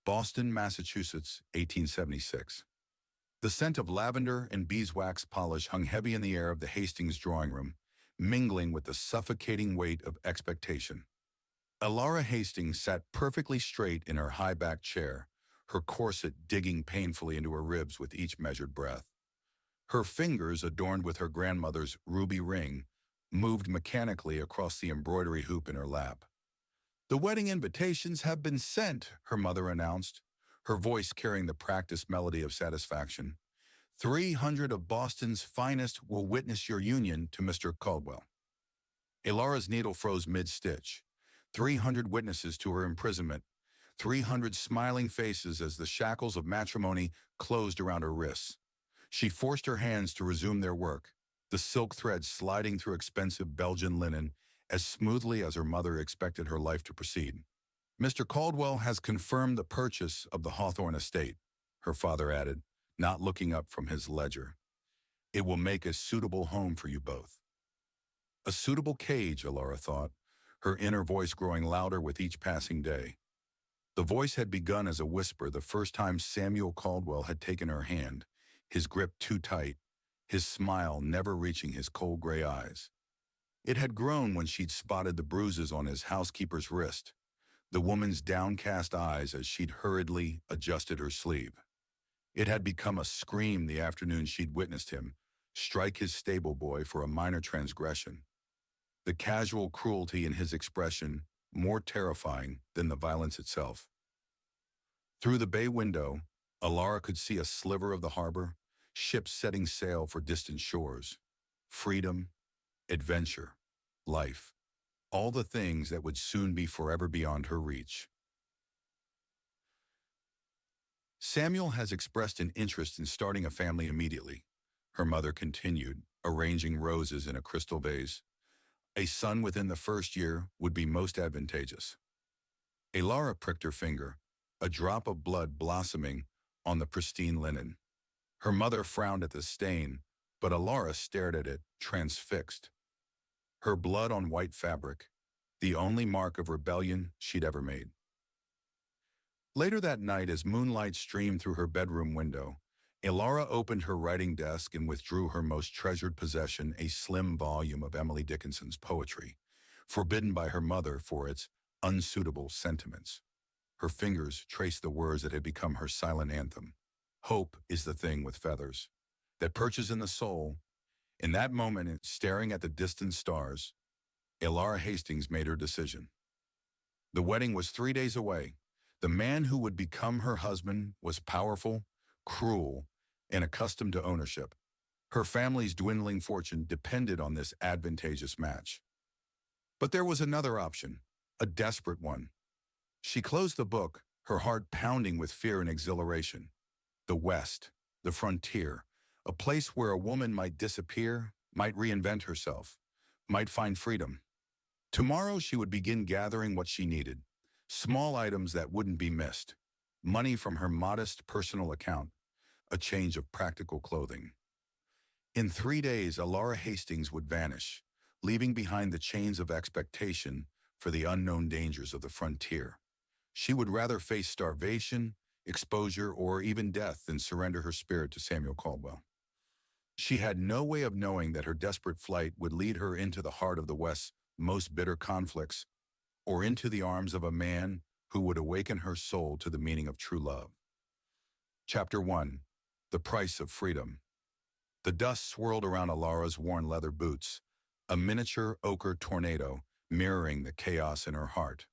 Boston, Massachusetts, 1876. The scent of lavender and beeswax polish hung heavy in the air of the Hastings drawing room, mingling with the suffocating weight of expectation. Elara Hastings sat perfectly straight in her high-backed chair, her corset digging painfully into her ribs with each measured breath. Her fingers, adorned with her grandmother's ruby ring, moved mechanically across the embroidery hoop in her lap. "The wedding invitations have been sent," her mother announced, her voice carrying the practiced melody of satisfaction. "300 of Boston's finest will witness your union to Mr. Caldwell." Elara's needle froze mid-stitch. 300 witnesses to her imprisonment, 300 smiling faces as the shackles of matrimony closed around her wrists. She forced her hands to resume their work, the silk thread sliding through expensive Belgian linen as smoothly as her mother expected her life to proceed. "Mr. Caldwell has confirmed the purchase of the Hawthorne estate," her father added, not looking up from his ledger. "It will make a suitable home for you both." A suitable cage, Elara thought, her inner voice growing louder with each passing day. The voice had begun as a whisper the first time Samuel Caldwell had taken her hand, his grip too tight, his smile never reaching his cold gray eyes. It had grown when she'd spotted the bruises on his housekeeper's wrist, the woman's downcast eyes as she'd hurriedly adjusted her sleeve. It had become a scream the afternoon she'd witnessed him strike his stable boy for a minor transgression. The casual cruelty in his expression more terrifying than the violence itself. Through the bay window, Elara could see a sliver of the harbor, ships setting sail for distant shores. Freedom, adventure, life, all the things that would soon be forever beyond her reach. "Samuel has expressed an interest in starting a family immediately," her mother continued, arranging roses in a crystal vase. "A son within the first year would be most advantageous." Elara pricked her finger, a drop of blood blossoming on the pristine linen. Her mother frowned at the stain, but Elara stared at it, transfixed. Her blood on white fabric, the only mark of rebellion she'd ever made. Later that night, as moonlight streamed through her bedroom window, Elara opened her writing desk and withdrew her most treasured possession, a slim volume of Emily Dickinson's poetry, forbidden by her mother for its unsuitable sentiments. Her fingers traced the words that had become her silent anthem. "Hope is the thing with feathers that perches in the soul." In that moment, staring at the distant stars, Elara Hastings made her decision. The wedding was 3 days away. The man who would become her husband was powerful, cruel, and accustomed to ownership. Her family's dwindling fortune depended on this advantageous match. But there was another option, a desperate one. She closed the book, her heart pounding with fear and exhilaration. The West, the frontier, a place where a woman might disappear, might reinvent herself, might find freedom. Tomorrow she would begin gathering what she needed, small items that wouldn't be missed, money from her modest personal account, a change of practical clothing. In 3 days, Elara Hastings would vanish, leaving behind the chains of expectation for the unknown dangers of the frontier. She would rather face starvation, exposure, or even death than surrender her spirit to Samuel Caldwell. She had no way of knowing that her desperate flight would lead her into the heart of the West's most bitter conflicts, or into the arms of a man who would awaken her soul to the meaning of true love. Chapter 1. The Price of Freedom. The dust swirled around Elara's worn leather boots, a miniature ochre tornado mirroring the chaos in her heart.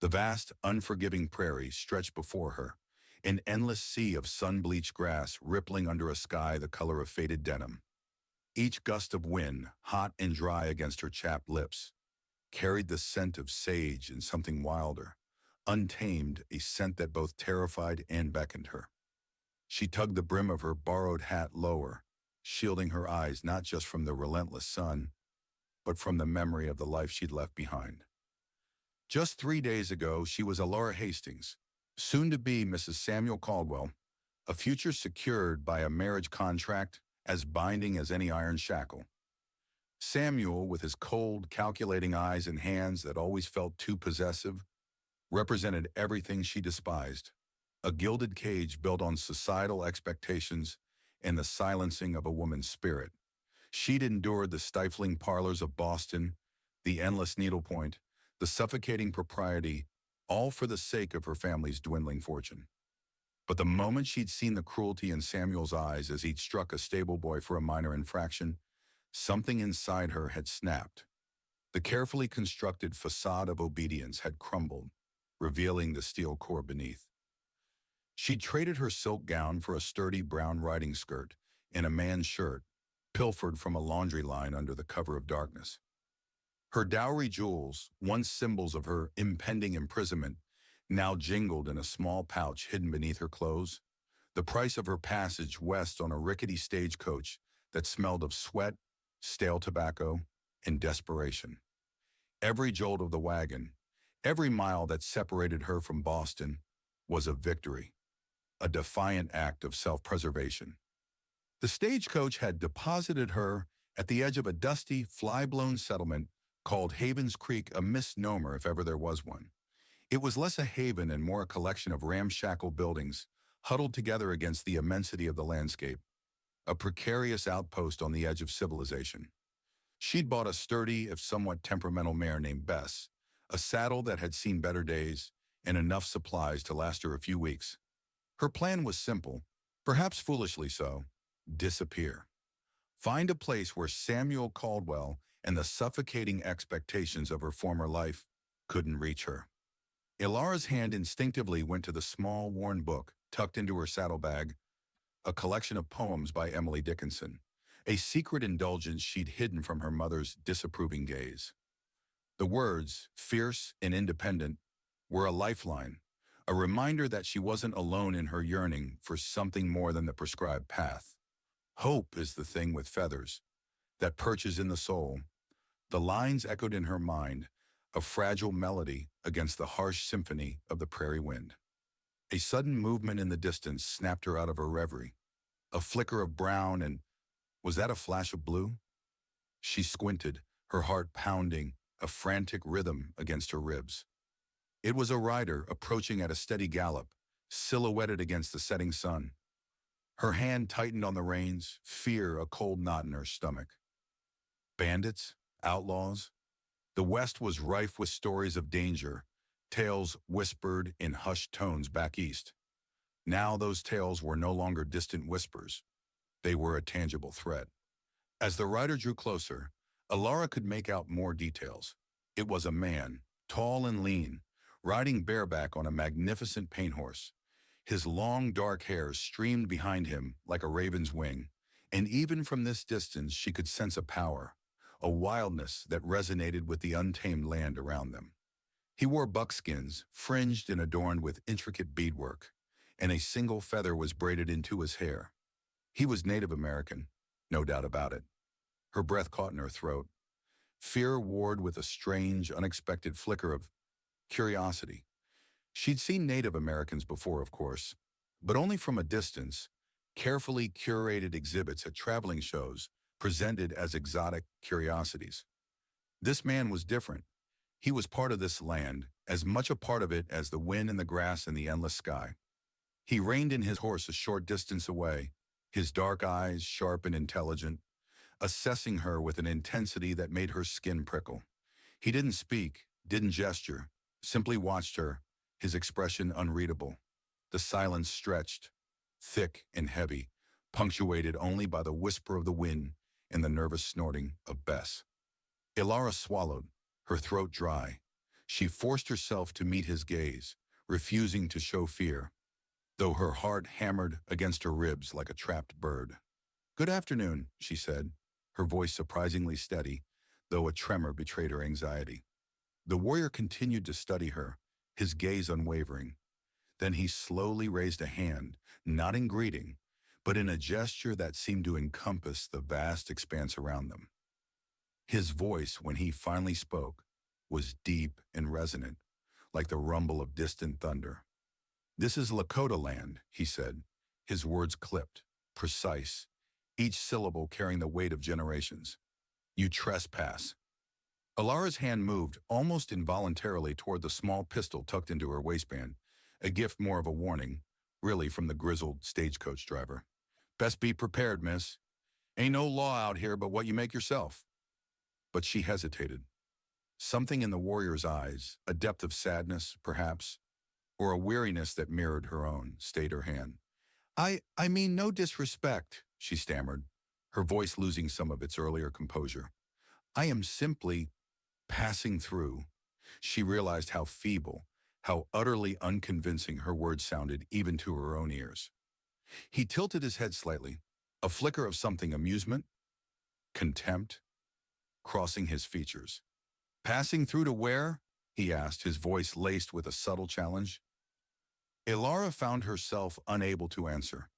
The vast, unforgiving prairie stretched before her, an endless sea of sun-bleached grass rippling under a sky the color of faded denim. Each gust of wind, hot and dry against her chapped lips, carried the scent of sage and something wilder, untamed, a scent that both terrified and beckoned her. She tugged the brim of her borrowed hat lower, shielding her eyes not just from the relentless sun, but from the memory of the life she'd left behind. Just 3 days ago, she was Elara Hastings, soon to be Mrs. Samuel Caldwell, a future secured by a marriage contract as binding as any iron shackle. Samuel, with his cold, calculating eyes and hands that always felt too possessive, represented everything she despised. a gilded cage built on societal expectations and the silencing of a woman's spirit. She'd endured the stifling parlors of Boston, the endless needlepoint, the suffocating propriety, all for the sake of her family's dwindling fortune. But the moment she'd seen the cruelty in Samuel's eyes as he'd struck a stable boy for a minor infraction, something inside her had snapped. The carefully constructed facade of obedience had crumbled, revealing the steel core beneath. She'd traded her silk gown for a sturdy brown riding skirt and a man's shirt, pilfered from a laundry line under the cover of darkness. Her dowry jewels, once symbols of her impending imprisonment, now jingled in a small pouch hidden beneath her clothes, the price of her passage west on a rickety stagecoach that smelled of sweat, stale tobacco, and desperation. Every jolt of the wagon, every mile that separated her from Boston, was a victory, a defiant act of self-preservation. The stagecoach had deposited her at the edge of a dusty, fly-blown settlement called Havens Creek, a misnomer if ever there was one. It was less a haven and more a collection of ramshackle buildings huddled together against the immensity of the landscape, a precarious outpost on the edge of civilization. She'd bought a sturdy, if somewhat temperamental mare named Bess, a saddle that had seen better days, and enough supplies to last her a few weeks. Her plan was simple, perhaps foolishly so: disappear. Find a place where Samuel Caldwell and the suffocating expectations of her former life couldn't reach her. Ilara's hand instinctively went to the small, worn book tucked into her saddlebag, a collection of poems by Emily Dickinson, a secret indulgence she'd hidden from her mother's disapproving gaze. The words, fierce and independent, were a lifeline, a reminder that she wasn't alone in her yearning for something more than the prescribed path. Hope is the thing with feathers that perches in the soul. The lines echoed in her mind, a fragile melody against the harsh symphony of the prairie wind. A sudden movement in the distance snapped her out of her reverie. A flicker of brown and, was that a flash of blue? She squinted, her heart pounding, a frantic rhythm against her ribs. It was a rider approaching at a steady gallop, silhouetted against the setting sun. Her hand tightened on the reins, fear a cold knot in her stomach. Bandits? Outlaws? The West was rife with stories of danger, tales whispered in hushed tones back east. Now those tales were no longer distant whispers. They were a tangible threat. As the rider drew closer, Ilara could make out more details. It was a man, tall and lean, riding bareback on a magnificent paint horse. His long dark hair streamed behind him like a raven's wing, and even from this distance she could sense a power, a wildness that resonated with the untamed land around them. He wore buckskins, fringed and adorned with intricate beadwork, and a single feather was braided into his hair. He was Native American, no doubt about it. Her breath caught in her throat. Fear warred with a strange, unexpected flicker of curiosity. She'd seen Native Americans before, of course, but only from a distance, carefully curated exhibits at traveling shows presented as exotic curiosities. This man was different. He was part of this land, as much a part of it as the wind and the grass and the endless sky. He reined in his horse a short distance away, his dark eyes sharp and intelligent, assessing her with an intensity that made her skin prickle. He didn't speak, didn't gesture, simply watched her, his expression unreadable. The silence stretched, thick and heavy, punctuated only by the whisper of the wind and the nervous snorting of Bess. Ilara swallowed, her throat dry. She forced herself to meet his gaze, refusing to show fear, though her heart hammered against her ribs like a trapped bird. "Good afternoon," she said, her voice surprisingly steady, though a tremor betrayed her anxiety. The warrior continued to study her, his gaze unwavering. Then he slowly raised a hand, not in greeting, but in a gesture that seemed to encompass the vast expanse around them. His voice, when he finally spoke, was deep and resonant, like the rumble of distant thunder. "This is Lakota land," he said, his words clipped, precise, each syllable carrying the weight of generations. "You trespass." Ilara's hand moved almost involuntarily toward the small pistol tucked into her waistband, a gift more of a warning, really from the grizzled stagecoach driver. Best be prepared, miss. Ain't no law out here but what you make yourself. But she hesitated. Something in the warrior's eyes, a depth of sadness, perhaps, or a weariness that mirrored her own, stayed her hand. I mean no disrespect, she stammered, her voice losing some of its earlier composure. I am simply passing through. She realized how feeble, how utterly unconvincing her words sounded even to her own ears. He tilted his head slightly, a flicker of something amusement, contempt, crossing his features. Passing through to where? He asked, his voice laced with a subtle challenge. Ilara found herself unable to answer.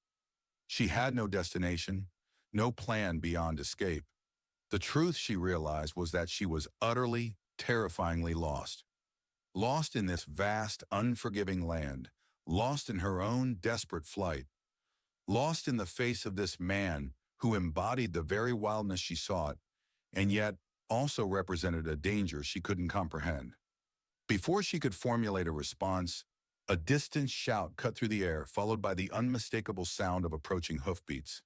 She had no destination, no plan beyond escape. The truth, she realized, was that she was utterly, terrifyingly lost. Lost in this vast, unforgiving land, lost in her own desperate flight, lost in the face of this man who embodied the very wildness she sought, and yet also represented a danger she couldn't comprehend. Before she could formulate a response, a distant shout cut through the air, followed by the unmistakable sound of approaching hoofbeats.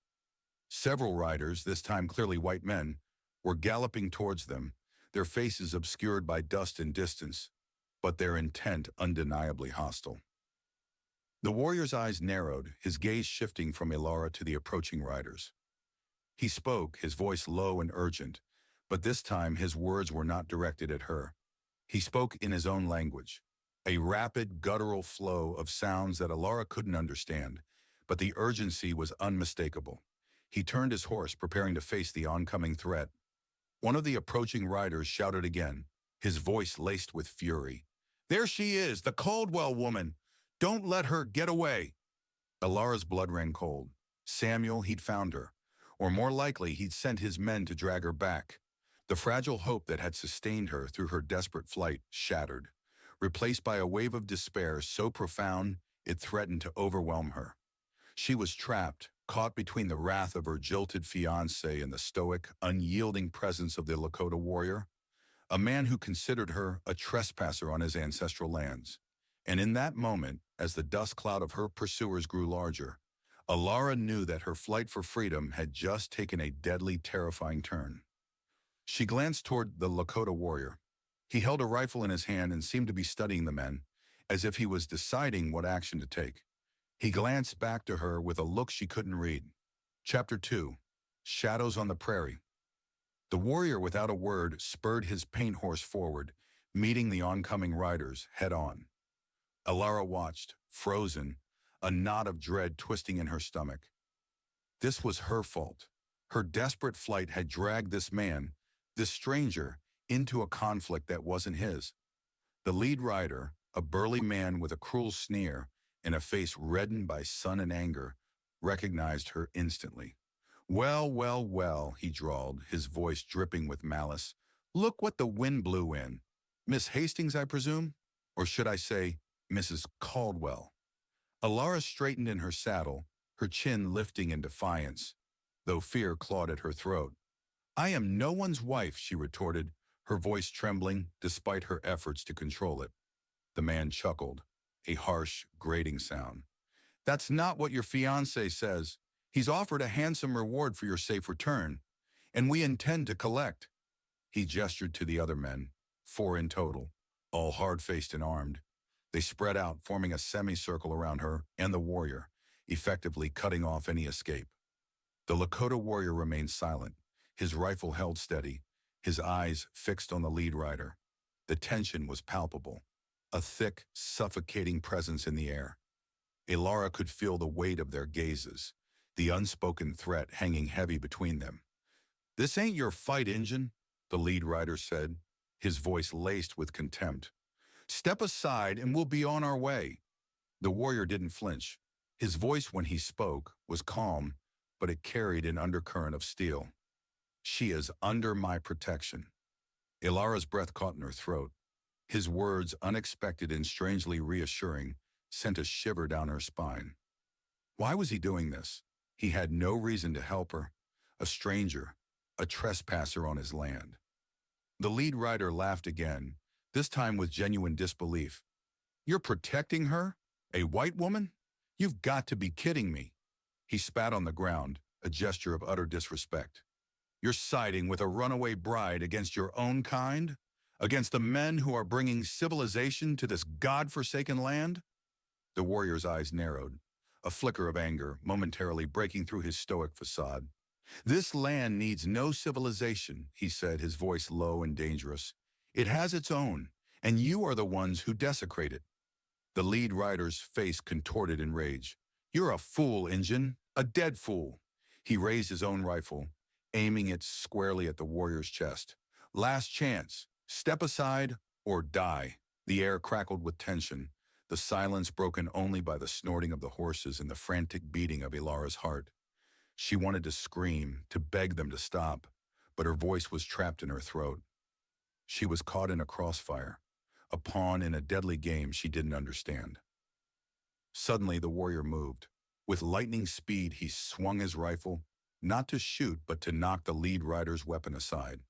Several riders, this time clearly white men, were galloping towards them, their faces obscured by dust and distance, but their intent undeniably hostile. The warrior's eyes narrowed, his gaze shifting from Ilara to the approaching riders. He spoke, his voice low and urgent, but this time his words were not directed at her. He spoke in his own language, a rapid, guttural flow of sounds that Ilara couldn't understand, but the urgency was unmistakable. He turned his horse, preparing to face the oncoming threat. One of the approaching riders shouted again, his voice laced with fury. There she is, the Caldwell woman! Don't let her get away! Ilara's blood ran cold. Samuel, he'd found her. Or more likely, he'd sent his men to drag her back. The fragile hope that had sustained her through her desperate flight shattered, replaced by a wave of despair so profound it threatened to overwhelm her. She was trapped, caught between the wrath of her jilted fiancé and the stoic, unyielding presence of the Lakota warrior, a man who considered her a trespasser on his ancestral lands. And in that moment, as the dust cloud of her pursuers grew larger, Ilara knew that her flight for freedom had just taken a deadly, terrifying turn. She glanced toward the Lakota warrior. He held a rifle in his hand and seemed to be studying the men, as if he was deciding what action to take. He glanced back to her with a look she couldn't read. Chapter 2. Shadows on the Prairie. The warrior, without a word, spurred his paint horse forward, meeting the oncoming riders head-on. Ilara watched, frozen, a knot of dread twisting in her stomach. This was her fault. Her desperate flight had dragged this man, this stranger, into a conflict that wasn't his. The lead rider, a burly man with a cruel sneer and a face reddened by sun and anger, recognized her instantly. Well, well, well, he drawled, his voice dripping with malice. Look what the wind blew in. Miss Hastings, I presume? Or should I say, Mrs. Caldwell? Ilara straightened in her saddle, her chin lifting in defiance, though fear clawed at her throat. I am no one's wife, she retorted, her voice trembling despite her efforts to control it. The man chuckled, a harsh, grating sound. That's not what your fiancé says. He's offered a handsome reward for your safe return, and we intend to collect. He gestured to the other men, 4 in total, all hard-faced and armed. They spread out, forming a semicircle around her and the warrior, effectively cutting off any escape. The Lakota warrior remained silent, his rifle held steady, his eyes fixed on the lead rider. The tension was palpable, a thick, suffocating presence in the air. Ilara could feel the weight of their gazes, the unspoken threat hanging heavy between them. This ain't your fight, Injun, the lead rider said, his voice laced with contempt. Step aside and we'll be on our way. The warrior didn't flinch. His voice when he spoke was calm, but it carried an undercurrent of steel. She is under my protection. Ilara's breath caught in her throat. His words, unexpected and strangely reassuring, sent a shiver down her spine. Why was he doing this? He had no reason to help her, a stranger, a trespasser on his land. The lead rider laughed again, this time with genuine disbelief. You're protecting her? A white woman? You've got to be kidding me. He spat on the ground, a gesture of utter disrespect. You're siding with a runaway bride against your own kind? Against the men who are bringing civilization to this god-forsaken land? The warrior's eyes narrowed, a flicker of anger momentarily breaking through his stoic facade. This land needs no civilization, he said, his voice low and dangerous. It has its own, and you are the ones who desecrate it. The lead rider's face contorted in rage. You're a fool, Injun, a dead fool. He raised his own rifle, aiming it squarely at the warrior's chest. Last chance. Step aside or die. The air crackled with tension, the silence broken only by the snorting of the horses and the frantic beating of Ilara's heart. She wanted to scream, to beg them to stop, but her voice was trapped in her throat. She was caught in a crossfire, a pawn in a deadly game she didn't understand. Suddenly, the warrior moved. With lightning speed, he swung his rifle, not to shoot, but to knock the lead rider's weapon aside.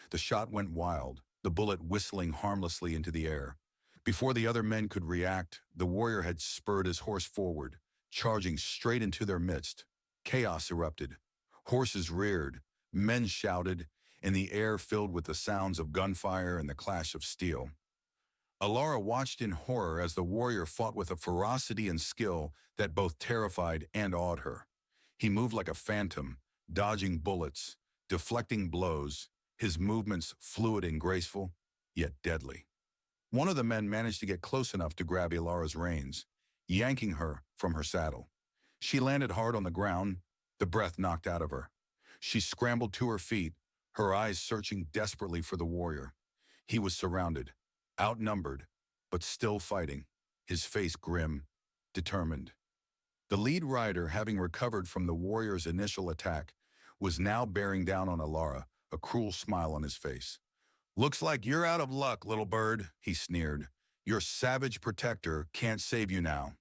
The shot went wild, the bullet whistling harmlessly into the air. Before the other men could react, the warrior had spurred his horse forward, charging straight into their midst. Chaos erupted. Horses reared, men shouted, and the air filled with the sounds of gunfire and the clash of steel. Ilara watched in horror as the warrior fought with a ferocity and skill that both terrified and awed her. He moved like a phantom, dodging bullets, deflecting blows, his movements fluid and graceful, yet deadly. One of the men managed to get close enough to grab Ilara's reins, yanking her from her saddle. She landed hard on the ground, the breath knocked out of her. She scrambled to her feet, her eyes searching desperately for the warrior. He was surrounded, outnumbered, but still fighting, his face grim, determined. The lead rider, having recovered from the warrior's initial attack, was now bearing down on Ilara, a cruel smile on his face. "Looks like you're out of luck, little bird," he sneered. "Your savage protector can't save you now."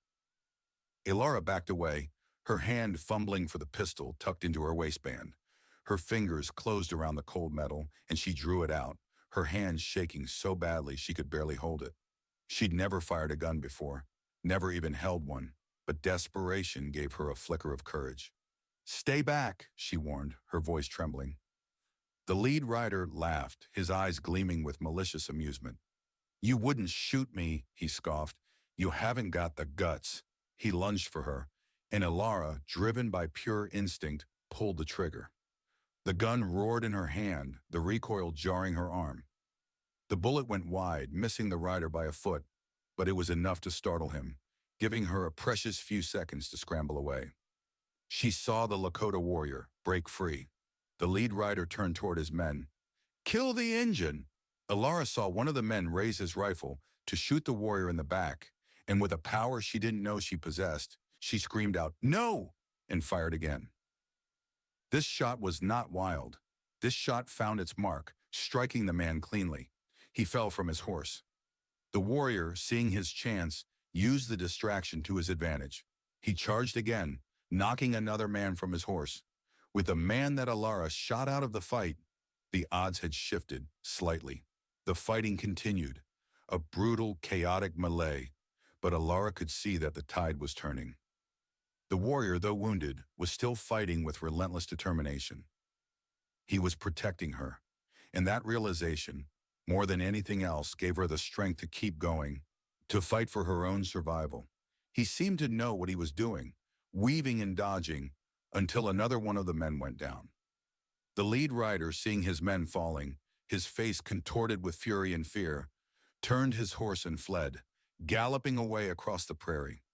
Ilara backed away, her hand fumbling for the pistol tucked into her waistband. Her fingers closed around the cold metal, and she drew it out, her hands shaking so badly she could barely hold it. She'd never fired a gun before, never even held one, but desperation gave her a flicker of courage. "Stay back," she warned, her voice trembling. The lead rider laughed, his eyes gleaming with malicious amusement. "You wouldn't shoot me," he scoffed. "You haven't got the guts." He lunged for her, and Ilara, driven by pure instinct, pulled the trigger. The gun roared in her hand, the recoil jarring her arm. The bullet went wide, missing the rider by a foot, but it was enough to startle him, giving her a precious few seconds to scramble away. She saw the Lakota warrior break free. The lead rider turned toward his men. "Kill the Injun!" Ilara saw one of the men raise his rifle to shoot the warrior in the back, and with a power she didn't know she possessed, she screamed out, "No!" and fired again. This shot was not wild. This shot found its mark, striking the man cleanly. He fell from his horse. The warrior, seeing his chance, used the distraction to his advantage. He charged again, knocking another man from his horse. With the man that Ilara shot out of the fight, the odds had shifted slightly. The fighting continued, a brutal, chaotic melee, but Ilara could see that the tide was turning. The warrior, though wounded, was still fighting with relentless determination. He was protecting her, and that realization, more than anything else, gave her the strength to keep going, to fight for her own survival. He seemed to know what he was doing, weaving and dodging, until another one of the men went down. The lead rider, seeing his men falling, his face contorted with fury and fear, turned his horse and fled, galloping away across the prairie.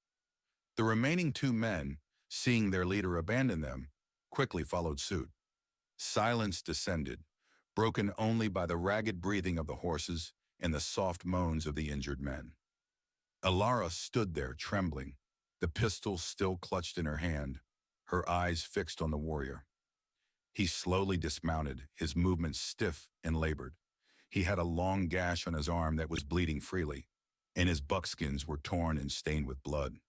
The remaining two men, seeing their leader abandon them, quickly followed suit. Silence descended, broken only by the ragged breathing of the horses and the soft moans of the injured men. Ilara stood there trembling, the pistol still clutched in her hand, her eyes fixed on the warrior. He slowly dismounted, his movements stiff and labored. He had a long gash on his arm that was bleeding freely, and his buckskins were torn and stained with blood.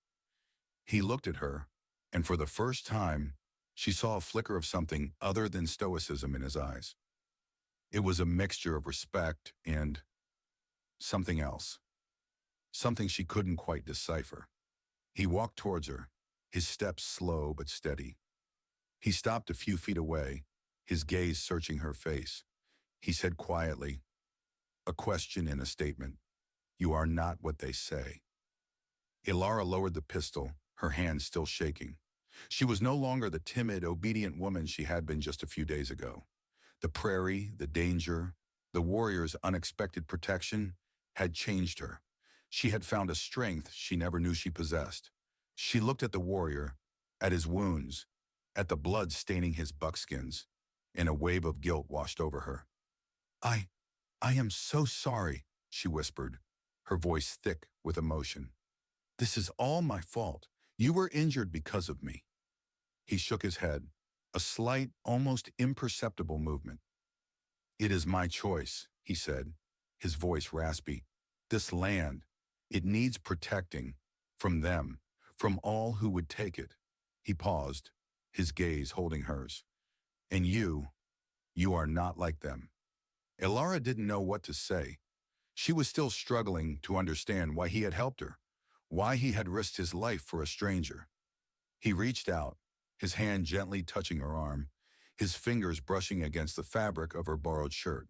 He looked at her, and for the first time, she saw a flicker of something other than stoicism in his eyes. It was a mixture of respect and something else, something she couldn't quite decipher. He walked towards her, his steps slow but steady. He stopped a few feet away, his gaze searching her face. He said quietly, a question and a statement. You are not what they say. Ilara lowered the pistol, her hand still shaking. She was no longer the timid, obedient woman she had been just a few days ago. The prairie, the danger, the warrior's unexpected protection had changed her. She had found a strength she never knew she possessed. She looked at the warrior, at his wounds, at the blood staining his buckskins, and a wave of guilt washed over her. I I am so sorry, she whispered, her voice thick with emotion. This is all my fault. You were injured because of me. He shook his head, a slight, almost imperceptible movement. It is my choice, he said, his voice raspy. This land, it needs protecting from them, from all who would take it. He paused, his gaze holding hers. And you are not like them. Ilara didn't know what to say. She was still struggling to understand why he had helped her, why he had risked his life for a stranger. He reached out, his hand gently touching her arm, his fingers brushing against the fabric of her borrowed shirt.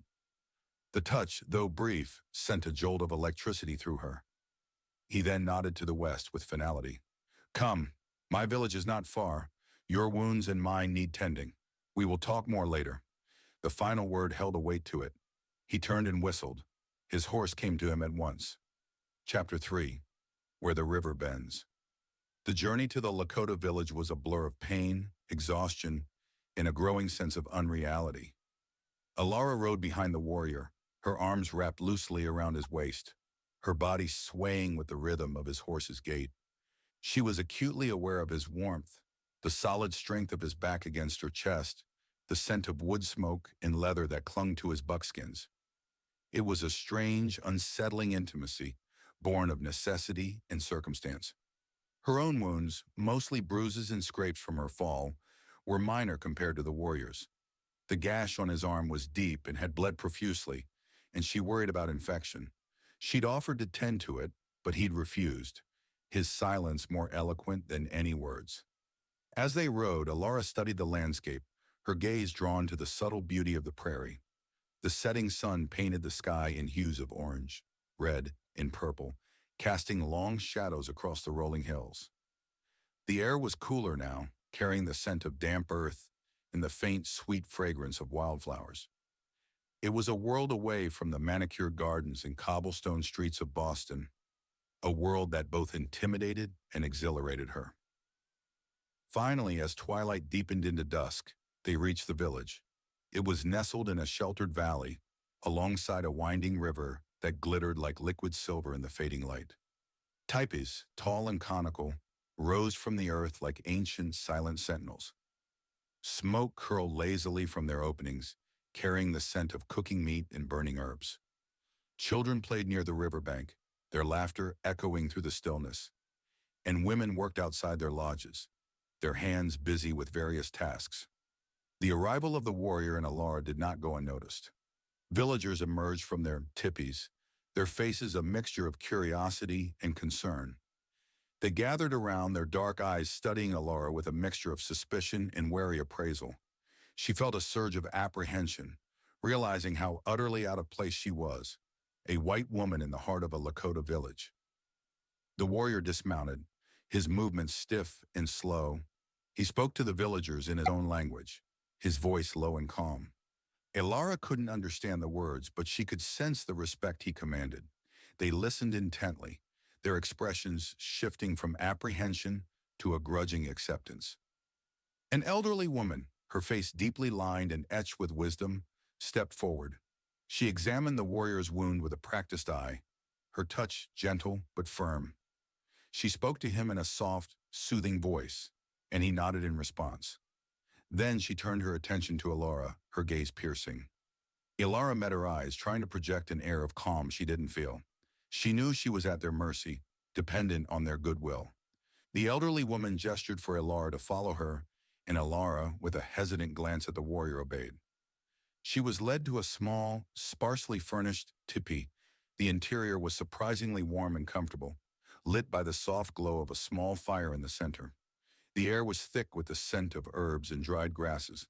The touch, though brief, sent a jolt of electricity through her. He then nodded to the west with finality. Come, my village is not far. Your wounds and mine need tending. We will talk more later. The final word held a weight to it. He turned and whistled. His horse came to him at once. Chapter 3. Where the River Bends. The journey to the Lakota village was a blur of pain, exhaustion, and a growing sense of unreality. Ilara rode behind the warrior, her arms wrapped loosely around his waist, her body swaying with the rhythm of his horse's gait. She was acutely aware of his warmth, the solid strength of his back against her chest, the scent of wood smoke and leather that clung to his buckskins. It was a strange, unsettling intimacy, born of necessity and circumstance. Her own wounds, mostly bruises and scrapes from her fall, were minor compared to the warrior's. The gash on his arm was deep and had bled profusely, and she worried about infection. She'd offered to tend to it, but he'd refused, his silence more eloquent than any words. As they rode, Ilara studied the landscape, her gaze drawn to the subtle beauty of the prairie. The setting sun painted the sky in hues of orange, red, and purple, casting long shadows across the rolling hills. The air was cooler now, carrying the scent of damp earth and the faint, sweet fragrance of wildflowers. It was a world away from the manicured gardens and cobblestone streets of Boston, a world that both intimidated and exhilarated her. Finally, as twilight deepened into dusk, they reached the village. It was nestled in a sheltered valley, alongside a winding river that glittered like liquid silver in the fading light. Teepees, tall and conical, rose from the earth like ancient, silent sentinels. Smoke curled lazily from their openings, carrying the scent of cooking meat and burning herbs. Children played near the riverbank, their laughter echoing through the stillness. And women worked outside their lodges, their hands busy with various tasks. The arrival of the warrior and Ilara did not go unnoticed. Villagers emerged from their teepees, their faces a mixture of curiosity and concern. They gathered around, their dark eyes studying Ilara with a mixture of suspicion and wary appraisal. She felt a surge of apprehension, realizing how utterly out of place she was, a white woman in the heart of a Lakota village. The warrior dismounted, his movements stiff and slow. He spoke to the villagers in his own language, his voice low and calm. Ilara couldn't understand the words, but she could sense the respect he commanded. They listened intently, their expressions shifting from apprehension to a grudging acceptance. An elderly woman, her face deeply lined and etched with wisdom, stepped forward. She examined the warrior's wound with a practiced eye, her touch gentle but firm. She spoke to him in a soft, soothing voice, and he nodded in response. Then she turned her attention to Ilara, her gaze piercing. Ilara met her eyes, trying to project an air of calm she didn't feel. She knew she was at their mercy, dependent on their goodwill. The elderly woman gestured for Ilara to follow her, and Ilara, with a hesitant glance at the warrior, obeyed. She was led to a small, sparsely furnished teepee. The interior was surprisingly warm and comfortable, lit by the soft glow of a small fire in the center. The air was thick with the scent of herbs and dried grasses.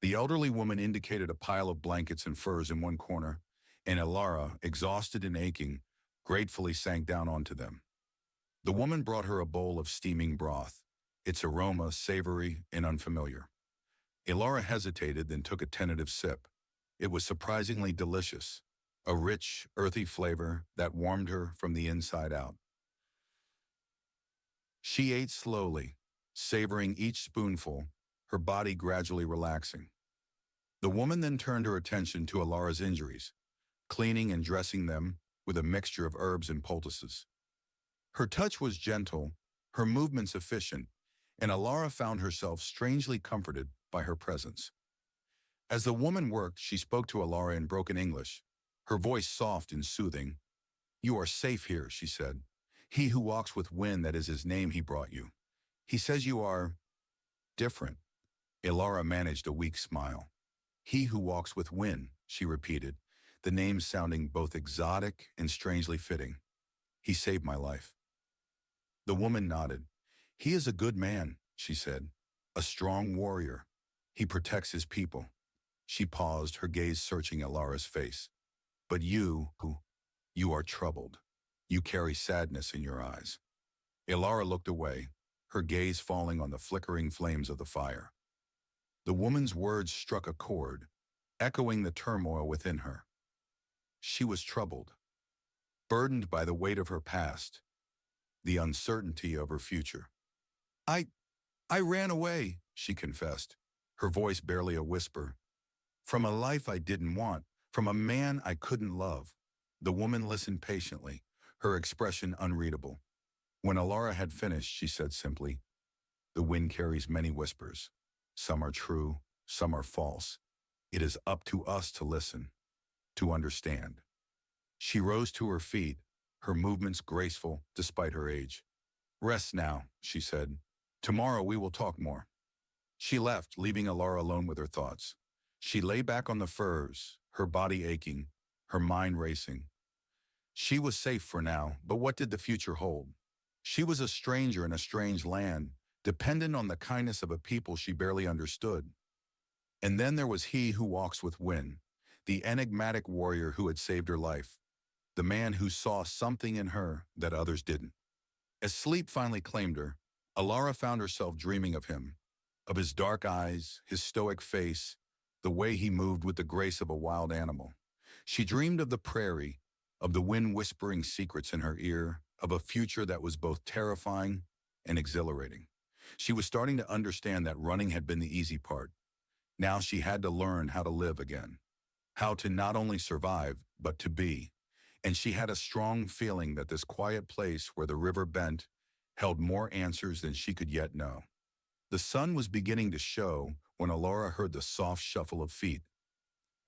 The elderly woman indicated a pile of blankets and furs in one corner, and Elara, exhausted and aching, gratefully sank down onto them. The woman brought her a bowl of steaming broth, its aroma savory and unfamiliar. Elara hesitated, then took a tentative sip. It was surprisingly delicious, a rich, earthy flavor that warmed her from the inside out. She ate slowly, savoring each spoonful, her body gradually relaxing. The woman then turned her attention to Elara's injuries, cleaning and dressing them with a mixture of herbs and poultices. Her touch was gentle, her movements efficient, and Elara found herself strangely comforted by her presence. As the woman worked, she spoke to Elara in broken English, her voice soft and soothing. "You are safe here," she said. "He who walks with wind, that is his name, he brought you. He says you are different." Elara managed a weak smile. "He who walks with wind," she repeated, the name sounding both exotic and strangely fitting. "He saved my life." The woman nodded. "He is a good man," she said, "a strong warrior. He protects his people." She paused, her gaze searching Elara's face. "But you are troubled. You carry sadness in your eyes." Elara looked away, her gaze falling on the flickering flames of the fire. The woman's words struck a chord, echoing the turmoil within her. She was troubled, burdened by the weight of her past, the uncertainty of her future. I ran away," she confessed, her voice barely a whisper. "From a life I didn't want, from a man I couldn't love." The woman listened patiently, her expression unreadable. When Elara had finished, she said simply, "The wind carries many whispers. Some are true, some are false. It is up to us to listen, to understand." She rose to her feet, her movements graceful despite her age. "Rest now," she said. "Tomorrow we will talk more." She left, leaving Elara alone with her thoughts. She lay back on the furs, her body aching, her mind racing. She was safe for now, but what did the future hold? She was a stranger in a strange land, dependent on the kindness of a people she barely understood. And then there was he who walks with wind, the enigmatic warrior who had saved her life, the man who saw something in her that others didn't. As sleep finally claimed her, Elara found herself dreaming of him, of his dark eyes, his stoic face, the way he moved with the grace of a wild animal. She dreamed of the prairie, of the wind whispering secrets in her ear, of a future that was both terrifying and exhilarating. She was starting to understand that running had been the easy part. Now she had to learn how to live again, how to not only survive, but to be. And she had a strong feeling that this quiet place where the river bent held more answers than she could yet know. The sun was beginning to show when Elara heard the soft shuffle of feet.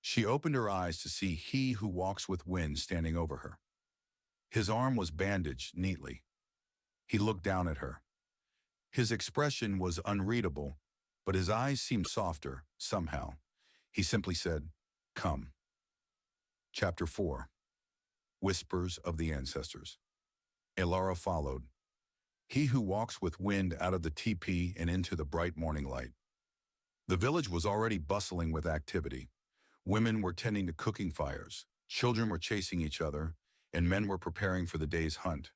She opened her eyes to see he who walks with wind standing over her. His arm was bandaged neatly. He looked down at her. His expression was unreadable, but his eyes seemed softer, somehow. He simply said, "Come." Chapter 4. Whispers of the Ancestors. Elara followed. He who walks with wind out of the teepee and into the bright morning light. The village was already bustling with activity. Women were tending to cooking fires, children were chasing each other, and men were preparing for the day's hunt.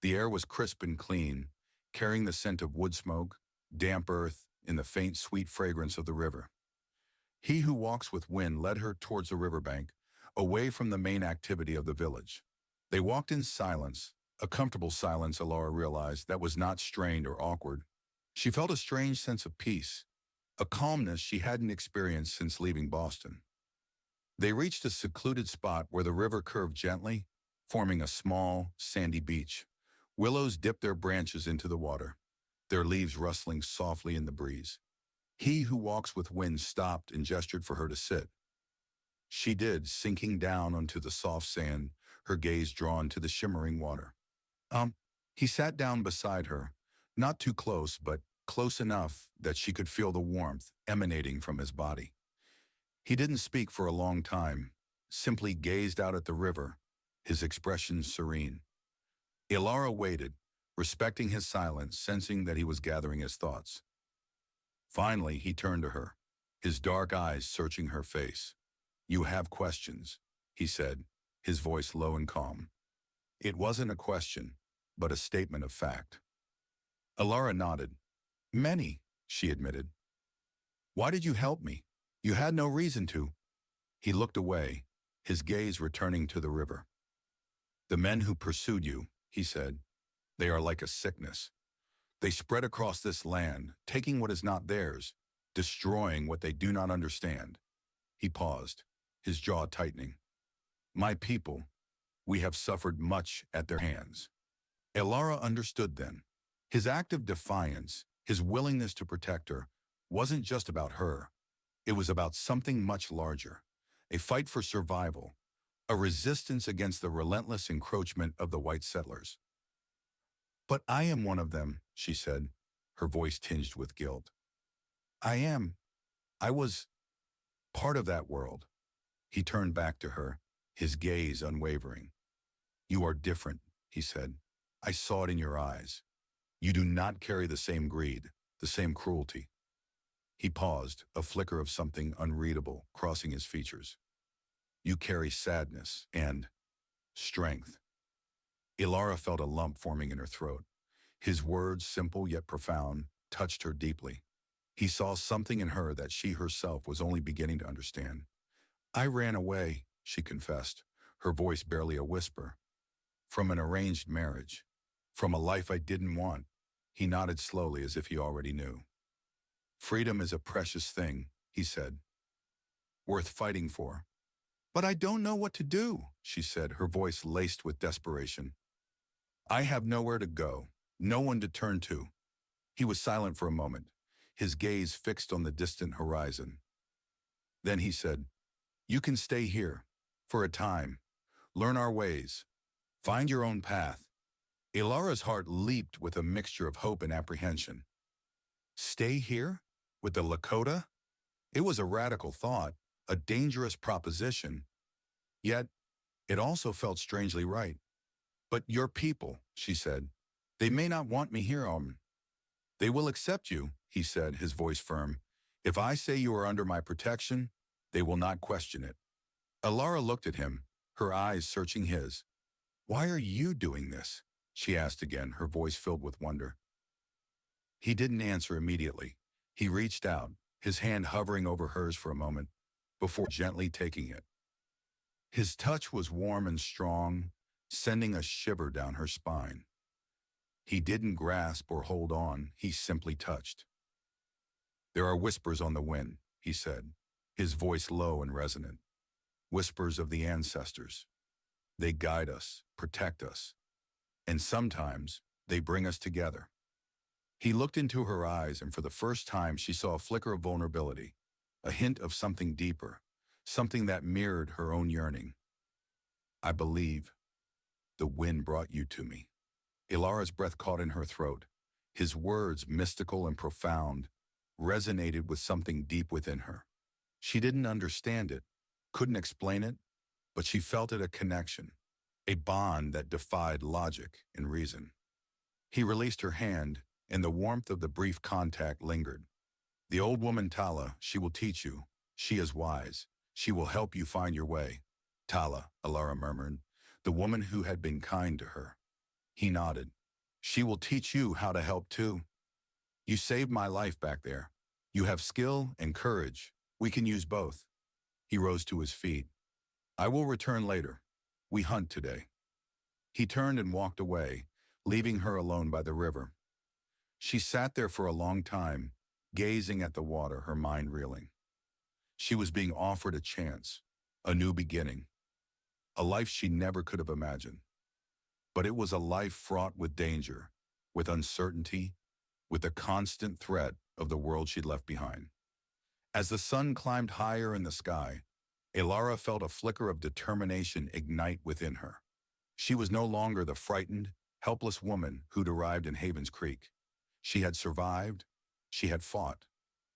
The air was crisp and clean, carrying the scent of wood smoke, damp earth, and the faint, sweet fragrance of the river. He who walks with wind led her towards the riverbank, away from the main activity of the village. They walked in silence, a comfortable silence Elara realized that was not strained or awkward. She felt a strange sense of peace, a calmness she hadn't experienced since leaving Boston. They reached a secluded spot where the river curved gently, forming a small, sandy beach. Willows dipped their branches into the water, their leaves rustling softly in the breeze. He who walks with wind stopped and gestured for her to sit. She did, sinking down onto the soft sand, her gaze drawn to the shimmering water. He sat down beside her, not too close, but close enough that she could feel the warmth emanating from his body. He didn't speak for a long time, simply gazed out at the river, his expression serene. Elara waited, respecting his silence, sensing that he was gathering his thoughts. Finally, he turned to her, his dark eyes searching her face. "You have questions," he said, his voice low and calm. It wasn't a question, but a statement of fact. Alara nodded. "Many," she admitted. "Why did you help me? You had no reason to." He looked away, his gaze returning to the river. "The men who pursued you," he said, "they are like a sickness. They spread across this land, taking what is not theirs, destroying what they do not understand." He paused, his jaw tightening. "My people, we have suffered much at their hands." Elara understood then. His act of defiance, his willingness to protect her, wasn't just about her. It was about something much larger, a fight for survival, a resistance against the relentless encroachment of the white settlers. "But I am one of them," she said, her voice tinged with guilt. I was part of that world." He turned back to her, his gaze unwavering. "You are different," he said. "I saw it in your eyes. You do not carry the same greed, the same cruelty." He paused, a flicker of something unreadable crossing his features. "You carry sadness and strength." Ilara felt a lump forming in her throat. His words, simple yet profound, touched her deeply. He saw something in her that she herself was only beginning to understand. "I ran away," she confessed, her voice barely a whisper. "From an arranged marriage. From a life I didn't want." He nodded slowly as if he already knew. "Freedom is a precious thing," he said. "Worth fighting for." "But I don't know what to do," she said, her voice laced with desperation. "I have nowhere to go, no one to turn to." He was silent for a moment, his gaze fixed on the distant horizon. Then he said, "You can stay here, for a time, learn our ways, find your own path." Ilara's heart leaped with a mixture of hope and apprehension. Stay here? With the Lakota? It was a radical thought, a dangerous proposition. Yet, it also felt strangely right. "But your people," she said, "they may not want me here, They will accept you," he said, his voice firm. "If I say you are under my protection, they will not question it." Alara looked at him, her eyes searching his. "Why are you doing this?" she asked again, her voice filled with wonder. He didn't answer immediately. He reached out, his hand hovering over hers for a moment, before gently taking it. His touch was warm and strong, sending a shiver down her spine. He didn't grasp or hold on, he simply touched. "There are whispers on the wind," he said, his voice low and resonant. "Whispers of the ancestors. They guide us, protect us, and sometimes they bring us together." He looked into her eyes, and for the first time she saw a flicker of vulnerability, a hint of something deeper, something that mirrored her own yearning. "I believe the wind brought you to me." Ilara's breath caught in her throat. His words, mystical and profound, resonated with something deep within her. She didn't understand it, couldn't explain it, but she felt it a connection, a bond that defied logic and reason. He released her hand, and the warmth of the brief contact lingered. "The old woman Tala, she will teach you. She is wise. She will help you find your way." "Tala," Alara murmured, "the woman who had been kind to her." He nodded. "She will teach you how to help too. You saved my life back there. You have skill and courage. We can use both." He rose to his feet. "I will return later. We hunt today." He turned and walked away, leaving her alone by the river. She sat there for a long time, gazing at the water, her mind reeling. She was being offered a chance, a new beginning, a life she never could have imagined. But it was a life fraught with danger, with uncertainty, with the constant threat of the world she'd left behind. As the sun climbed higher in the sky, Ilara felt a flicker of determination ignite within her. She was no longer the frightened, helpless woman who'd arrived in Havens Creek. She had survived, she had fought,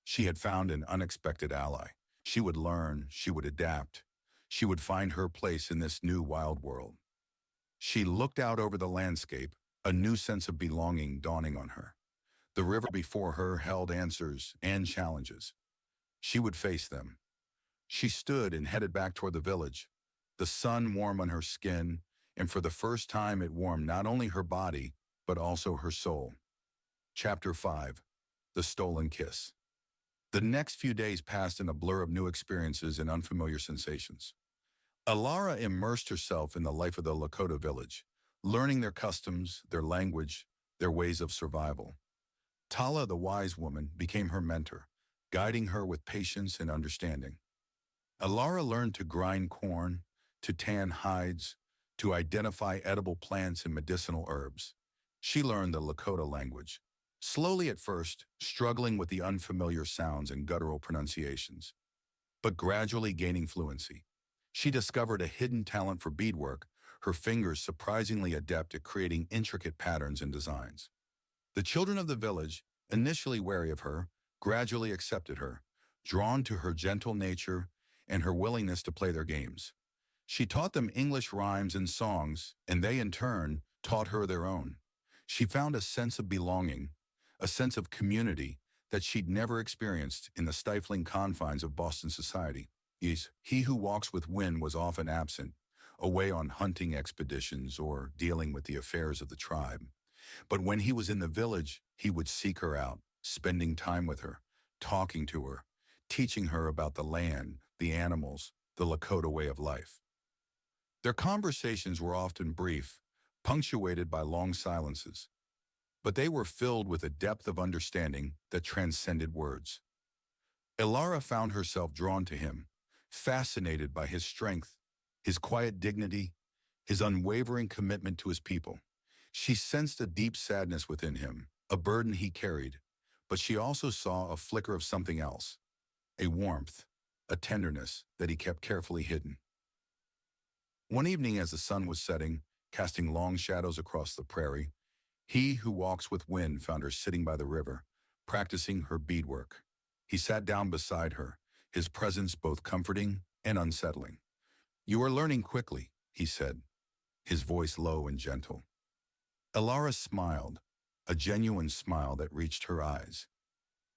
she had found an unexpected ally. She would learn, she would adapt, she would find her place in this new wild world. She looked out over the landscape, a new sense of belonging dawning on her. The river before her held answers and challenges. She would face them. She stood and headed back toward the village, the sun warm on her skin, and for the first time it warmed not only her body, but also her soul. Chapter 5. The Stolen Kiss. The next few days passed in a blur of new experiences and unfamiliar sensations. Alara immersed herself in the life of the Lakota village, learning their customs, their language, their ways of survival. Tala, the wise woman, became her mentor, guiding her with patience and understanding. Alara learned to grind corn, to tan hides, to identify edible plants and medicinal herbs. She learned the Lakota language, slowly at first, struggling with the unfamiliar sounds and guttural pronunciations, but gradually gaining fluency. She discovered a hidden talent for beadwork, her fingers surprisingly adept at creating intricate patterns and designs. The children of the village, initially wary of her, gradually accepted her, drawn to her gentle nature and her willingness to play their games. She taught them English rhymes and songs, and they in turn taught her their own. She found a sense of belonging, a sense of community that she'd never experienced in the stifling confines of Boston society. Yes, he who walks with wind was often absent, away on hunting expeditions or dealing with the affairs of the tribe. But when he was in the village, he would seek her out, spending time with her, talking to her, teaching her about the land, the animals, the Lakota way of life. Their conversations were often brief, punctuated by long silences, but they were filled with a depth of understanding that transcended words. Alara found herself drawn to him, fascinated by his strength, his quiet dignity, his unwavering commitment to his people. She sensed a deep sadness within him, a burden he carried, but she also saw a flicker of something else, a warmth, a tenderness that he kept carefully hidden. One evening as the sun was setting, casting long shadows across the prairie, he who walks with wind found her sitting by the river, practicing her beadwork. He sat down beside her, his presence both comforting and unsettling. "You are learning quickly," he said, his voice low and gentle. Alara smiled, a genuine smile that reached her eyes.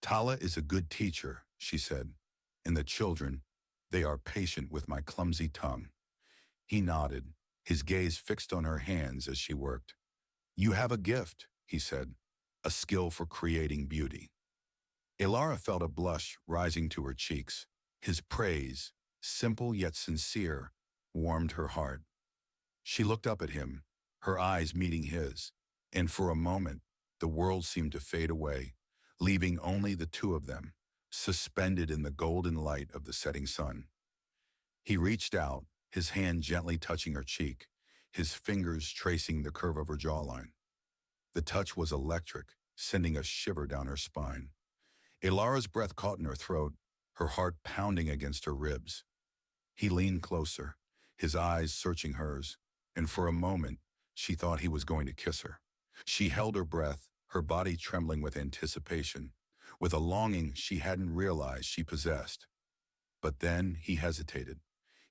"Tala is a good teacher," she said, "and the children, they are patient with my clumsy tongue." He nodded, his gaze fixed on her hands as she worked. "You have a gift," he said, "a skill for creating beauty." Alara felt a blush rising to her cheeks. His praise, simple yet sincere, warmed her heart. She looked up at him, her eyes meeting his, and for a moment, the world seemed to fade away, leaving only the two of them, suspended in the golden light of the setting sun. He reached out, his hand gently touching her cheek, his fingers tracing the curve of her jawline. The touch was electric, sending a shiver down her spine. Alara's breath caught in her throat, her heart pounding against her ribs. He leaned closer, his eyes searching hers, and for a moment, she thought he was going to kiss her. She held her breath, her body trembling with anticipation, with a longing she hadn't realized she possessed. But then he hesitated.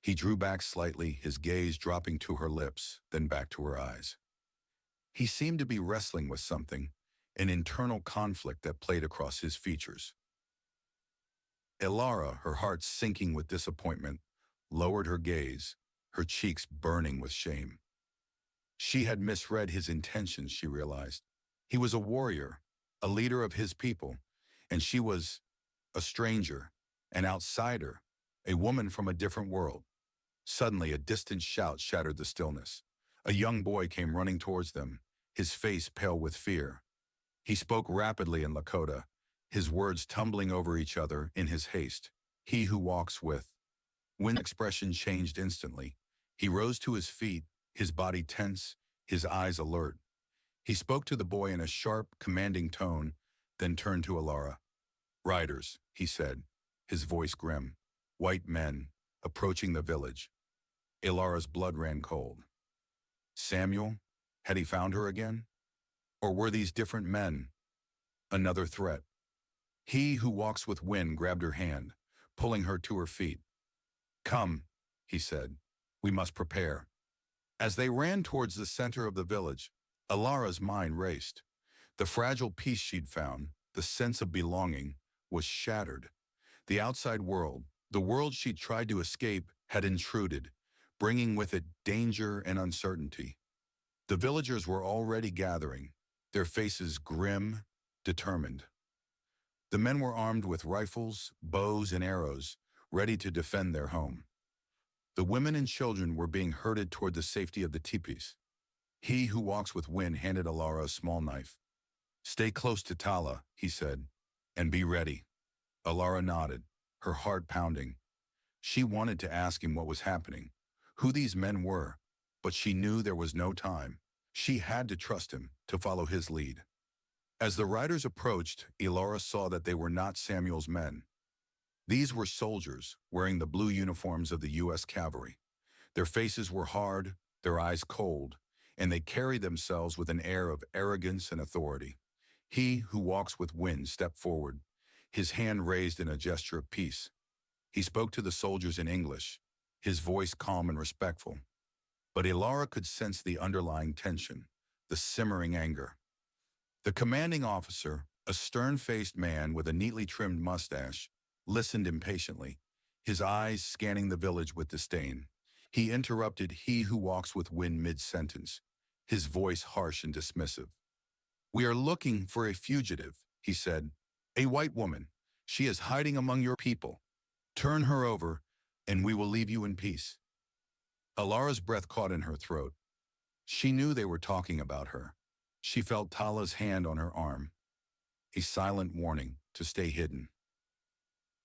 He drew back slightly, his gaze dropping to her lips, then back to her eyes. He seemed to be wrestling with something, an internal conflict that played across his features. Alara, her heart sinking with disappointment, lowered her gaze, her cheeks burning with shame. She had misread his intentions, she realized. He was a warrior, a leader of his people, and she was a stranger, an outsider, a woman from a different world. Suddenly, a distant shout shattered the stillness. A young boy came running towards them, his face pale with fear. He spoke rapidly in Lakota, his words tumbling over each other in his haste. "He who walks with." Wynn's expression changed instantly. He rose to his feet, his body tense, his eyes alert. He spoke to the boy in a sharp, commanding tone, then turned to Alara. "Riders," he said, his voice grim. "White men, approaching the village." Alara's blood ran cold. Samuel? Had he found her again? Or were these different men? Another threat. He who walks with wind grabbed her hand, pulling her to her feet. "Come," he said, "we must prepare." As they ran towards the center of the village, Alara's mind raced. The fragile peace she'd found, the sense of belonging, was shattered. The outside world, the world she'd tried to escape, had intruded, bringing with it danger and uncertainty. The villagers were already gathering, their faces grim, determined. The men were armed with rifles, bows, and arrows, ready to defend their home. The women and children were being herded toward the safety of the teepees. He who walks with wind handed Alara a small knife. "Stay close to Tala," he said, "and be ready." Alara nodded, her heart pounding. She wanted to ask him what was happening, who these men were, but she knew there was no time. She had to trust him, to follow his lead. As the riders approached, Alara saw that they were not Samuel's men. These were soldiers, wearing the blue uniforms of the U.S. Cavalry. Their faces were hard, their eyes cold, and they carried themselves with an air of arrogance and authority. He who walks with wind stepped forward, his hand raised in a gesture of peace. He spoke to the soldiers in English, his voice calm and respectful. But Alara could sense the underlying tension, the simmering anger. The commanding officer, a stern-faced man with a neatly trimmed mustache, listened impatiently, his eyes scanning the village with disdain. He interrupted he who walks with wind mid-sentence, his voice harsh and dismissive. "We are looking for a fugitive," he said. "A white woman. She is hiding among your people. Turn her over, and we will leave you in peace." Alara's breath caught in her throat. She knew they were talking about her. She felt Tala's hand on her arm, a silent warning to stay hidden.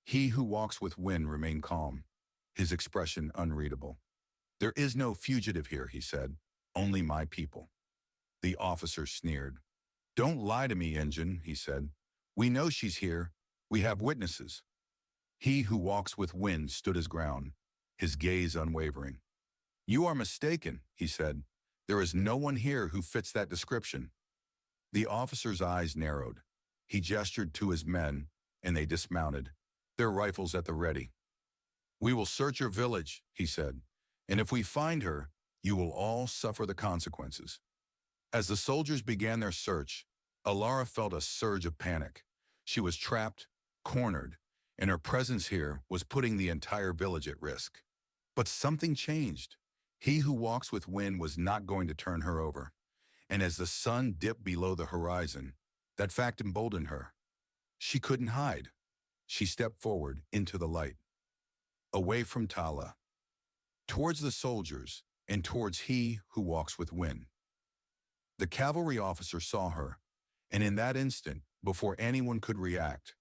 He who walks with wind remained calm, his expression unreadable. "There is no fugitive here," he said, "only my people." The officer sneered. "Don't lie to me, Injun," he said. "We know she's here. We have witnesses." He who walks with wind stood his ground, his gaze unwavering. "You are mistaken," he said. "There is no one here who fits that description." The officer's eyes narrowed. He gestured to his men, and they dismounted, their rifles at the ready. "We will search your village," he said, "and if we find her, you will all suffer the consequences." As the soldiers began their search, Alara felt a surge of panic. She was trapped, cornered, and her presence here was putting the entire village at risk. But something changed. He who walks with wind was not going to turn her over. And as the sun dipped below the horizon, that fact emboldened her. She couldn't hide. She stepped forward into the light, away from Tala, towards the soldiers, and towards he who walks with wind. The cavalry officer saw her, and in that instant, before anyone could react,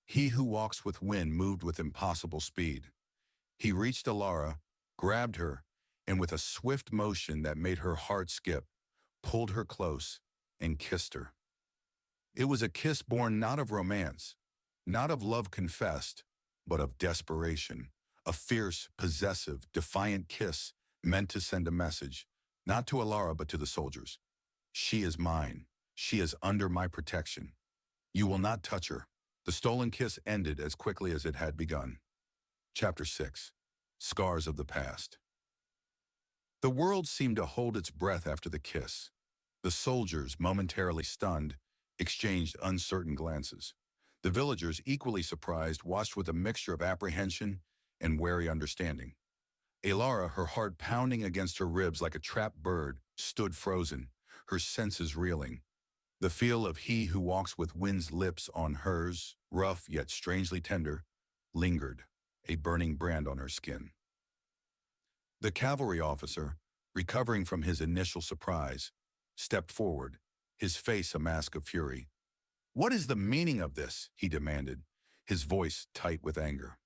he who walks with wind moved with impossible speed. He reached Alara, grabbed her, and with a swift motion that made her heart skip, pulled her close and kissed her. It was a kiss born not of romance, not of love confessed, but of desperation, a fierce, possessive, defiant kiss meant to send a message, not to Alara but to the soldiers. "She is mine. She is under my protection. You will not touch her." The stolen kiss ended as quickly as it had begun. Chapter 6. Scars of the Past. The world seemed to hold its breath after the kiss. The soldiers, momentarily stunned, exchanged uncertain glances. The villagers, equally surprised, watched with a mixture of apprehension and wary understanding. Alara, her heart pounding against her ribs like a trapped bird, stood frozen, her senses reeling. The feel of he who walks with wind's lips on hers, rough yet strangely tender, lingered, a burning brand on her skin. The cavalry officer, recovering from his initial surprise, stepped forward, his face a mask of fury. "What is the meaning of this?" he demanded, his voice tight with anger.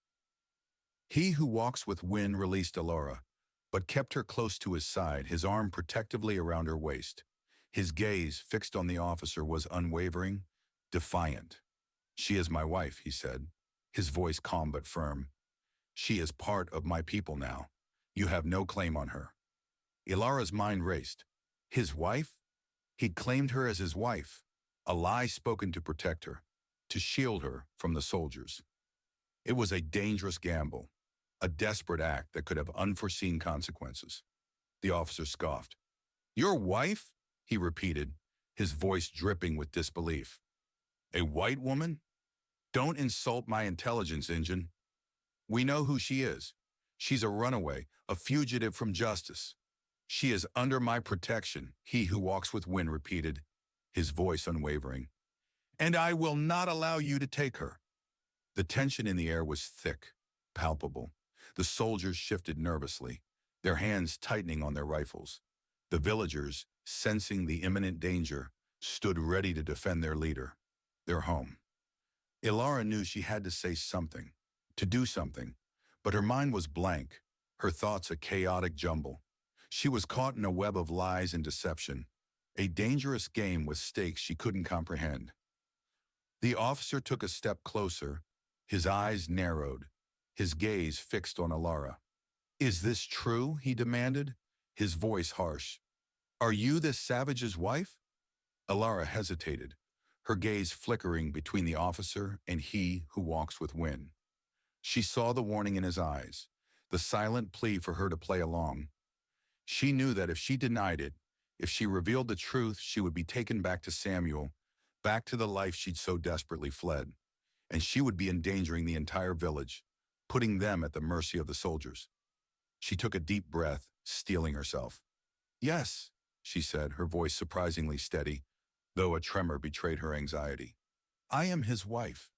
He who walks with wind released Alara, but kept her close to his side, his arm protectively around her waist. His gaze, fixed on the officer, was unwavering, defiant. "She is my wife," he said, his voice calm but firm. "She is part of my people now. You have no claim on her." Ilara's mind raced. His wife? He'd claimed her as his wife, a lie spoken to protect her, to shield her from the soldiers. It was a dangerous gamble, a desperate act that could have unforeseen consequences. The officer scoffed. "Your wife?" he repeated, his voice dripping with disbelief. A white woman? Don't insult my intelligence engine. We know who she is. She's a runaway, a fugitive from justice. She is under my protection, he who walks with wind repeated, his voice unwavering. And I will not allow you to take her. The tension in the air was thick, palpable. The soldiers shifted nervously, their hands tightening on their rifles. The villagers, sensing the imminent danger, stood ready to defend their leader, their home. Ilara knew she had to say something, to do something, but her mind was blank, her thoughts a chaotic jumble. She was caught in a web of lies and deception, a dangerous game with stakes she couldn't comprehend. The officer took a step closer, his eyes narrowed, his gaze fixed on Ilara. Is this true? He demanded, his voice harsh. Are you this savage's wife? Ilara hesitated, her gaze flickering between the officer and he who walks with wind. She saw the warning in his eyes, the silent plea for her to play along. She knew that if she denied it, if she revealed the truth, she would be taken back to Samuel, back to the life she'd so desperately fled, and she would be endangering the entire village, putting them at the mercy of the soldiers. She took a deep breath, steeling herself. Yes, she said, her voice surprisingly steady, though a tremor betrayed her anxiety. I am his wife.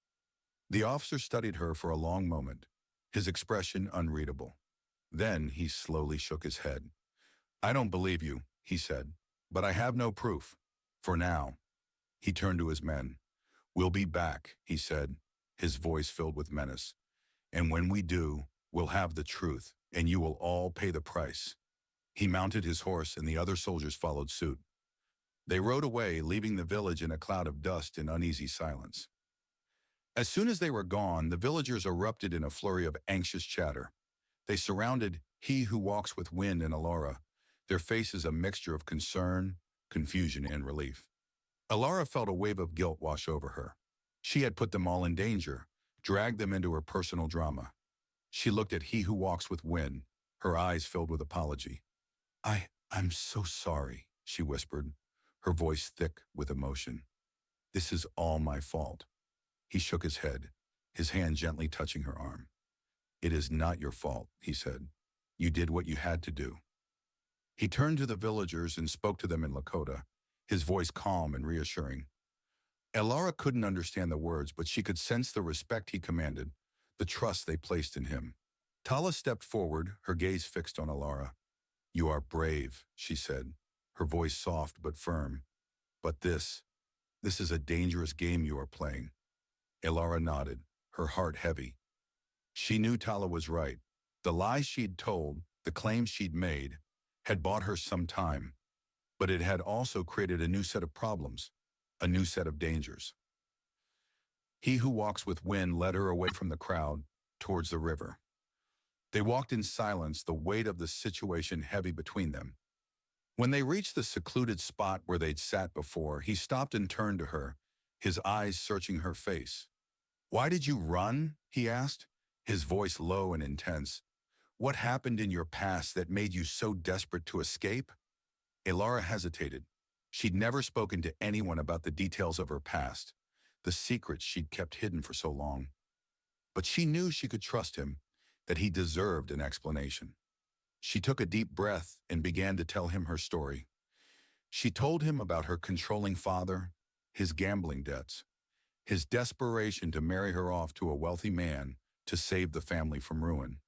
The officer studied her for a long moment, his expression unreadable. Then he slowly shook his head. I don't believe you, he said, but I have no proof. For now. He turned to his men. We'll be back, he said, his voice filled with menace. And when we do, we'll have the truth, and you will all pay the price. He mounted his horse and the other soldiers followed suit. They rode away, leaving the village in a cloud of dust and uneasy silence. As soon as they were gone, the villagers erupted in a flurry of anxious chatter. They surrounded he who walks with wind and Ilara, their faces a mixture of concern, confusion, and relief. Ilara felt a wave of guilt wash over her. She had put them all in danger, dragged them into her personal drama. She looked at he who walks with wind, her eyes filled with apology. I'm so sorry, she whispered, her voice thick with emotion. This is all my fault. He shook his head, his hand gently touching her arm. It is not your fault, he said. You did what you had to do. He turned to the villagers and spoke to them in Lakota, his voice calm and reassuring. Ilara couldn't understand the words, but she could sense the respect he commanded, the trust they placed in him. Tala stepped forward, her gaze fixed on Ilara. You are brave, she said, her voice soft but firm. But this is a dangerous game you are playing. Ilara nodded, her heart heavy. She knew Tala was right. The lies she'd told, the claims she'd made, had bought her some time, but it had also created a new set of problems, a new set of dangers. He who walks with wind led her away from the crowd, towards the river. They walked in silence, the weight of the situation heavy between them. When they reached the secluded spot where they'd sat before, he stopped and turned to her, his eyes searching her face. Why did you run? He asked, his voice low and intense. What happened in your past that made you so desperate to escape? Ilara hesitated. She'd never spoken to anyone about the details of her past, the secrets she'd kept hidden for so long. But she knew she could trust him, that he deserved an explanation. She took a deep breath and began to tell him her story. She told him about her controlling father, his gambling debts, his desperation to marry her off to a wealthy man to save the family from ruin.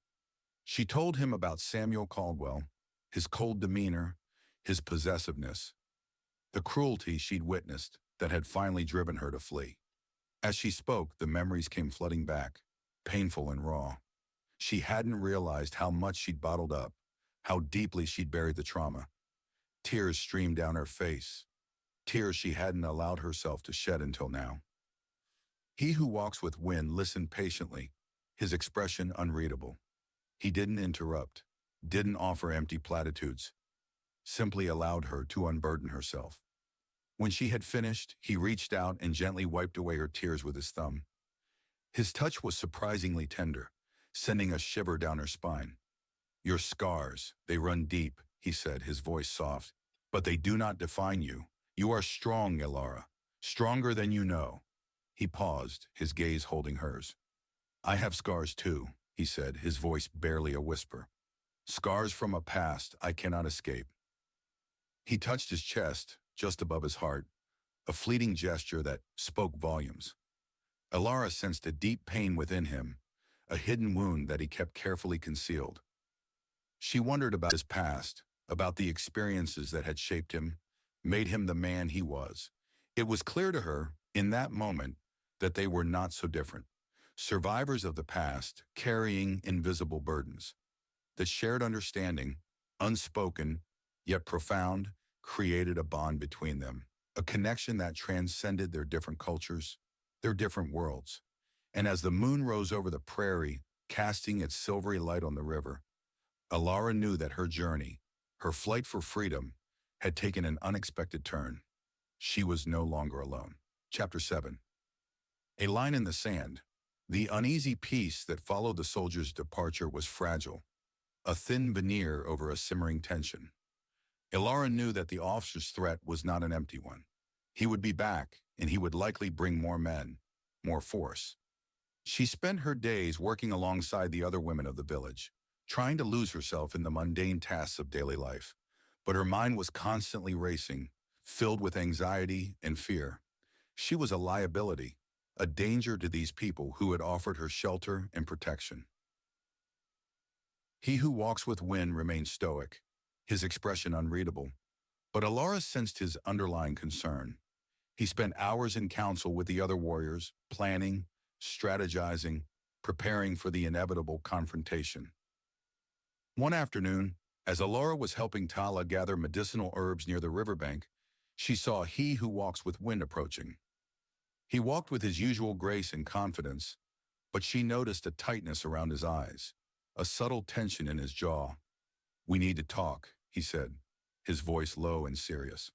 She told him about Samuel Caldwell, his cold demeanor, his possessiveness, the cruelty she'd witnessed that had finally driven her to flee. As she spoke, the memories came flooding back, painful and raw. She hadn't realized how much she'd bottled up, how deeply she'd buried the trauma. Tears streamed down her face, tears she hadn't allowed herself to shed until now. He who walks with wind listened patiently, his expression unreadable. He didn't interrupt, didn't offer empty platitudes, simply allowed her to unburden herself. When she had finished, he reached out and gently wiped away her tears with his thumb. His touch was surprisingly tender, sending a shiver down her spine. Your scars, they run deep, he said, his voice soft, But they do not define you. You are strong, Elara. Stronger than you know. He paused, his gaze holding hers. I have scars too, he said, his voice barely a whisper. Scars from a past I cannot escape. He touched his chest, just above his heart, a fleeting gesture that spoke volumes. Elara sensed a deep pain within him, a hidden wound that he kept carefully concealed. She wondered about his past, about the experiences that had shaped him, made him the man he was. It was clear to her, in that moment, that they were not so different. Survivors of the past, carrying invisible burdens. The shared understanding, unspoken, yet profound, created a bond between them, a connection that transcended their different cultures, their different worlds. And as the moon rose over the prairie, casting its silvery light on the river, Elara knew that her journey, her flight for freedom, had taken an unexpected turn. She was no longer alone. Chapter 7. A line in the sand. The uneasy peace that followed the soldier's departure was fragile, a thin veneer over a simmering tension. Elara knew that the officer's threat was not an empty one. He would be back, and he would likely bring more men, more force. She spent her days working alongside the other women of the village, trying to lose herself in the mundane tasks of daily life. But her mind was constantly racing, filled with anxiety and fear. She was a liability, a danger to these people who had offered her shelter and protection. He who walks with wind remained stoic, his expression unreadable, but Elara sensed his underlying concern. He spent hours in council with the other warriors, planning, strategizing, preparing for the inevitable confrontation. One afternoon, as Elara was helping Tala gather medicinal herbs near the riverbank, she saw he who walks with wind approaching. He walked with his usual grace and confidence, but she noticed a tightness around his eyes, a subtle tension in his jaw. We need to talk, he said, his voice low and serious.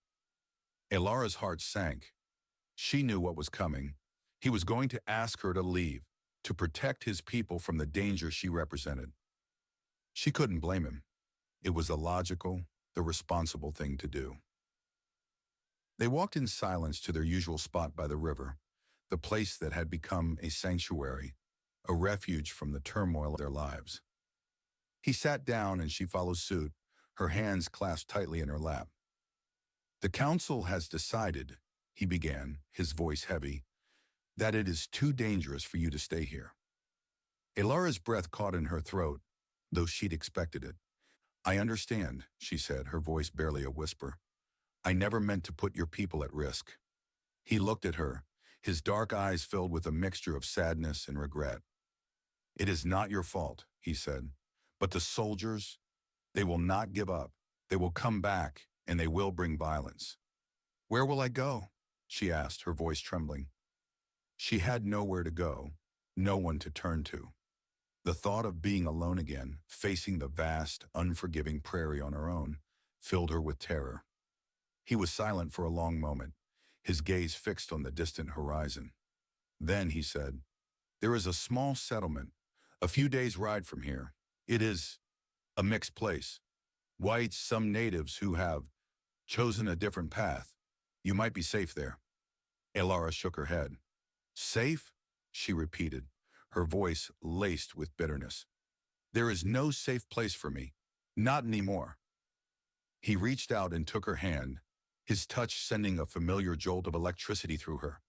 Elara's heart sank. She knew what was coming. He was going to ask her to leave, to protect his people from the danger she represented. She couldn't blame him. It was the logical, the responsible thing to do. They walked in silence to their usual spot by the river, the place that had become a sanctuary, a refuge from the turmoil of their lives. He sat down and she followed suit, her hands clasped tightly in her lap. The council has decided, he began, his voice heavy, that it is too dangerous for you to stay here. Elara's breath caught in her throat, though she'd expected it. I understand, she said, her voice barely a whisper. I never meant to put your people at risk. He looked at her, his dark eyes filled with a mixture of sadness and regret. It is not your fault, he said, but the soldiers, they will not give up. They will come back, and they will bring violence. Where will I go? She asked, her voice trembling. She had nowhere to go, no one to turn to. The thought of being alone again, facing the vast, unforgiving prairie on her own, filled her with terror. He was silent for a long moment, his gaze fixed on the distant horizon. Then he said, there is a small settlement, a few days' ride from here. It is a mixed place. Whites, some natives who have chosen a different path. You might be safe there. Elara shook her head. Safe? She repeated, her voice laced with bitterness. There is no safe place for me. Not anymore. He reached out and took her hand, his touch sending a familiar jolt of electricity through her.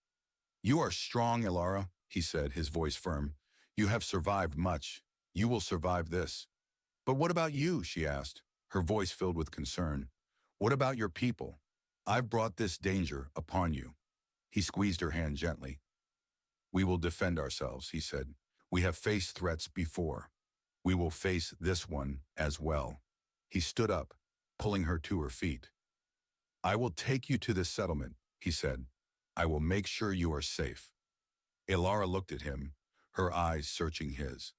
You are strong, Elara, he said, his voice firm. You have survived much. You will survive this. But what about you, she asked, her voice filled with concern. What about your people? I've brought this danger upon you. He squeezed her hand gently. We will defend ourselves, he said. We have faced threats before. We will face this one as well. He stood up, pulling her to her feet. I will take you to this settlement, he said. I will make sure you are safe. Elara looked at him, her eyes searching his.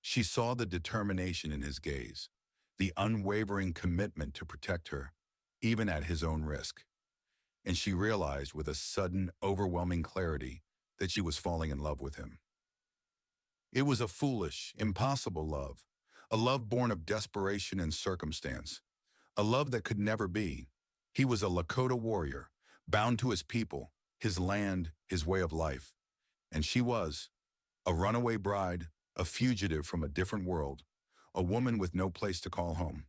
She saw the determination in his gaze, the unwavering commitment to protect her, even at his own risk. And she realized with a sudden, overwhelming clarity that she was falling in love with him. It was a foolish, impossible love, a love born of desperation and circumstance, a love that could never be, He was a Lakota warrior, bound to his people, his land, his way of life. And she was a runaway bride, a fugitive from a different world, a woman with no place to call home.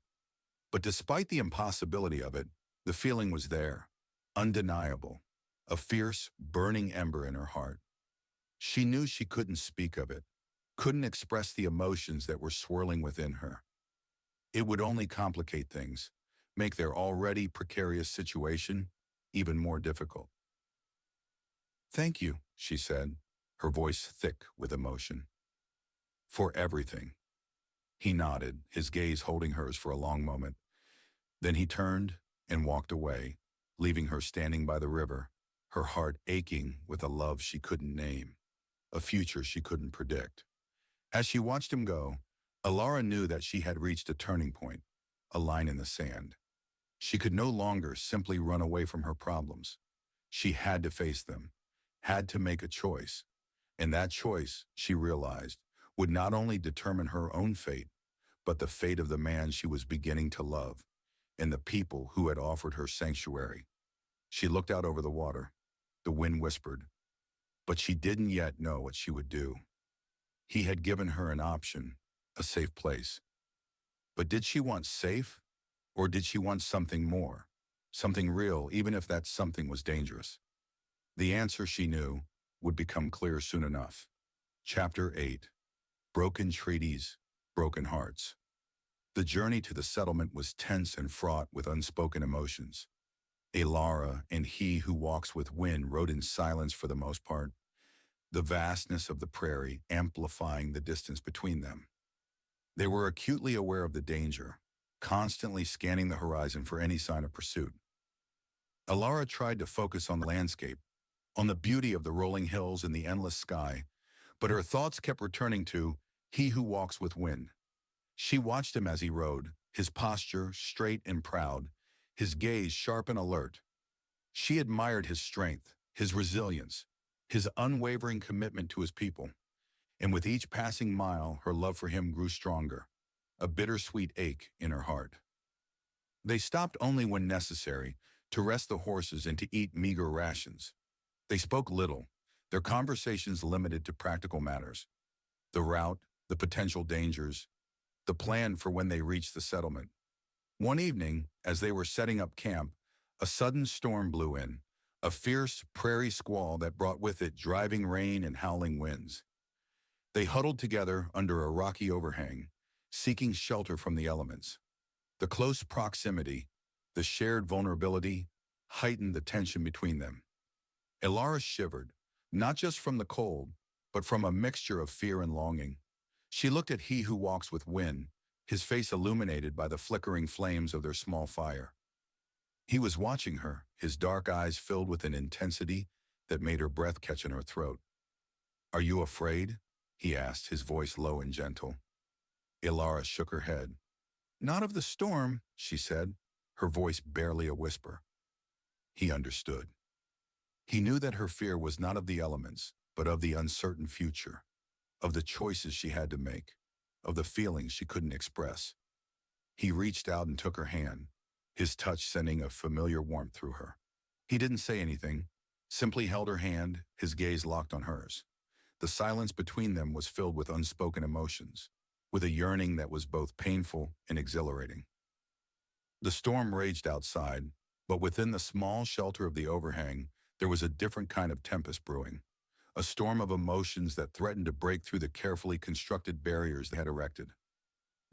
But despite the impossibility of it, the feeling was there, undeniable, a fierce, burning ember in her heart. She knew she couldn't speak of it, couldn't express the emotions that were swirling within her. It would only complicate things, make their already precarious situation even more difficult. "Thank you," she said, her voice thick with emotion. "For everything." He nodded, his gaze holding hers for a long moment. Then he turned and walked away, leaving her standing by the river, her heart aching with a love she couldn't name, a future she couldn't predict. As she watched him go, Alara knew that she had reached a turning point, a line in the sand. She could no longer simply run away from her problems. She had to face them, had to make a choice. And that choice, she realized, would not only determine her own fate, but the fate of the man she was beginning to love, and the people who had offered her sanctuary. She looked out over the water. The wind whispered, but she didn't yet know what she would do. He had given her an option, a safe place. But did she want safe, or did she want something more, something real, even if that something was dangerous? The answer, she knew, would become clear soon enough. Chapter 8. Broken Treaties, Broken Hearts. The journey to the settlement was tense and fraught with unspoken emotions. Alara and he who walks with wind rode in silence for the most part, the vastness of the prairie amplifying the distance between them. They were acutely aware of the danger, constantly scanning the horizon for any sign of pursuit. Alara tried to focus on the landscape, on the beauty of the rolling hills and the endless sky, but her thoughts kept returning to he who walks with wind. She watched him as he rode, his posture straight and proud, his gaze sharp and alert. She admired his strength, his resilience, his unwavering commitment to his people. And with each passing mile, her love for him grew stronger, a bittersweet ache in her heart. They stopped only when necessary, to rest the horses and to eat meager rations. They spoke little, their conversations limited to practical matters: the route, the potential dangers, the plan for when they reached the settlement. One evening, as they were setting up camp, a sudden storm blew in, a fierce prairie squall that brought with it driving rain and howling winds. They huddled together under a rocky overhang, seeking shelter from the elements. The close proximity, the shared vulnerability, heightened the tension between them. Alara shivered, not just from the cold, but from a mixture of fear and longing. She looked at he who walks with wind, his face illuminated by the flickering flames of their small fire. He was watching her, his dark eyes filled with an intensity that made her breath catch in her throat. "Are you afraid?" he asked, his voice low and gentle. Alara shook her head. "Not of the storm," she said, her voice barely a whisper. He understood. He knew that her fear was not of the elements, but of the uncertain future, of the choices she had to make, of the feelings she couldn't express. He reached out and took her hand, his touch sending a familiar warmth through her. He didn't say anything, simply held her hand, his gaze locked on hers. The silence between them was filled with unspoken emotions, with a yearning that was both painful and exhilarating. The storm raged outside, but within the small shelter of the overhang, there was a different kind of tempest brewing, a storm of emotions that threatened to break through the carefully constructed barriers they had erected.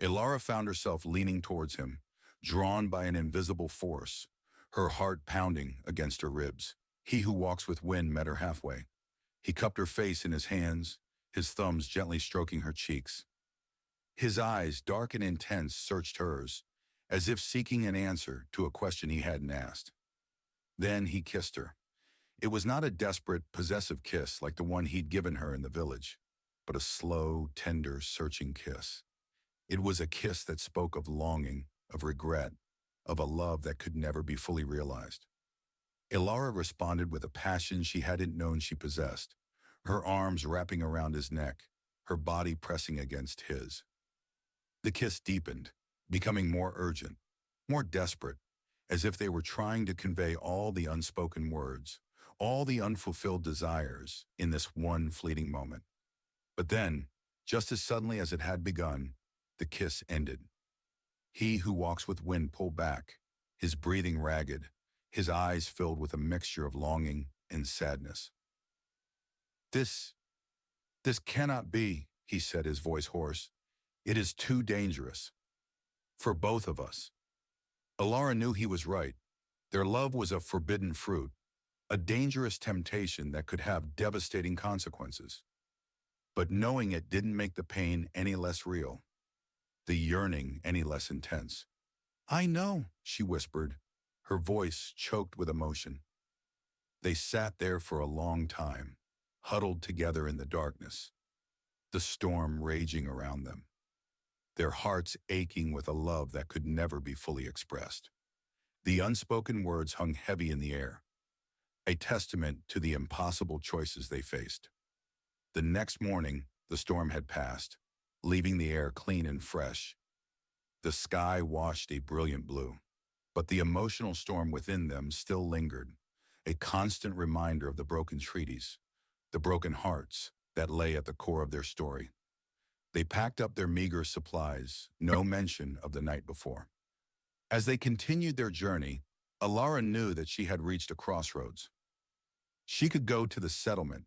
Alara found herself leaning towards him, drawn by an invisible force, her heart pounding against her ribs. He who walks with wind met her halfway. He cupped her face in his hands, his thumbs gently stroking her cheeks. His eyes, dark and intense, searched hers, as if seeking an answer to a question he hadn't asked. Then he kissed her. It was not a desperate, possessive kiss like the one he'd given her in the village, but a slow, tender, searching kiss. It was a kiss that spoke of longing, of regret, of a love that could never be fully realized. Alara responded with a passion she hadn't known she possessed, her arms wrapping around his neck, her body pressing against his. The kiss deepened, becoming more urgent, more desperate, as if they were trying to convey all the unspoken words, all the unfulfilled desires in this one fleeting moment. But then, just as suddenly as it had begun, the kiss ended. He who walks with wind pulled back, his breathing ragged, his eyes filled with a mixture of longing and sadness. This, this cannot be, he said, his voice hoarse. It is too dangerous. For both of us. Alara knew he was right. Their love was a forbidden fruit, a dangerous temptation that could have devastating consequences. But knowing it didn't make the pain any less real, the yearning any less intense. I know, she whispered, her voice choked with emotion. They sat there for a long time, huddled together in the darkness, the storm raging around them, their hearts aching with a love that could never be fully expressed. The unspoken words hung heavy in the air, a testament to the impossible choices they faced. The next morning, the storm had passed, leaving the air clean and fresh. The sky washed a brilliant blue, but the emotional storm within them still lingered, a constant reminder of the broken treaties, the broken hearts that lay at the core of their story. They packed up their meager supplies, no mention of the night before. As they continued their journey, Alara knew that she had reached a crossroads. She could go to the settlement,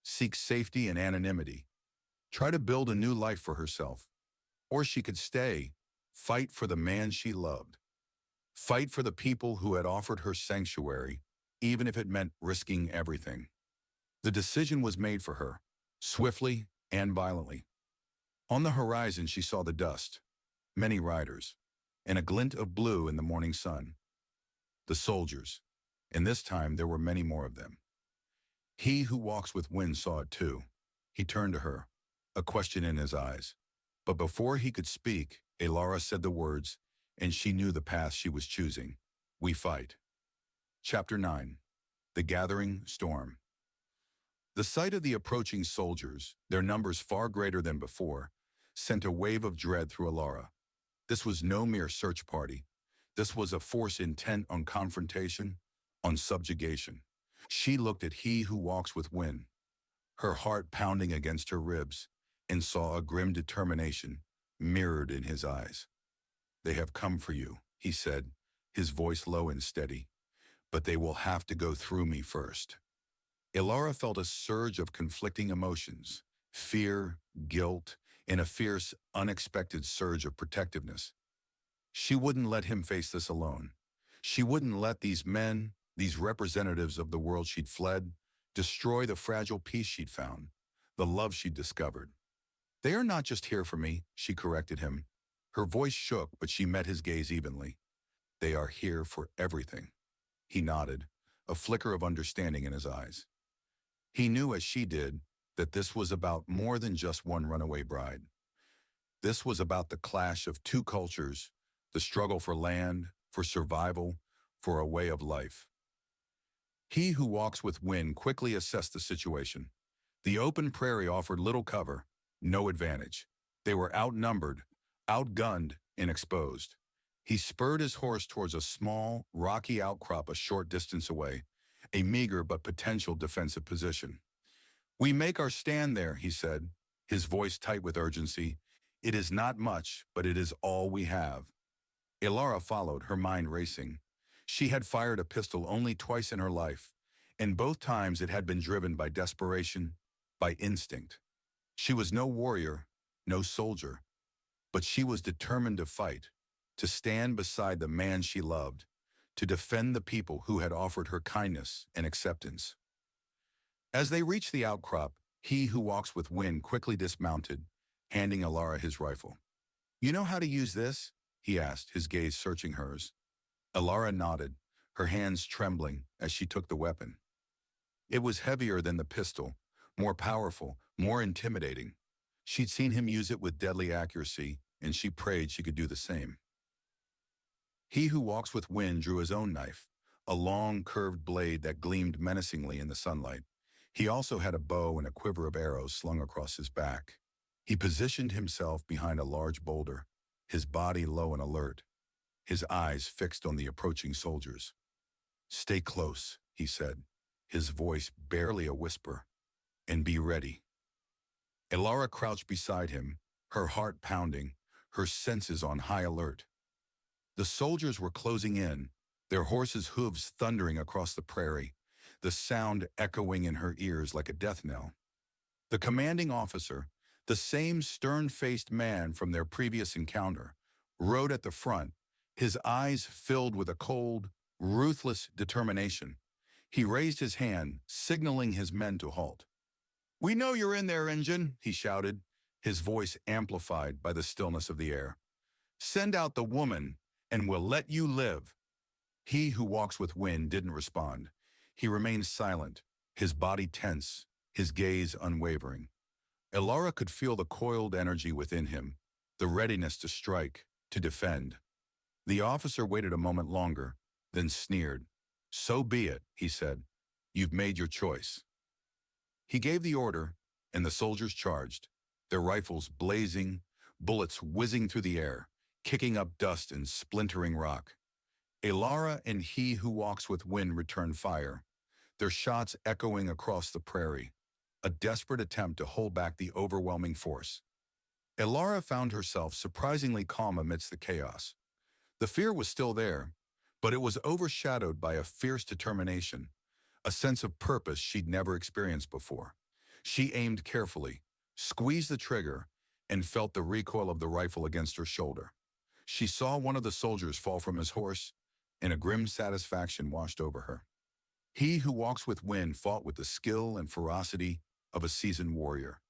seek safety and anonymity, try to build a new life for herself, or she could stay, fight for the man she loved, fight for the people who had offered her sanctuary, even if it meant risking everything. The decision was made for her, swiftly and violently. On the horizon she saw the dust, many riders, and a glint of blue in the morning sun. The soldiers, and this time there were many more of them. He who walks with wind saw it too. He turned to her, a question in his eyes. But before he could speak, Alara said the words, and she knew the path she was choosing. We fight. Chapter 9. The Gathering Storm. The sight of the approaching soldiers, their numbers far greater than before, sent a wave of dread through Alara. This was no mere search party. This was a force intent on confrontation, on subjugation. She looked at he who walks with wind, her heart pounding against her ribs, and saw a grim determination mirrored in his eyes. They have come for you, he said, his voice low and steady, but they will have to go through me first. Alara felt a surge of conflicting emotions, fear, guilt, and a fierce, unexpected surge of protectiveness. She wouldn't let him face this alone. She wouldn't let these men, these representatives of the world she'd fled, destroy the fragile peace she'd found, the love she'd discovered. They are not just here for me, she corrected him. Her voice shook, but she met his gaze evenly. They are here for everything. He nodded, a flicker of understanding in his eyes. He knew, as she did, that this was about more than just one runaway bride. This was about the clash of two cultures, the struggle for land, for survival, for a way of life. He who walks with wind quickly assessed the situation. The open prairie offered little cover, no advantage. They were outnumbered, outgunned, and exposed. He spurred his horse towards a small, rocky outcrop a short distance away, a meager but potential defensive position. We make our stand there, he said, his voice tight with urgency. It is not much, but it is all we have. Alara followed, her mind racing. She had fired a pistol only twice in her life, and both times it had been driven by desperation, by instinct. She was no warrior, no soldier, but she was determined to fight, to stand beside the man she loved, to defend the people who had offered her kindness and acceptance. As they reached the outcrop, he who walks with wind quickly dismounted, handing Alara his rifle. You know how to use this? He asked, his gaze searching hers. Alara nodded, her hands trembling as she took the weapon. It was heavier than the pistol, more powerful, more intimidating. She'd seen him use it with deadly accuracy, and she prayed she could do the same. He who walks with wind drew his own knife, a long, curved blade that gleamed menacingly in the sunlight. He also had a bow and a quiver of arrows slung across his back. He positioned himself behind a large boulder, his body low and alert. his eyes fixed on the approaching soldiers. "Stay close," he said, his voice barely a whisper, "and be ready." Elara crouched beside him, her heart pounding, her senses on high alert. The soldiers were closing in, their horses' hooves thundering across the prairie, the sound echoing in her ears like a death knell. The commanding officer, the same stern-faced man from their previous encounter, rode at the front, his eyes filled with a cold, ruthless determination. He raised his hand, signaling his men to halt. "We know you're in there, Injun," he shouted, his voice amplified by the stillness of the air. "Send out the woman, and we'll let you live." He who walks with wind didn't respond. He remained silent, his body tense, his gaze unwavering. Elara could feel the coiled energy within him, the readiness to strike, to defend. The officer waited a moment longer, then sneered. "So be it," he said. "You've made your choice." He gave the order, and the soldiers charged, their rifles blazing, bullets whizzing through the air, kicking up dust and splintering rock. Elara and he who walks with wind returned fire, their shots echoing across the prairie, a desperate attempt to hold back the overwhelming force. Elara found herself surprisingly calm amidst the chaos. The fear was still there, but it was overshadowed by a fierce determination, a sense of purpose she'd never experienced before. She aimed carefully, squeezed the trigger, and felt the recoil of the rifle against her shoulder. She saw one of the soldiers fall from his horse, and a grim satisfaction washed over her. He who walks with wind fought with the skill and ferocity of a seasoned warrior.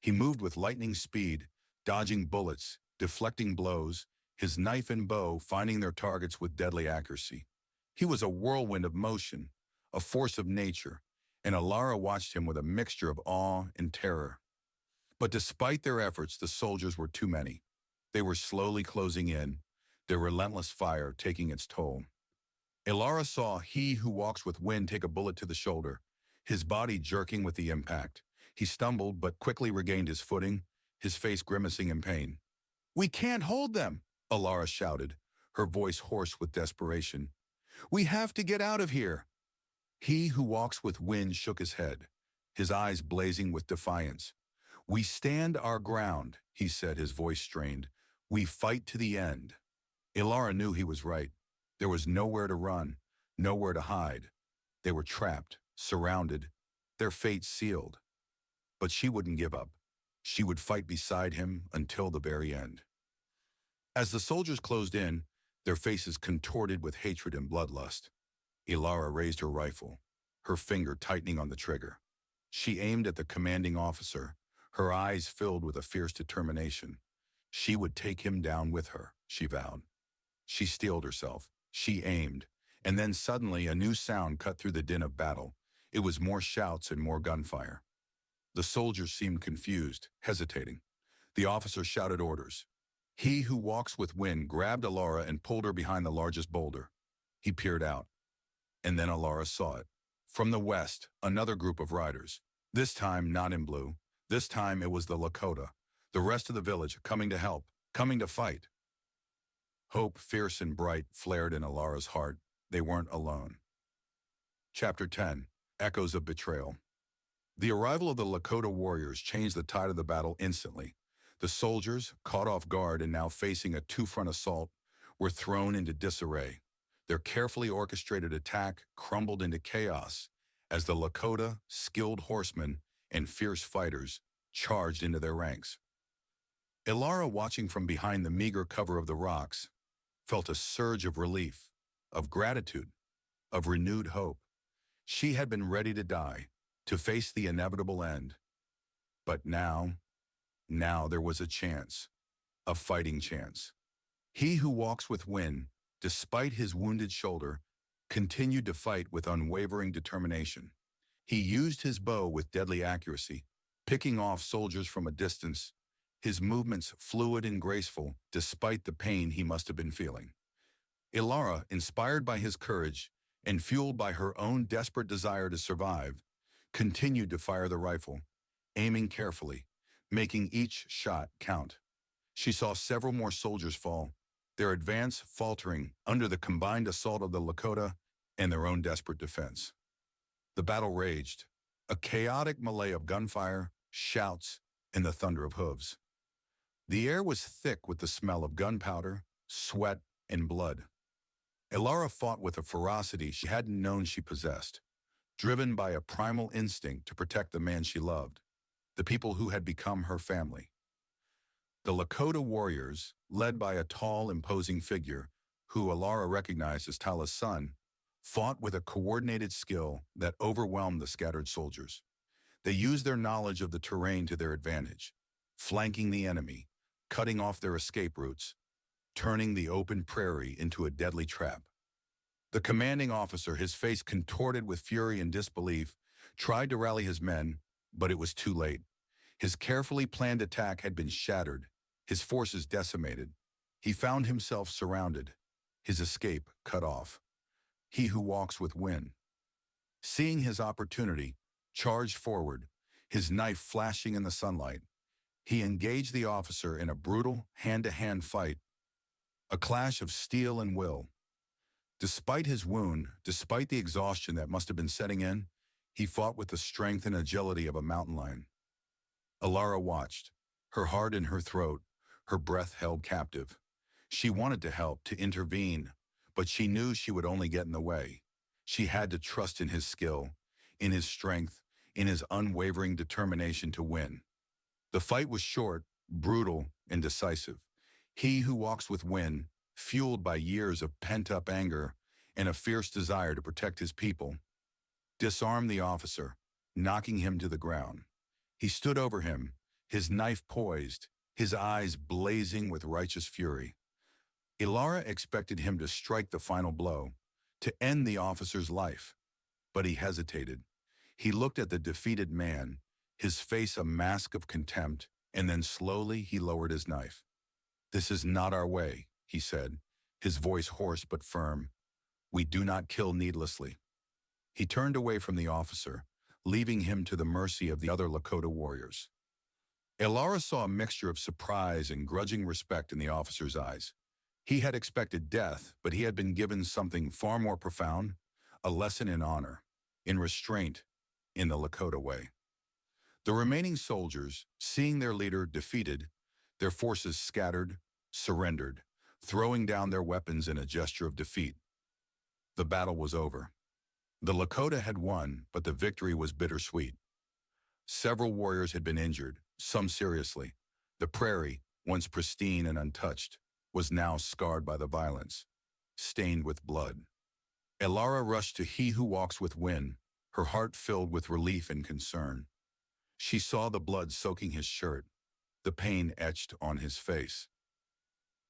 He moved with lightning speed, dodging bullets, deflecting blows, his knife and bow finding their targets with deadly accuracy. He was a whirlwind of motion, a force of nature, and Elara watched him with a mixture of awe and terror. But despite their efforts, the soldiers were too many. They were slowly closing in, their relentless fire taking its toll. Elara saw he who walks with wind take a bullet to the shoulder, his body jerking with the impact. He stumbled but quickly regained his footing, his face grimacing in pain. "We can't hold them," Elara shouted, her voice hoarse with desperation. "We have to get out of here." He who walks with wind shook his head, his eyes blazing with defiance. "We stand our ground," he said, his voice strained. "We fight to the end." Elara knew he was right. There was nowhere to run, nowhere to hide. They were trapped, surrounded, their fate sealed. But she wouldn't give up. She would fight beside him until the very end. As the soldiers closed in, their faces contorted with hatred and bloodlust, Elara raised her rifle, her finger tightening on the trigger. She aimed at the commanding officer, her eyes filled with a fierce determination. She would take him down with her, she vowed. She steeled herself. She aimed, and then suddenly a new sound cut through the din of battle. It was more shouts and more gunfire. The soldiers seemed confused, hesitating. The officer shouted orders. He who walks with wind grabbed Elara and pulled her behind the largest boulder. He peered out, and then Elara saw it. From the west, another group of riders. This time not in blue. This time it was the Lakota, the rest of the village coming to help, coming to fight. Hope, fierce and bright, flared in Elara's heart. They weren't alone. Chapter 10. Echoes of Betrayal. The arrival of the Lakota warriors changed the tide of the battle instantly. The soldiers, caught off guard and now facing a two-front assault, were thrown into disarray. Their carefully orchestrated attack crumbled into chaos as the Lakota, skilled horsemen, and fierce fighters charged into their ranks. Elara, watching from behind the meager cover of the rocks, felt a surge of relief, of gratitude, of renewed hope. She had been ready to die, to face the inevitable end. But now there was a chance, a fighting chance. He who walks with wind, despite his wounded shoulder, continued to fight with unwavering determination. He used his bow with deadly accuracy, picking off soldiers from a distance, his movements fluid and graceful despite the pain he must have been feeling. Elara, inspired by his courage and fueled by her own desperate desire to survive, continued to fire the rifle, aiming carefully, making each shot count. She saw several more soldiers fall, their advance faltering under the combined assault of the Lakota and their own desperate defense. The battle raged, a chaotic melee of gunfire, shouts, and the thunder of hooves. The air was thick with the smell of gunpowder, sweat, and blood. Elara fought with a ferocity she hadn't known she possessed, driven by a primal instinct to protect the man she loved, the people who had become her family. The Lakota warriors, led by a tall, imposing figure, who Elara recognized as Tala's son, fought with a coordinated skill that overwhelmed the scattered soldiers. They used their knowledge of the terrain to their advantage, flanking the enemy, cutting off their escape routes, turning the open prairie into a deadly trap. The commanding officer, his face contorted with fury and disbelief, tried to rally his men, but it was too late. His carefully planned attack had been shattered, his forces decimated. He found himself surrounded, his escape cut off. He who walks with wind. Seeing his opportunity, charged forward, his knife flashing in the sunlight. He engaged the officer in a brutal, hand-to-hand fight, a clash of steel and will. Despite his wound, despite the exhaustion that must have been setting in, he fought with the strength and agility of a mountain lion. Elara watched, her heart in her throat, her breath held captive. She wanted to help, to intervene, but she knew she would only get in the way. She had to trust in his skill, in his strength, in his unwavering determination to win. The fight was short, brutal, and decisive. He who walks with wind, fueled by years of pent-up anger and a fierce desire to protect his people, disarmed the officer, knocking him to the ground. He stood over him, his knife poised, his eyes blazing with righteous fury. Elara expected him to strike the final blow, to end the officer's life, but he hesitated. He looked at the defeated man, his face a mask of contempt, and then slowly he lowered his knife. "This is not our way," he said, his voice hoarse but firm. "We do not kill needlessly." He turned away from the officer, leaving him to the mercy of the other Lakota warriors. Elara saw a mixture of surprise and grudging respect in the officer's eyes. He had expected death, but he had been given something far more profound, a lesson in honor, in restraint, in the Lakota way. The remaining soldiers, seeing their leader defeated, their forces scattered, surrendered, throwing down their weapons in a gesture of defeat. The battle was over. The Lakota had won, but the victory was bittersweet. Several warriors had been injured, some seriously. The prairie, once pristine and untouched, was now scarred by the violence, stained with blood. Elara rushed to He Who Walks with Wind, her heart filled with relief and concern. She saw the blood soaking his shirt, the pain etched on his face.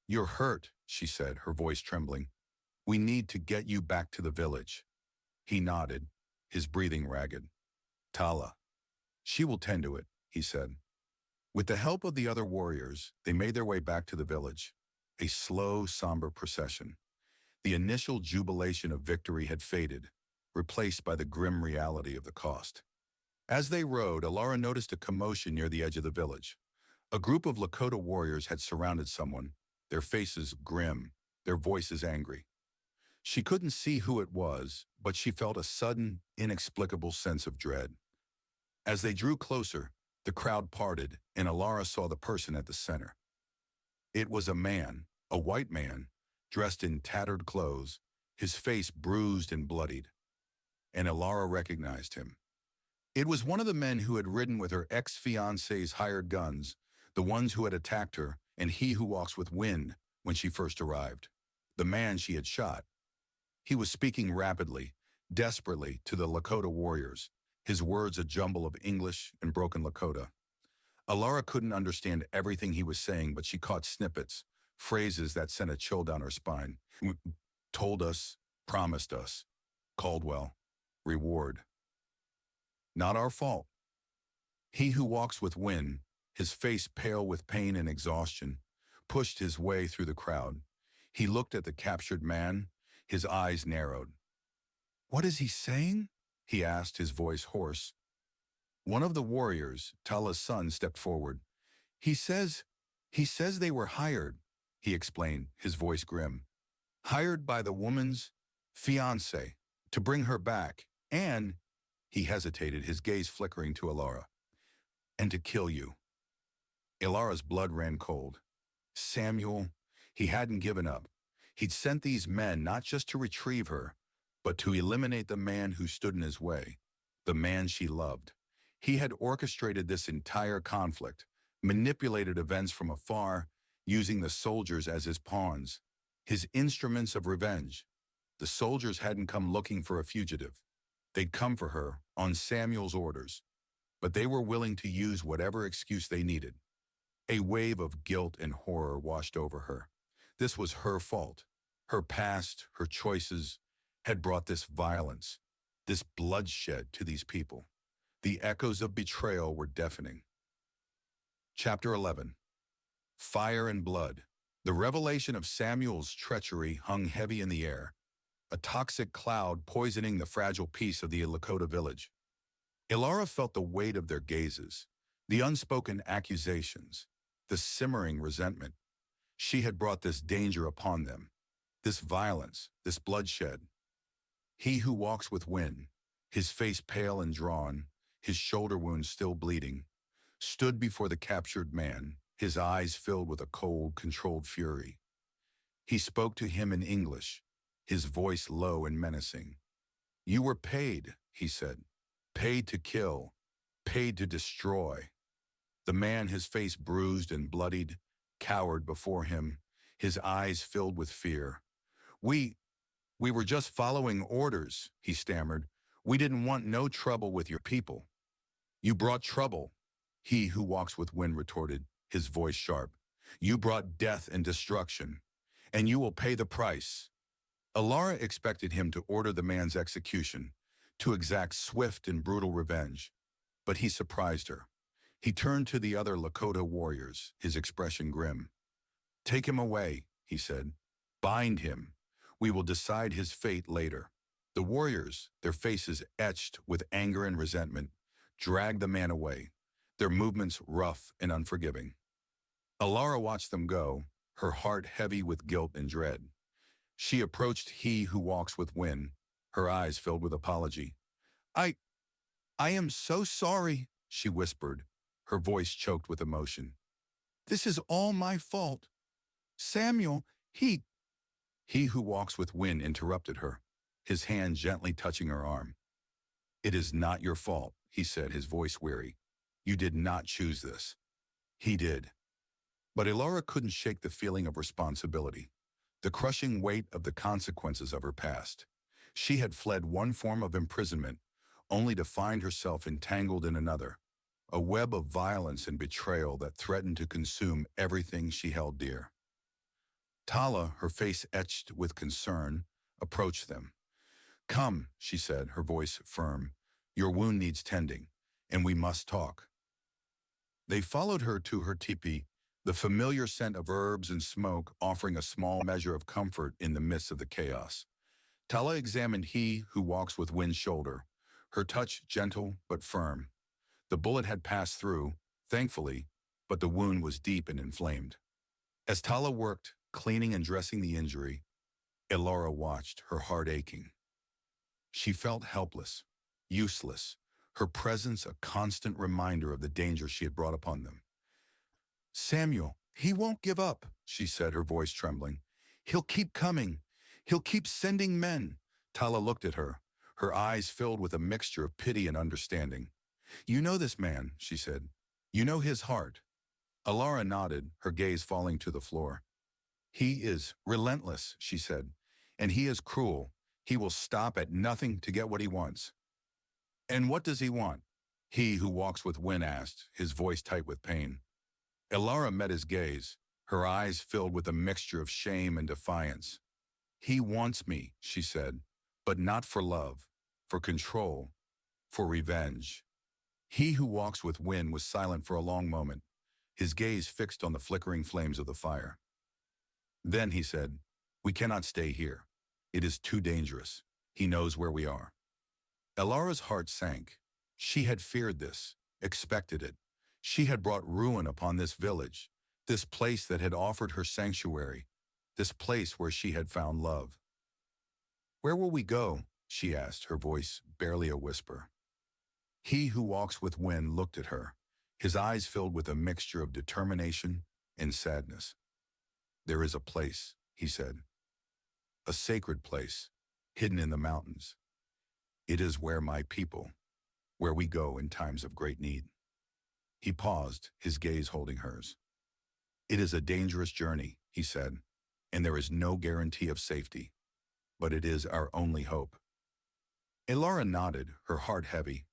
"You're hurt," she said, her voice trembling. "We need to get you back to the village." He nodded, his breathing ragged. "Tala. She will tend to it," he said. With the help of the other warriors, they made their way back to the village, a slow, somber procession. The initial jubilation of victory had faded, replaced by the grim reality of the cost. As they rode, Elara noticed a commotion near the edge of the village. A group of Lakota warriors had surrounded someone, their faces grim, their voices angry. She couldn't see who it was, but she felt a sudden, inexplicable sense of dread. As they drew closer, the crowd parted, and Elara saw the person at the center. It was a man, a white man, dressed in tattered clothes, his face bruised and bloodied. And Elara recognized him. It was one of the men who had ridden with her ex-fiancé's hired guns, the ones who had attacked her, and He Who Walks with Wind when she first arrived, the man she had shot. He was speaking rapidly, desperately to the Lakota warriors, his words a jumble of English and broken Lakota. Elara couldn't understand everything he was saying, but she caught snippets, phrases that sent a chill down her spine. "Told us, promised us, Caldwell, reward. Not our fault." He Who Walks with Wind, his face pale with pain and exhaustion, pushed his way through the crowd. He looked at the captured man, his eyes narrowed. "What is he saying?" he asked, his voice hoarse. One of the warriors, Tala's son, stepped forward. He says they were hired. he explained, his voice grim. Hired by the woman's fiancé to bring her back, and, he hesitated, his gaze flickering to Alara, and to kill you. Ilara's blood ran cold. Samuel, he hadn't given up. He'd sent these men not just to retrieve her, but to eliminate the man who stood in his way, the man she loved. He had orchestrated this entire conflict, manipulated events from afar, using the soldiers as his pawns, his instruments of revenge. The soldiers hadn't come looking for a fugitive. They'd come for her, on Samuel's orders, but they were willing to use whatever excuse they needed. A wave of guilt and horror washed over her. This was her fault. Her past, her choices, had brought this violence, this bloodshed to these people. The echoes of betrayal were deafening. Chapter 11. Fire and Blood. The revelation of Samuel's treachery hung heavy in the air, a toxic cloud poisoning the fragile peace of the Lakota village. Ilara felt the weight of their gazes, the unspoken accusations, the simmering resentment. She had brought this danger upon them, this violence, this bloodshed. He who walks with wind, his face pale and drawn, his shoulder wounds still bleeding, stood before the captured man, his eyes filled with a cold, controlled fury. He spoke to him in English, his voice low and menacing. You were paid, he said, paid to kill, paid to destroy. The man, his face bruised and bloodied, cowered before him, his eyes filled with fear. We were just following orders, he stammered. We didn't want no trouble with your people. You brought trouble, he who walks with wind retorted, his voice sharp. You brought death and destruction, and you will pay the price. Alara expected him to order the man's execution, to exact swift and brutal revenge, but he surprised her. He turned to the other Lakota warriors, his expression grim. Take him away, he said. Bind him. We will decide his fate later. The warriors, their faces etched with anger and resentment, dragged the man away, their movements rough and unforgiving. Alara watched them go, her heart heavy with guilt and dread. She approached he who walks with wind, her eyes filled with apology. I am so sorry, she whispered, her voice choked with emotion. This is all my fault. Samuel, he who walks with wind interrupted her, his hand gently touching her arm. It is not your fault, he said, his voice weary. You did not choose this. He did. But Ilara couldn't shake the feeling of responsibility, the crushing weight of the consequences of her past. She had fled one form of imprisonment, only to find herself entangled in another, a web of violence and betrayal that threatened to consume everything she held dear. Tala, her face etched with concern, approached them. Come, she said, her voice firm. Your wound needs tending, and we must talk. They followed her to her teepee, the familiar scent of herbs and smoke offering a small measure of comfort in the midst of the chaos. Tala examined he who walks with wind's shoulder, her touch gentle but firm. The bullet had passed through, thankfully, but the wound was deep and inflamed. As Tala worked, cleaning and dressing the injury, Ilara watched, her heart aching. She felt helpless, useless, her presence a constant reminder of the danger she had brought upon them. Samuel, he won't give up, she said, her voice trembling. He'll keep coming. He'll keep sending men. Tala looked at her, her eyes filled with a mixture of pity and understanding. You know this man, she said. You know his heart. Alara nodded, her gaze falling to the floor. He is relentless, she said, and he is cruel. He will stop at nothing to get what he wants. And what does he want? He who walks with wind asked, his voice tight with pain. Ilara met his gaze, her eyes filled with a mixture of shame and defiance. He wants me, she said, but not for love, for control, for revenge. He who walks with wind was silent for a long moment, his gaze fixed on the flickering flames of the fire. Then he said, we cannot stay here. It is too dangerous. He knows where we are. Ilara's heart sank. She had feared this, expected it. She had brought ruin upon this village. this place that had offered her sanctuary, this place where she had found love. "Where will we go?" she asked, her voice barely a whisper. He who walks with wind looked at her, his eyes filled with a mixture of determination and sadness. "There is a place," he said, "a sacred place, hidden in the mountains. It is where we go in times of great need." He paused, his gaze holding hers. "It is a dangerous journey," he said, "and there is no guarantee of safety, but it is our only hope." Elara nodded, her heart heavy.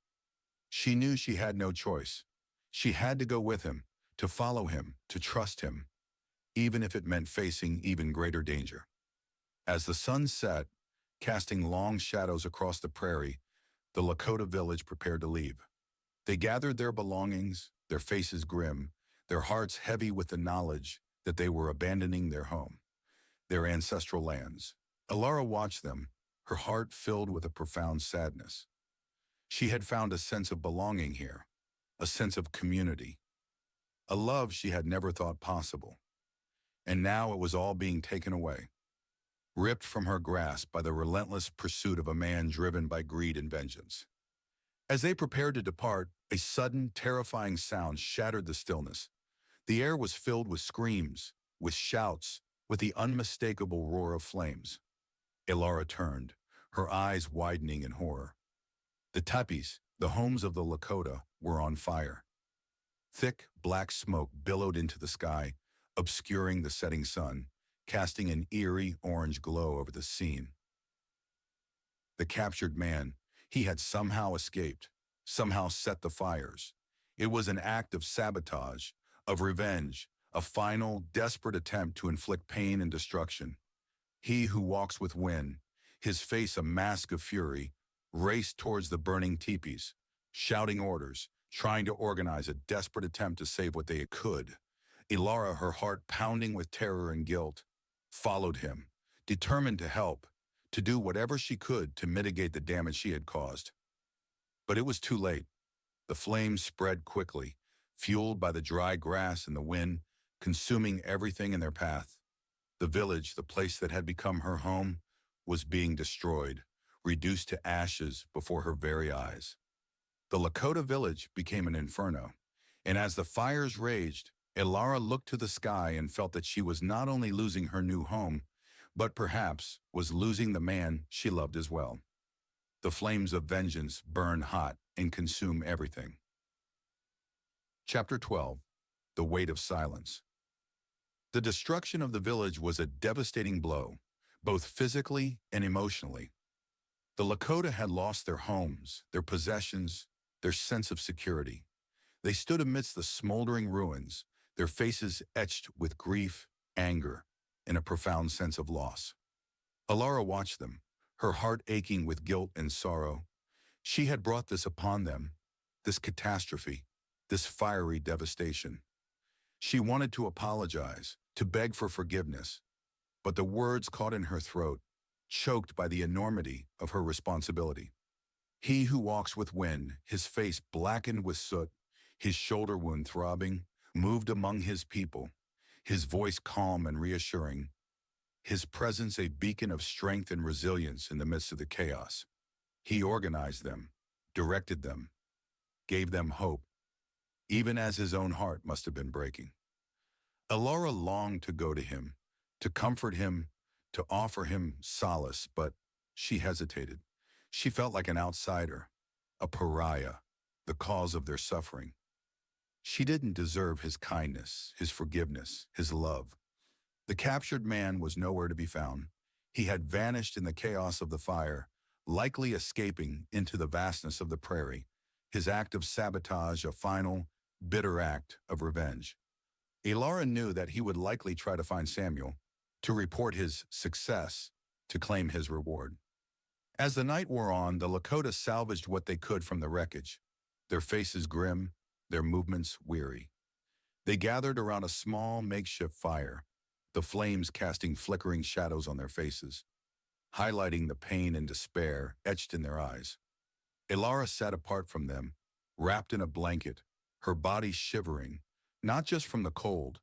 She knew she had no choice. She had to go with him, to follow him, to trust him, even if it meant facing even greater danger. As the sun set, casting long shadows across the prairie, the Lakota village prepared to leave. They gathered their belongings, their faces grim, their hearts heavy with the knowledge that they were abandoning their home, their ancestral lands. Elara watched them, her heart filled with a profound sadness. She had found a sense of belonging here, a sense of community, a love she had never thought possible. And now it was all being taken away, ripped from her grasp by the relentless pursuit of a man driven by greed and vengeance. As they prepared to depart, a sudden, terrifying sound shattered the stillness. The air was filled with screams, with shouts, with the unmistakable roar of flames. Elara turned, her eyes widening in horror. The teepees, the homes of the Lakota, were on fire. Thick, black smoke billowed into the sky, obscuring the setting sun, casting an eerie orange glow over the scene. The captured man, he had somehow escaped, somehow set the fires. It was an act of sabotage, of revenge, a final, desperate attempt to inflict pain and destruction. He who walks with wind, his face a mask of fury, raced towards the burning teepees, shouting orders, trying to organize a desperate attempt to save what they could. Elara, her heart pounding with terror and guilt, followed him, determined to help, to do whatever she could to mitigate the damage she had caused. But it was too late. The flames spread quickly, fueled by the dry grass and the wind, consuming everything in their path. The village, the place that had become her home, was being destroyed, reduced to ashes before her very eyes. The Lakota village became an inferno, and as the fires raged, Elara looked to the sky and felt that she was not only losing her new home, but perhaps was losing the man she loved as well. The flames of vengeance burn hot and consume everything. Chapter 12. The Weight of Silence. The destruction of the village was a devastating blow, both physically and emotionally. The Lakota had lost their homes, their possessions, their sense of security. They stood amidst the smoldering ruins, their faces etched with grief, anger, and a profound sense of loss. Elara watched them, her heart aching with guilt and sorrow. She had brought this upon them, this catastrophe, this fiery devastation. She wanted to apologize, to beg for forgiveness, but the words caught in her throat, choked by the enormity of her responsibility. He who walks with wind, his face blackened with soot, his shoulder wound throbbing, moved among his people, his voice calm and reassuring, his presence a beacon of strength and resilience in the midst of the chaos. He organized them, directed them, gave them hope, even as his own heart must have been breaking. Elara longed to go to him, to comfort him, to offer him solace, but she hesitated. She felt like an outsider, a pariah, the cause of their suffering. She didn't deserve his kindness, his forgiveness, his love. The captured man was nowhere to be found. He had vanished in the chaos of the fire, likely escaping into the vastness of the prairie, his act of sabotage a final, bitter act of revenge. Elara knew that he would likely try to find Samuel, to report his success, to claim his reward. As the night wore on, the Lakota salvaged what they could from the wreckage, their faces grim, their movements weary. They gathered around a small makeshift fire, the flames casting flickering shadows on their faces, highlighting the pain and despair etched in their eyes. Elara sat apart from them, wrapped in a blanket, her body shivering, not just from the cold,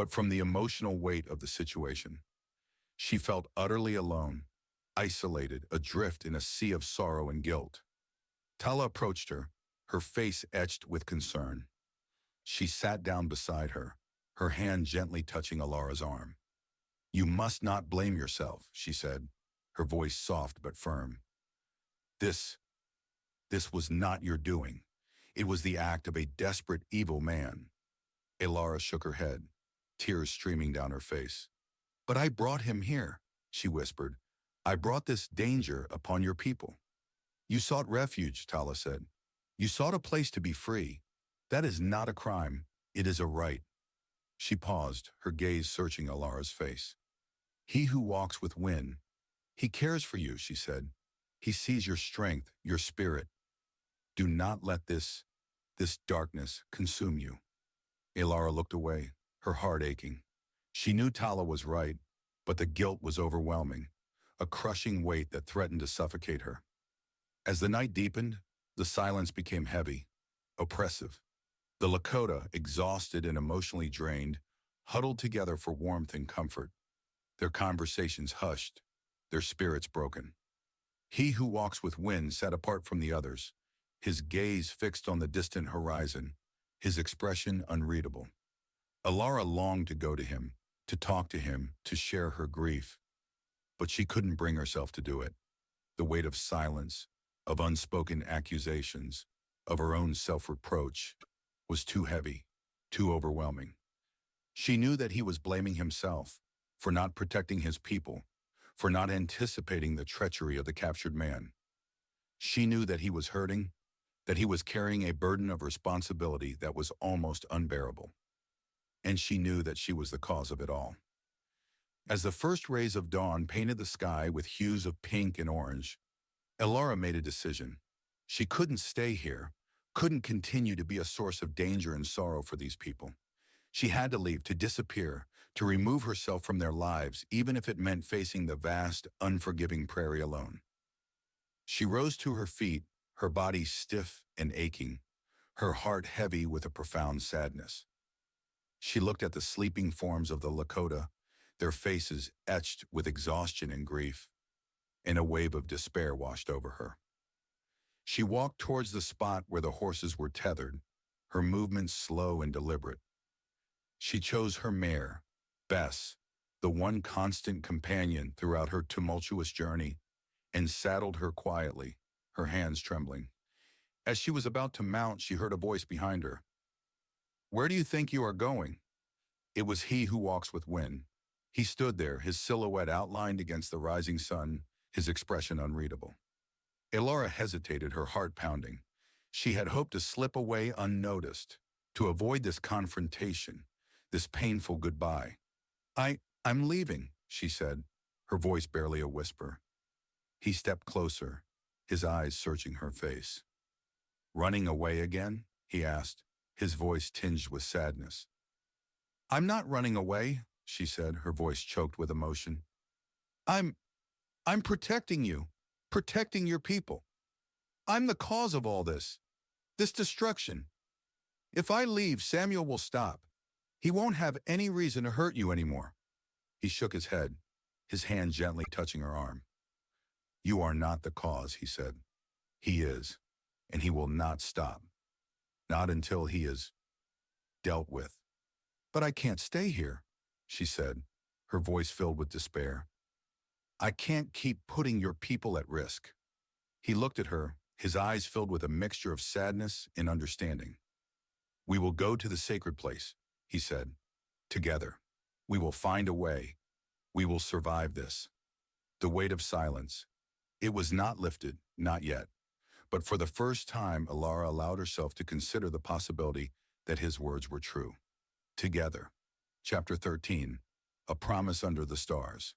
but from the emotional weight of the situation. She felt utterly alone, isolated, adrift in a sea of sorrow and guilt. Tala approached her face etched with concern. She sat down beside her hand gently touching Alara's arm. "You must not blame yourself," she said, her voice soft but firm. This, this was not your doing. It was the act of a desperate, evil man." Alara shook her head, tears streaming down her face. "But I brought him here," she whispered. "I brought this danger upon your people." "You sought refuge," Tala said. "You sought a place to be free. That is not a crime. It is a right." She paused, her gaze searching Alara's face. "He who walks with Win, he cares for you," she said. "He sees your strength, your spirit. Do not let this darkness consume you." Alara looked away, her heart aching. She knew Tala was right, but the guilt was overwhelming, a crushing weight that threatened to suffocate her. As the night deepened, the silence became heavy, oppressive. The Lakota, exhausted and emotionally drained, huddled together for warmth and comfort. Their conversations hushed, their spirits broken. He who walks with Wind sat apart from the others, his gaze fixed on the distant horizon, his expression unreadable. Alara longed to go to him, to talk to him, to share her grief. But she couldn't bring herself to do it. The weight of silence, of unspoken accusations, of her own self-reproach, was too heavy, too overwhelming. She knew that he was blaming himself for not protecting his people, for not anticipating the treachery of the captured man. She knew that he was hurting, that he was carrying a burden of responsibility that was almost unbearable. And she knew that she was the cause of it all. As the first rays of dawn painted the sky with hues of pink and orange, Alara made a decision. She couldn't stay here, couldn't continue to be a source of danger and sorrow for these people. She had to leave, to disappear, to remove herself from their lives, even if it meant facing the vast, unforgiving prairie alone. She rose to her feet, her body stiff and aching, her heart heavy with a profound sadness. She looked at the sleeping forms of the Lakota, their faces etched with exhaustion and grief, and a wave of despair washed over her. She walked towards the spot where the horses were tethered, her movements slow and deliberate. She chose her mare, Bess, the one constant companion throughout her tumultuous journey, and saddled her quietly, her hands trembling. As she was about to mount, she heard a voice behind her. "Where do you think you are going?" It was he who walks with Wind. He stood there, his silhouette outlined against the rising sun, his expression unreadable. Alara hesitated, her heart pounding. She had hoped to slip away unnoticed, to avoid this confrontation, this painful goodbye. I'm leaving," she said, her voice barely a whisper. He stepped closer, his eyes searching her face. "Running away again?" he asked, his voice tinged with sadness. "I'm not running away," she said, her voice choked with emotion. I'm protecting you, protecting your people. I'm the cause of all this destruction. If I leave, Samuel will stop. He won't have any reason to hurt you anymore." He shook his head, his hand gently touching her arm. "You are not the cause," he said. "He is, and he will not stop. Not until he is dealt with." "But I can't stay here," she said, her voice filled with despair. "I can't keep putting your people at risk." He looked at her, his eyes filled with a mixture of sadness and understanding. "We will go to the sacred place," he said. "Together. We will find a way. We will survive this." The weight of silence. It was not lifted, not yet. But for the first time, Alara allowed herself to consider the possibility that his words were true. Together. Chapter 13. A Promise Under the Stars.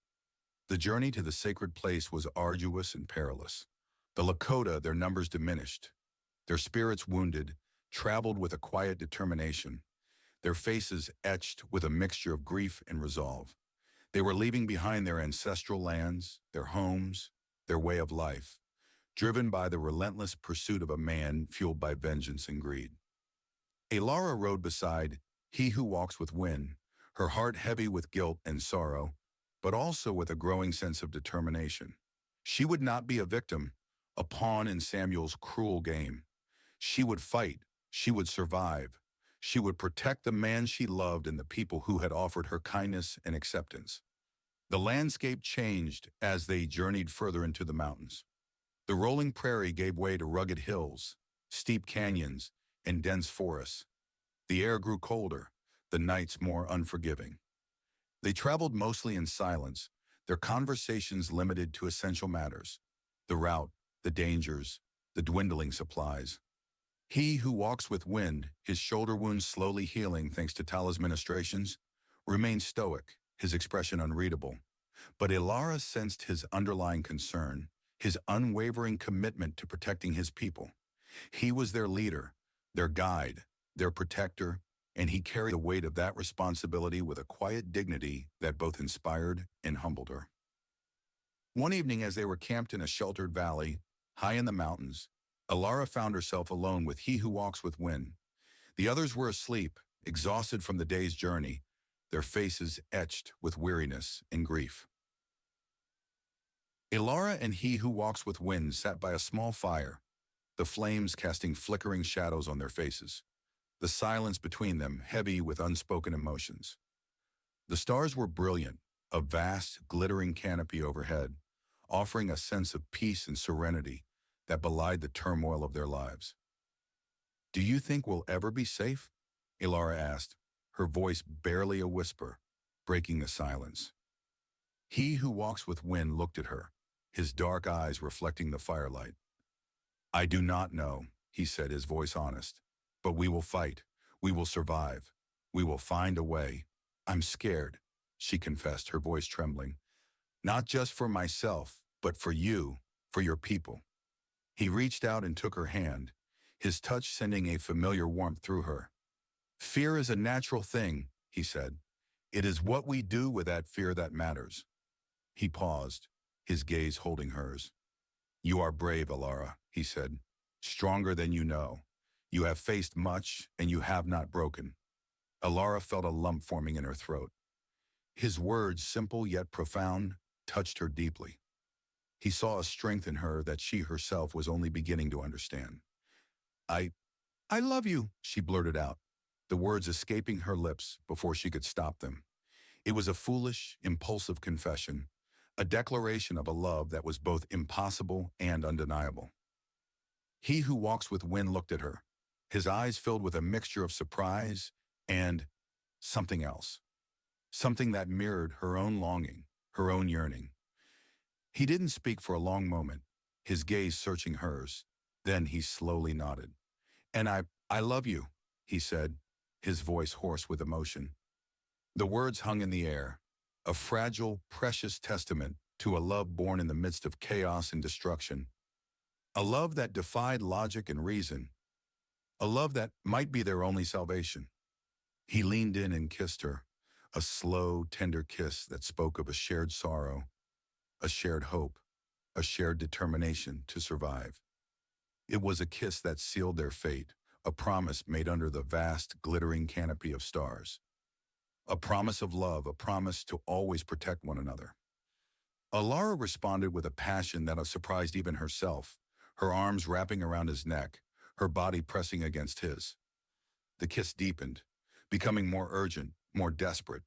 The journey to the sacred place was arduous and perilous. The Lakota, their numbers diminished, their spirits wounded, traveled with a quiet determination, their faces etched with a mixture of grief and resolve. They were leaving behind their ancestral lands, their homes, their way of life, driven by the relentless pursuit of a man fueled by vengeance and greed. Alara rode beside he who walks with Wind, her heart heavy with guilt and sorrow, but also with a growing sense of determination. She would not be a victim, a pawn in Samuel's cruel game. She would fight, she would survive, she would protect the man she loved and the people who had offered her kindness and acceptance. The landscape changed as they journeyed further into the mountains. The rolling prairie gave way to rugged hills, steep canyons, and dense forests. The air grew colder, the nights more unforgiving. They traveled mostly in silence, their conversations limited to essential matters: the route, the dangers, the dwindling supplies. He who walks with wind, his shoulder wounds slowly healing thanks to Tala's ministrations, remained stoic, his expression unreadable. But Ilara sensed his underlying concern, his unwavering commitment to protecting his people. He was their leader, their guide, their protector, and he carried the weight of that responsibility with a quiet dignity that both inspired and humbled her. One evening, as they were camped in a sheltered valley, high in the mountains, Ilara found herself alone with He Who Walks with Wind. The others were asleep, exhausted from the day's journey, their faces etched with weariness and grief. Ilara and He Who Walks with Wind sat by a small fire, the flames casting flickering shadows on their faces, the silence between them heavy with unspoken emotions. The stars were brilliant, a vast, glittering canopy overhead, offering a sense of peace and serenity that belied the turmoil of their lives. "Do you think we'll ever be safe?" Ilara asked, her voice barely a whisper, breaking the silence. He Who Walks with Wind looked at her, his dark eyes reflecting the firelight. "I do not know," he said, his voice honest. "But we will fight. We will survive. We will find a way." "I'm scared," she confessed, her voice trembling. "Not just for myself, but for you, for your people." He reached out and took her hand, his touch sending a familiar warmth through her. "Fear is a natural thing," he said. "It is what we do with that fear that matters." He paused, his gaze holding hers. "You are brave, Ilara," he said. "Stronger than you know. You have faced much, and you have not broken." Ilara felt a lump forming in her throat. His words, simple yet profound, touched her deeply. He saw a strength in her that she herself was only beginning to understand. I love you," she blurted out, the words escaping her lips before she could stop them. It was a foolish, impulsive confession, a declaration of a love that was both impossible and undeniable. He Who Walks with Wind looked at her, his eyes filled with a mixture of surprise and something else, something that mirrored her own longing, her own yearning. He didn't speak for a long moment, his gaze searching hers. Then he slowly nodded. "And I love you," he said, his voice hoarse with emotion. The words hung in the air, a fragile, precious testament to a love born in the midst of chaos and destruction. A love that defied logic and reason. A love that might be their only salvation. He leaned in and kissed her, a slow, tender kiss that spoke of a shared sorrow, a shared hope, a shared determination to survive. It was a kiss that sealed their fate, a promise made under the vast, glittering canopy of stars. A promise of love, a promise to always protect one another. Ilara responded with a passion that surprised even herself, her arms wrapping around his neck, her body pressing against his. The kiss deepened, becoming more urgent, more desperate,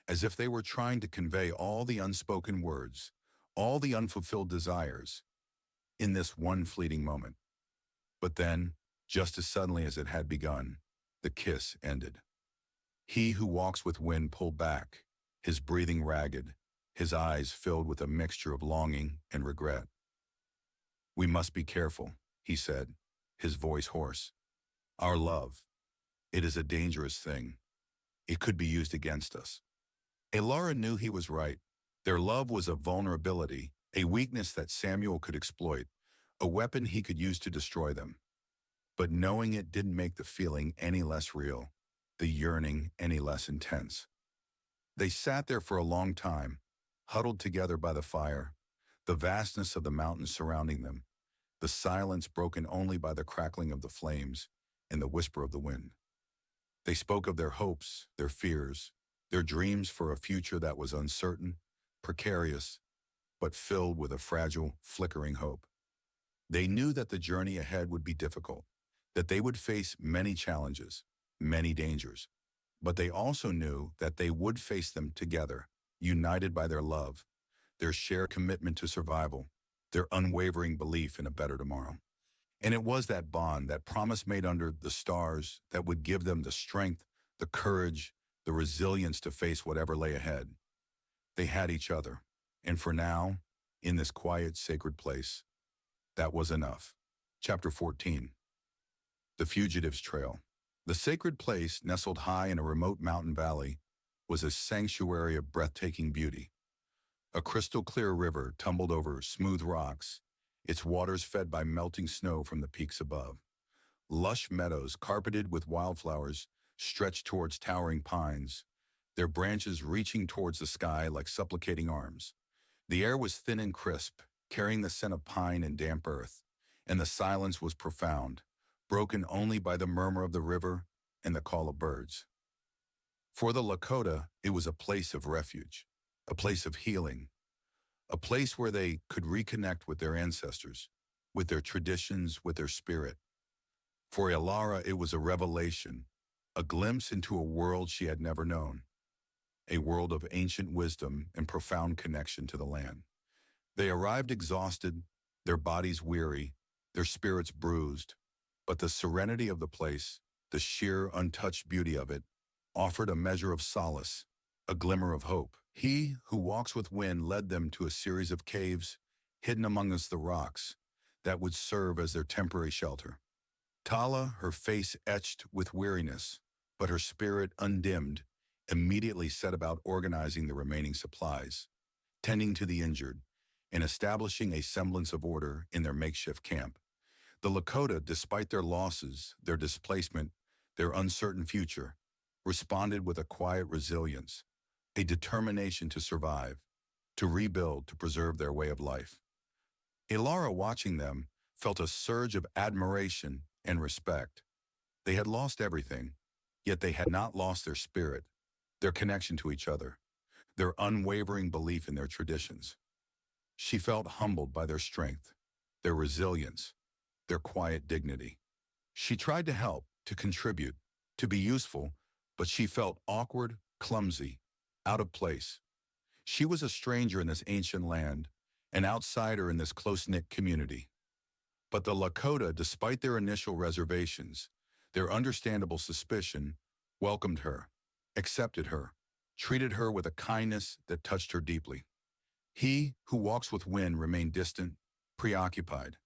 as if they were trying to convey all the unspoken words, all the unfulfilled desires, in this one fleeting moment. But then, just as suddenly as it had begun, the kiss ended. He Who Walks with Wind pulled back, his breathing ragged, his eyes filled with a mixture of longing and regret. "We must be careful," he said, his voice hoarse. "Our love, it is a dangerous thing. It could be used against us." Ilara knew he was right. Their love was a vulnerability, a weakness that Samuel could exploit, a weapon he could use to destroy them. But knowing it didn't make the feeling any less real, the yearning any less intense. They sat there for a long time, huddled together by the fire, the vastness of the mountains surrounding them, the silence broken only by the crackling of the flames and the whisper of the wind. They spoke of their hopes, their fears, their dreams for a future that was uncertain, precarious, but filled with a fragile, flickering hope. They knew that the journey ahead would be difficult, that they would face many challenges, many dangers. But they also knew that they would face them together, united by their love, their shared commitment to survival, their unwavering belief in a better tomorrow. And it was that bond, that promise made under the stars, that would give them the strength, the courage, the resilience to face whatever lay ahead. They had each other. And for now, in this quiet, sacred place, that was enough. Chapter 14. The Fugitive's Trail. The sacred place, nestled high in a remote mountain valley, was a sanctuary of breathtaking beauty. A crystal-clear river tumbled over smooth rocks, its waters fed by melting snow from the peaks above. Lush meadows, carpeted with wildflowers, stretched towards towering pines, their branches reaching towards the sky like supplicating arms. The air was thin and crisp, carrying the scent of pine and damp earth, and the silence was profound, broken only by the murmur of the river and the call of birds. For the Lakota, it was a place of refuge, a place of healing, a place where they could reconnect with their ancestors, with their traditions, with their spirit. For Ilara, it was a revelation, a glimpse into a world she had never known, a world of ancient wisdom and profound connection to the land. They arrived exhausted, their bodies weary, their spirits bruised, but the serenity of the place, the sheer, untouched beauty of it, offered a measure of solace, a glimmer of hope. He who walks with wind led them to a series of caves, hidden amongst the rocks, that would serve as their temporary shelter. Tala, her face etched with weariness, but her spirit undimmed, immediately set about organizing the remaining supplies, tending to the injured, and establishing a semblance of order in their makeshift camp. The Lakota, despite their losses, their displacement, their uncertain future, responded with a quiet resilience, a determination to survive, to rebuild, to preserve their way of life. Ilara, watching them, felt a surge of admiration and respect. They had lost everything, yet they had not lost their spirit, their connection to each other, their unwavering belief in their traditions. She felt humbled by their strength, their resilience, their quiet dignity. She tried to help, to contribute, to be useful, but she felt awkward, clumsy, out of place. She was a stranger in this ancient land, an outsider in this close-knit community. But the Lakota, despite their initial reservations, their understandable suspicion, welcomed her, accepted her, treated her with a kindness that touched her deeply. He who walks with wind remained distant, preoccupied.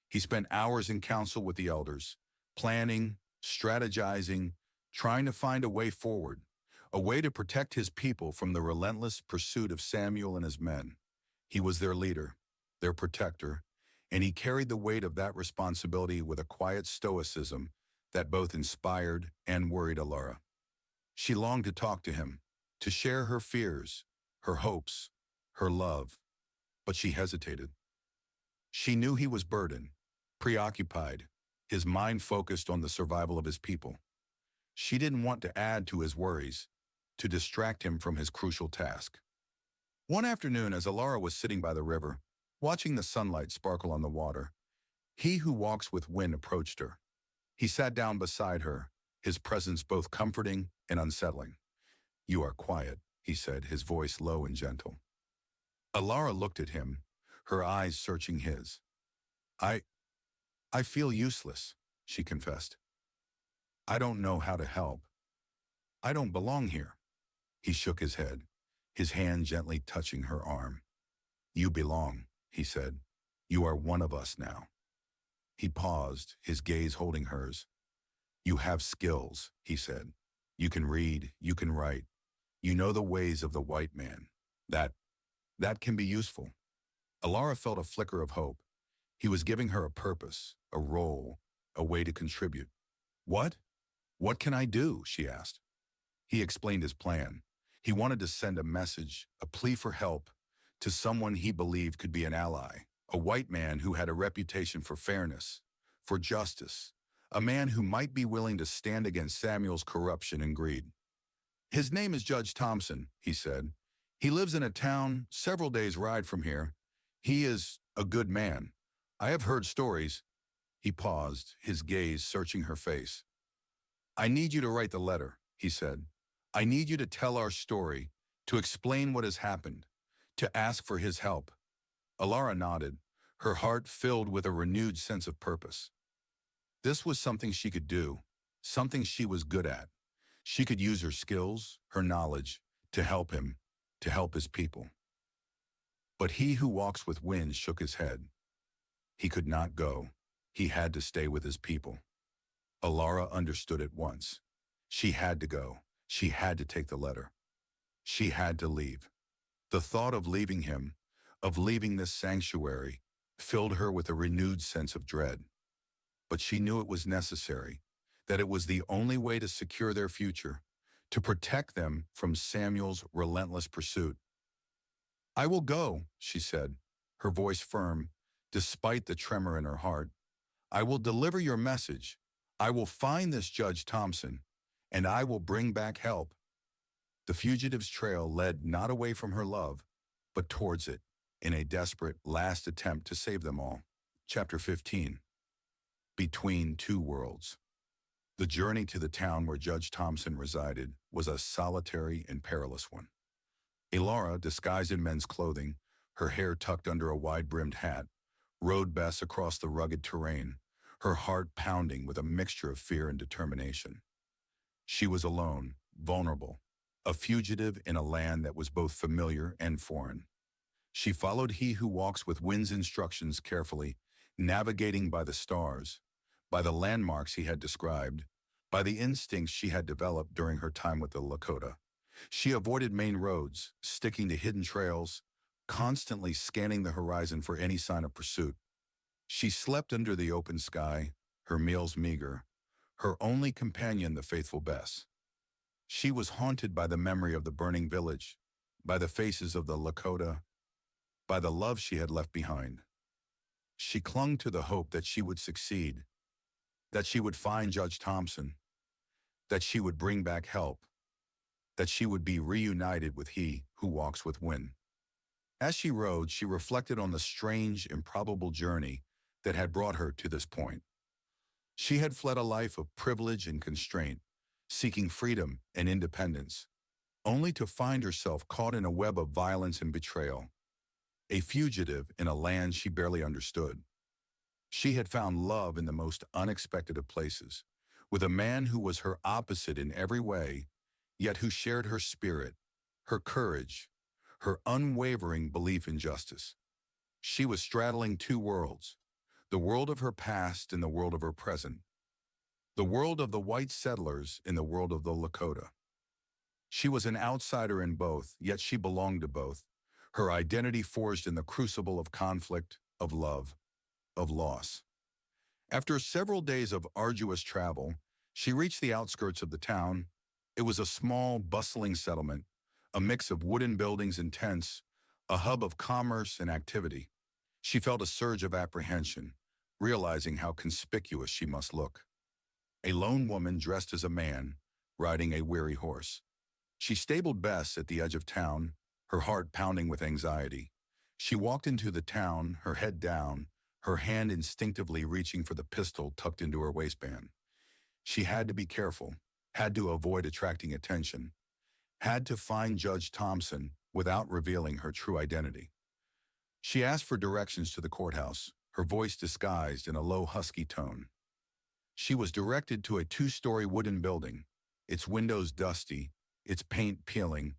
He spent hours in council with the elders, planning, strategizing, trying to find a way forward, a way to protect his people from the relentless pursuit of Samuel and his men. He was their leader, their protector, and he carried the weight of that responsibility with a quiet stoicism that both inspired and worried Ilara. She longed to talk to him, to share her fears, her hopes, her love, but she hesitated. She knew he was burdened, preoccupied, his mind focused on the survival of his people. She didn't want to add to his worries, to distract him from his crucial task. One afternoon, as Ilara was sitting by the river, watching the sunlight sparkle on the water, he who walks with wind approached her. He sat down beside her, his presence both comforting and unsettling. "You are quiet," he said, his voice low and gentle. Ilara looked at him, her eyes searching his. I feel useless," she confessed. "I don't know how to help. I don't belong here." He shook his head, his hand gently touching her arm. "You belong," he said. "You are one of us now." He paused, his gaze holding hers. "You have skills," he said. "You can read, you can write. You know the ways of the white man. That can be useful." Ilara felt a flicker of hope. He was giving her a purpose, a role, a way to contribute. "What? What can I do?" she asked. He explained his plan. He wanted to send a message, a plea for help, to someone he believed could be an ally, a white man who had a reputation for fairness, for justice, a man who might be willing to stand against Samuel's corruption and greed. His name is Judge Thompson, he said. He lives in a town several days' ride from here. He is a good man. I have heard stories. He paused, his gaze searching her face. I need you to write the letter, he said. I need you to tell our story, to explain what has happened, to ask for his help. Alara nodded, her heart filled with a renewed sense of purpose. This was something she could do, something she was good at. She could use her skills, her knowledge, to help him, to help his people. But he who walks with wind shook his head. He could not go. He had to stay with his people. Alara understood at once. She had to go. She had to take the letter. She had to leave. The thought of leaving him, of leaving this sanctuary, filled her with a renewed sense of dread. But she knew it was necessary, that it was the only way to secure their future, to protect them from Samuel's relentless pursuit. I will go, she said, her voice firm, despite the tremor in her heart. I will deliver your message. I will find this Judge Thompson, and I will bring back help. The fugitive's trail led not away from her love, but towards it, in a desperate last attempt to save them all. Chapter 15. Between Two Worlds. The journey to the town where Judge Thompson resided was a solitary and perilous one. Alara, disguised in men's clothing, her hair tucked under a wide-brimmed hat, rode Bess across the rugged terrain, her heart pounding with a mixture of fear and determination. She was alone, vulnerable, a fugitive in a land that was both familiar and foreign. She followed he who walks with wind's instructions carefully, navigating by the stars, by the landmarks he had described, by the instincts she had developed during her time with the Lakota. She avoided main roads, sticking to hidden trails, constantly scanning the horizon for any sign of pursuit. She slept under the open sky, her meals meager, her only companion the faithful Bess. She was haunted by the memory of the burning village, by the faces of the Lakota, by the love she had left behind. She clung to the hope that she would succeed, that she would find Judge Thompson, that she would bring back help, that she would be reunited with he who walks with wind. As she rode, she reflected on the strange, improbable journey that had brought her to this point. She had fled a life of privilege and constraint, seeking freedom and independence, only to find herself caught in a web of violence and betrayal, a fugitive in a land she barely understood. She had found love in the most unexpected of places, with a man who was her opposite in every way, yet who shared her spirit, her courage, her unwavering belief in justice. She was straddling two worlds, the world of her past and the world of her present, the world of the white settlers and the world of the Lakota. She was an outsider in both, yet she belonged to both, her identity forged in the crucible of conflict, of love, of loss. After several days of arduous travel, she reached the outskirts of the town. It was a small, bustling settlement, a mix of wooden buildings and tents, a hub of commerce and activity. She felt a surge of apprehension, realizing how conspicuous she must look. A lone woman dressed as a man, riding a weary horse. She stabled Bess at the edge of town, her heart pounding with anxiety. She walked into the town, her head down, her hand instinctively reaching for the pistol tucked into her waistband. She had to be careful, had to avoid attracting attention, had to find Judge Thompson without revealing her true identity. She asked for directions to the courthouse, her voice disguised in a low, husky tone. She was directed to a two-story wooden building, its windows dusty, its paint peeling,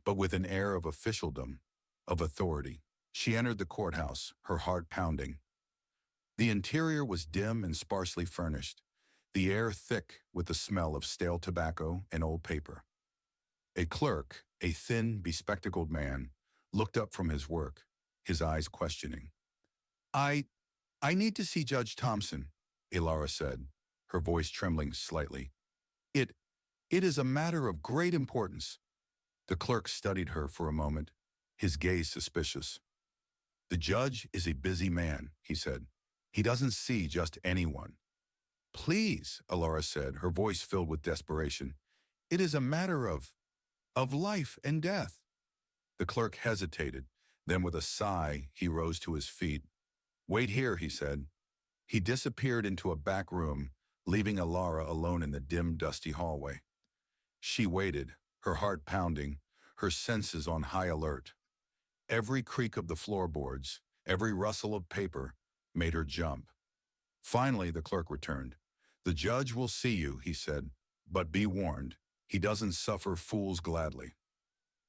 but with an air of officialdom, of authority. She entered the courthouse, her heart pounding. The interior was dim and sparsely furnished, the air thick with the smell of stale tobacco and old paper. A clerk, a thin, bespectacled man, looked up from his work, his eyes questioning. I need to see Judge Thompson, Alara said, her voice trembling slightly. It is a matter of great importance. The clerk studied her for a moment, his gaze suspicious. The judge is a busy man, he said. He doesn't see just anyone. Please, Alara said, her voice filled with desperation. It is a matter of of life and death. The clerk hesitated. Then with a sigh, he rose to his feet. Wait here, he said. He disappeared into a back room, leaving Alara alone in the dim, dusty hallway. She waited, her heart pounding, her senses on high alert. Every creak of the floorboards, every rustle of paper, made her jump. Finally, the clerk returned. The judge will see you, he said, but be warned, he doesn't suffer fools gladly.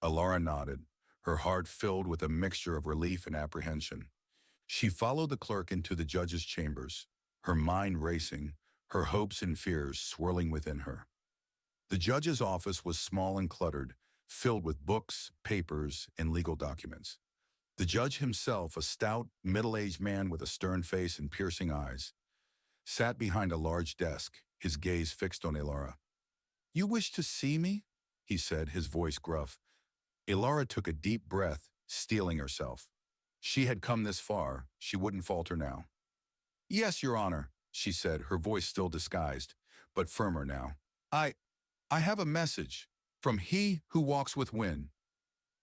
Alara nodded, her heart filled with a mixture of relief and apprehension. She followed the clerk into the judge's chambers, her mind racing, her hopes and fears swirling within her. The judge's office was small and cluttered, filled with books, papers, and legal documents. The judge himself, a stout, middle-aged man with a stern face and piercing eyes, sat behind a large desk, his gaze fixed on Alara. You wish to see me? He said, his voice gruff. Alara took a deep breath, steeling herself. She had come this far, she wouldn't falter now. Yes, Your Honor, she said, her voice still disguised, but firmer now. I have a message from he who walks with wind.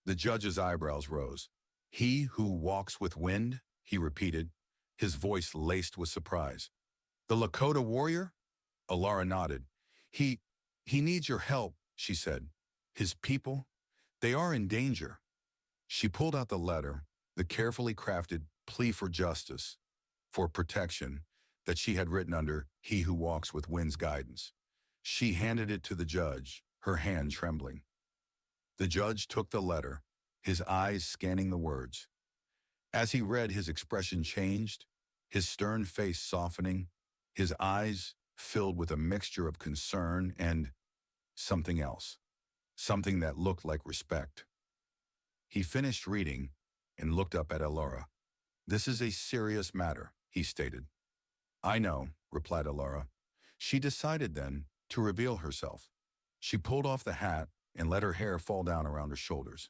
The judge's eyebrows rose. He who walks with wind? He repeated, his voice laced with surprise. The Lakota warrior? Alara nodded. He needs your help, she said. His people? They are in danger. She pulled out the letter, the carefully crafted plea for justice, for protection, that she had written under He Who Walks with Wind's guidance. She handed it to the judge, her hand trembling. The judge took the letter, his eyes scanning the words. As he read, his expression changed, his stern face softening, his eyes filled with a mixture of concern and something else, something that looked like respect. He finished reading and looked up at Alara. This is a serious matter, he stated. I know, replied Alara. She decided then to reveal herself. She pulled off the hat and let her hair fall down around her shoulders.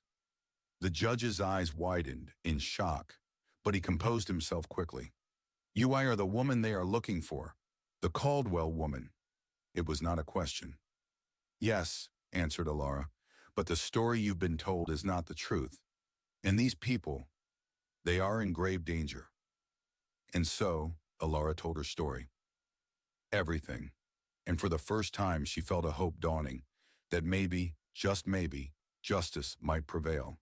The judge's eyes widened in shock, but he composed himself quickly. You are the woman they are looking for, the Caldwell woman. It was not a question. Yes, answered Alara, but the story you've been told is not the truth. And these people, they are in grave danger. And so, Alara told her story. Everything. And for the first time she felt a hope dawning, that maybe, just maybe, justice might prevail.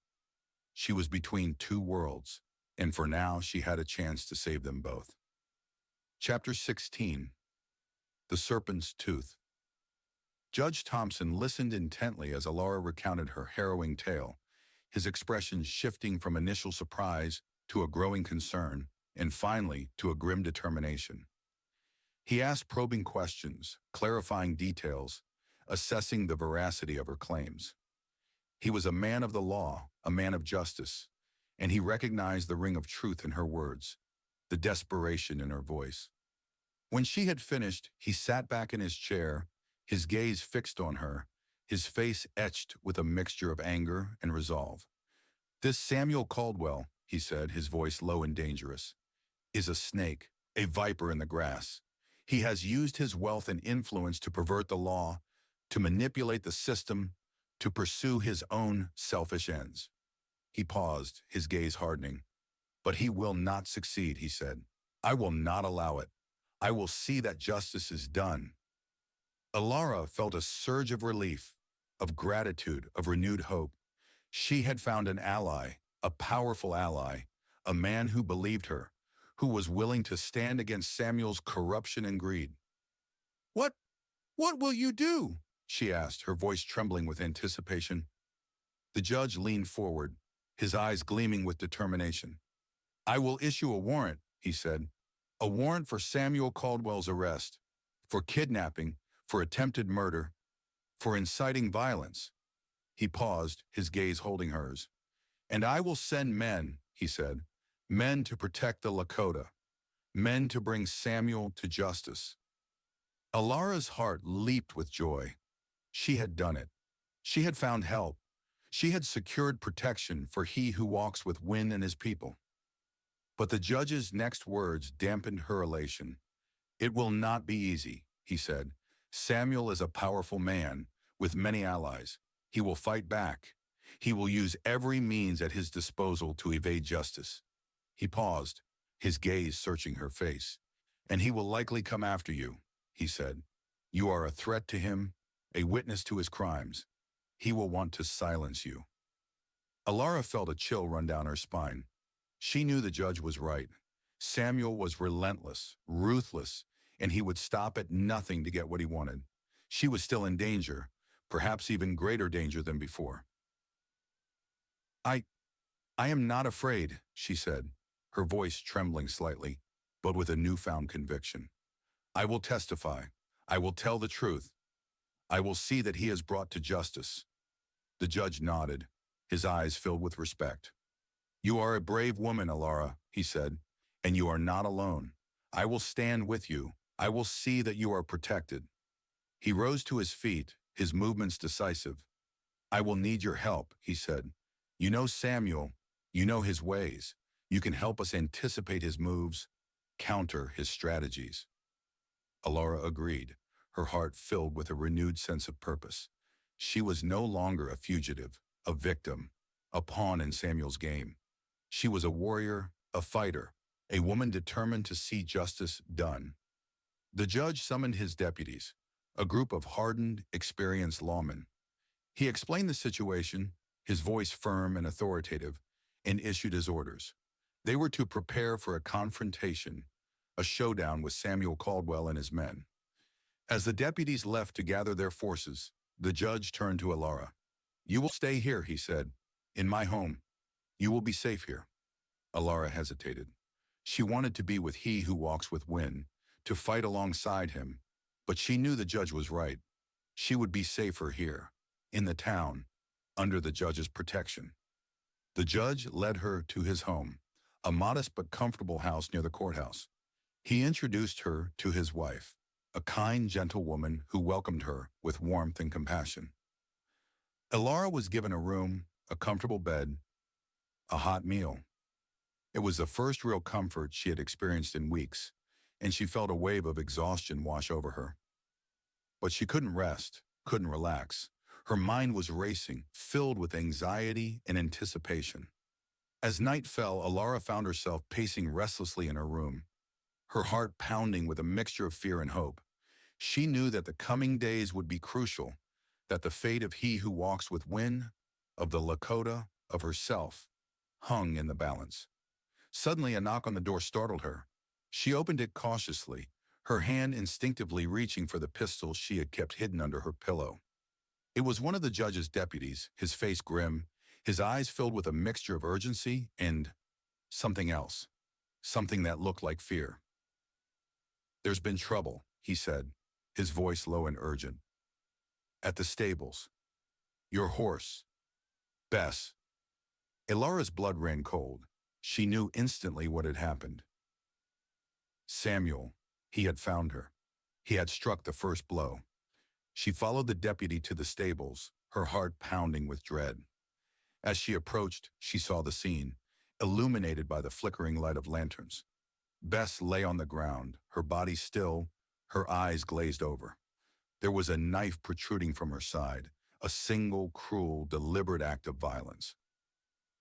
She was between two worlds, and for now she had a chance to save them both. Chapter 16. The Serpent's Tooth. Judge Thompson listened intently as Alara recounted her harrowing tale, his expression shifting from initial surprise to a growing concern, and finally to a grim determination. He asked probing questions, clarifying details, assessing the veracity of her claims. He was a man of the law, a man of justice, and he recognized the ring of truth in her words, the desperation in her voice. When she had finished, he sat back in his chair, his gaze fixed on her, his face etched with a mixture of anger and resolve. This Samuel Caldwell, he said, his voice low and dangerous, is a snake, a viper in the grass. He has used his wealth and influence to pervert the law, to manipulate the system, to pursue his own selfish ends. He paused, his gaze hardening. But he will not succeed, he said. I will not allow it. I will see that justice is done. Alara felt a surge of relief, of gratitude, of renewed hope. She had found an ally, a powerful ally, a man who believed her, who was willing to stand against Samuel's corruption and greed. What will you do? She asked, her voice trembling with anticipation. The judge leaned forward, his eyes gleaming with determination. I will issue a warrant, he said, a warrant for Samuel Caldwell's arrest, for kidnapping, for attempted murder, for inciting violence. He paused, his gaze holding hers. And I will send men, he said, men to protect the Lakota, men to bring Samuel to justice. Alara's heart leaped with joy. She had done it. She had found help. She had secured protection for he who walks with Win and his people. But the judge's next words dampened her elation. It will not be easy, he said. Samuel is a powerful man with many allies. He will fight back. He will use every means at his disposal to evade justice. He paused, his gaze searching her face. And he will likely come after you, he said. You are a threat to him, a witness to his crimes. He will want to silence you. Alara felt a chill run down her spine. She knew the judge was right. Samuel was relentless, ruthless, and he would stop at nothing to get what he wanted. She was still in danger, perhaps even greater danger than before. I am not afraid, she said, her voice trembling slightly, but with a newfound conviction. I will testify. I will tell the truth. I will see that he is brought to justice. The judge nodded, his eyes filled with respect. You are a brave woman, Alara, he said, and you are not alone. I will stand with you. I will see that you are protected. He rose to his feet, his movements decisive. I will need your help, he said. You know Samuel. You know his ways. You can help us anticipate his moves, counter his strategies. Alara agreed, her heart filled with a renewed sense of purpose. She was no longer a fugitive, a victim, a pawn in Samuel's game. She was a warrior, a fighter, a woman determined to see justice done. The judge summoned his deputies, a group of hardened, experienced lawmen. He explained the situation, his voice firm and authoritative, and issued his orders. They were to prepare for a confrontation, a showdown with Samuel Caldwell and his men. As the deputies left to gather their forces, the judge turned to Alara. You will stay here, he said, in my home. You will be safe here. Alara hesitated. She wanted to be with he who walks with Win, to fight alongside him, but she knew the judge was right. She would be safer here, in the town, under the judge's protection. The judge led her to his home, a modest but comfortable house near the courthouse. He introduced her to his wife, a kind, gentle woman who welcomed her with warmth and compassion. Alara was given a room, a comfortable bed, a hot meal. It was the first real comfort she had experienced in weeks, and she felt a wave of exhaustion wash over her. But she couldn't rest, couldn't relax. Her mind was racing, filled with anxiety and anticipation. As night fell, Alara found herself pacing restlessly in her room, her heart pounding with a mixture of fear and hope. She knew that the coming days would be crucial, that the fate of he who walks with Win, of the Lakota, of herself, hung in the balance. Suddenly, a knock on the door startled her. She opened it cautiously, her hand instinctively reaching for the pistol she had kept hidden under her pillow. It was one of the judge's deputies, his face grim, his eyes filled with a mixture of urgency and something else, something that looked like fear. There's been trouble, he said, his voice low and urgent. At the stables. Your horse. Bess. Alara's blood ran cold. She knew instantly what had happened. Samuel, he had found her. He had struck the first blow. She followed the deputy to the stables, her heart pounding with dread. As she approached, she saw the scene, illuminated by the flickering light of lanterns. Bess lay on the ground, her body still, her eyes glazed over. There was a knife protruding from her side, a single, cruel, deliberate act of violence.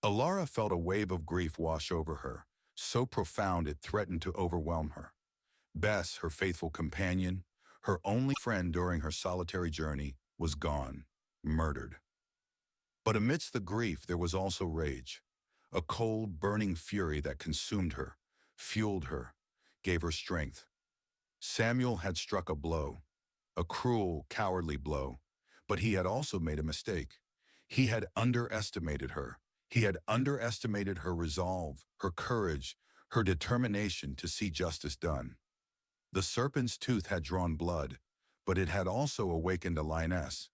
Alara felt a wave of grief wash over her, so profound it threatened to overwhelm her. Bess, her faithful companion, her only friend during her solitary journey, was gone, murdered. But amidst the grief there was also rage, a cold, burning fury that consumed her, fueled her, gave her strength. Samuel had struck a blow, a cruel, cowardly blow, but he had also made a mistake. He had underestimated her. He had underestimated her resolve, her courage, her determination to see justice done. The serpent's tooth had drawn blood, but it had also awakened a lioness.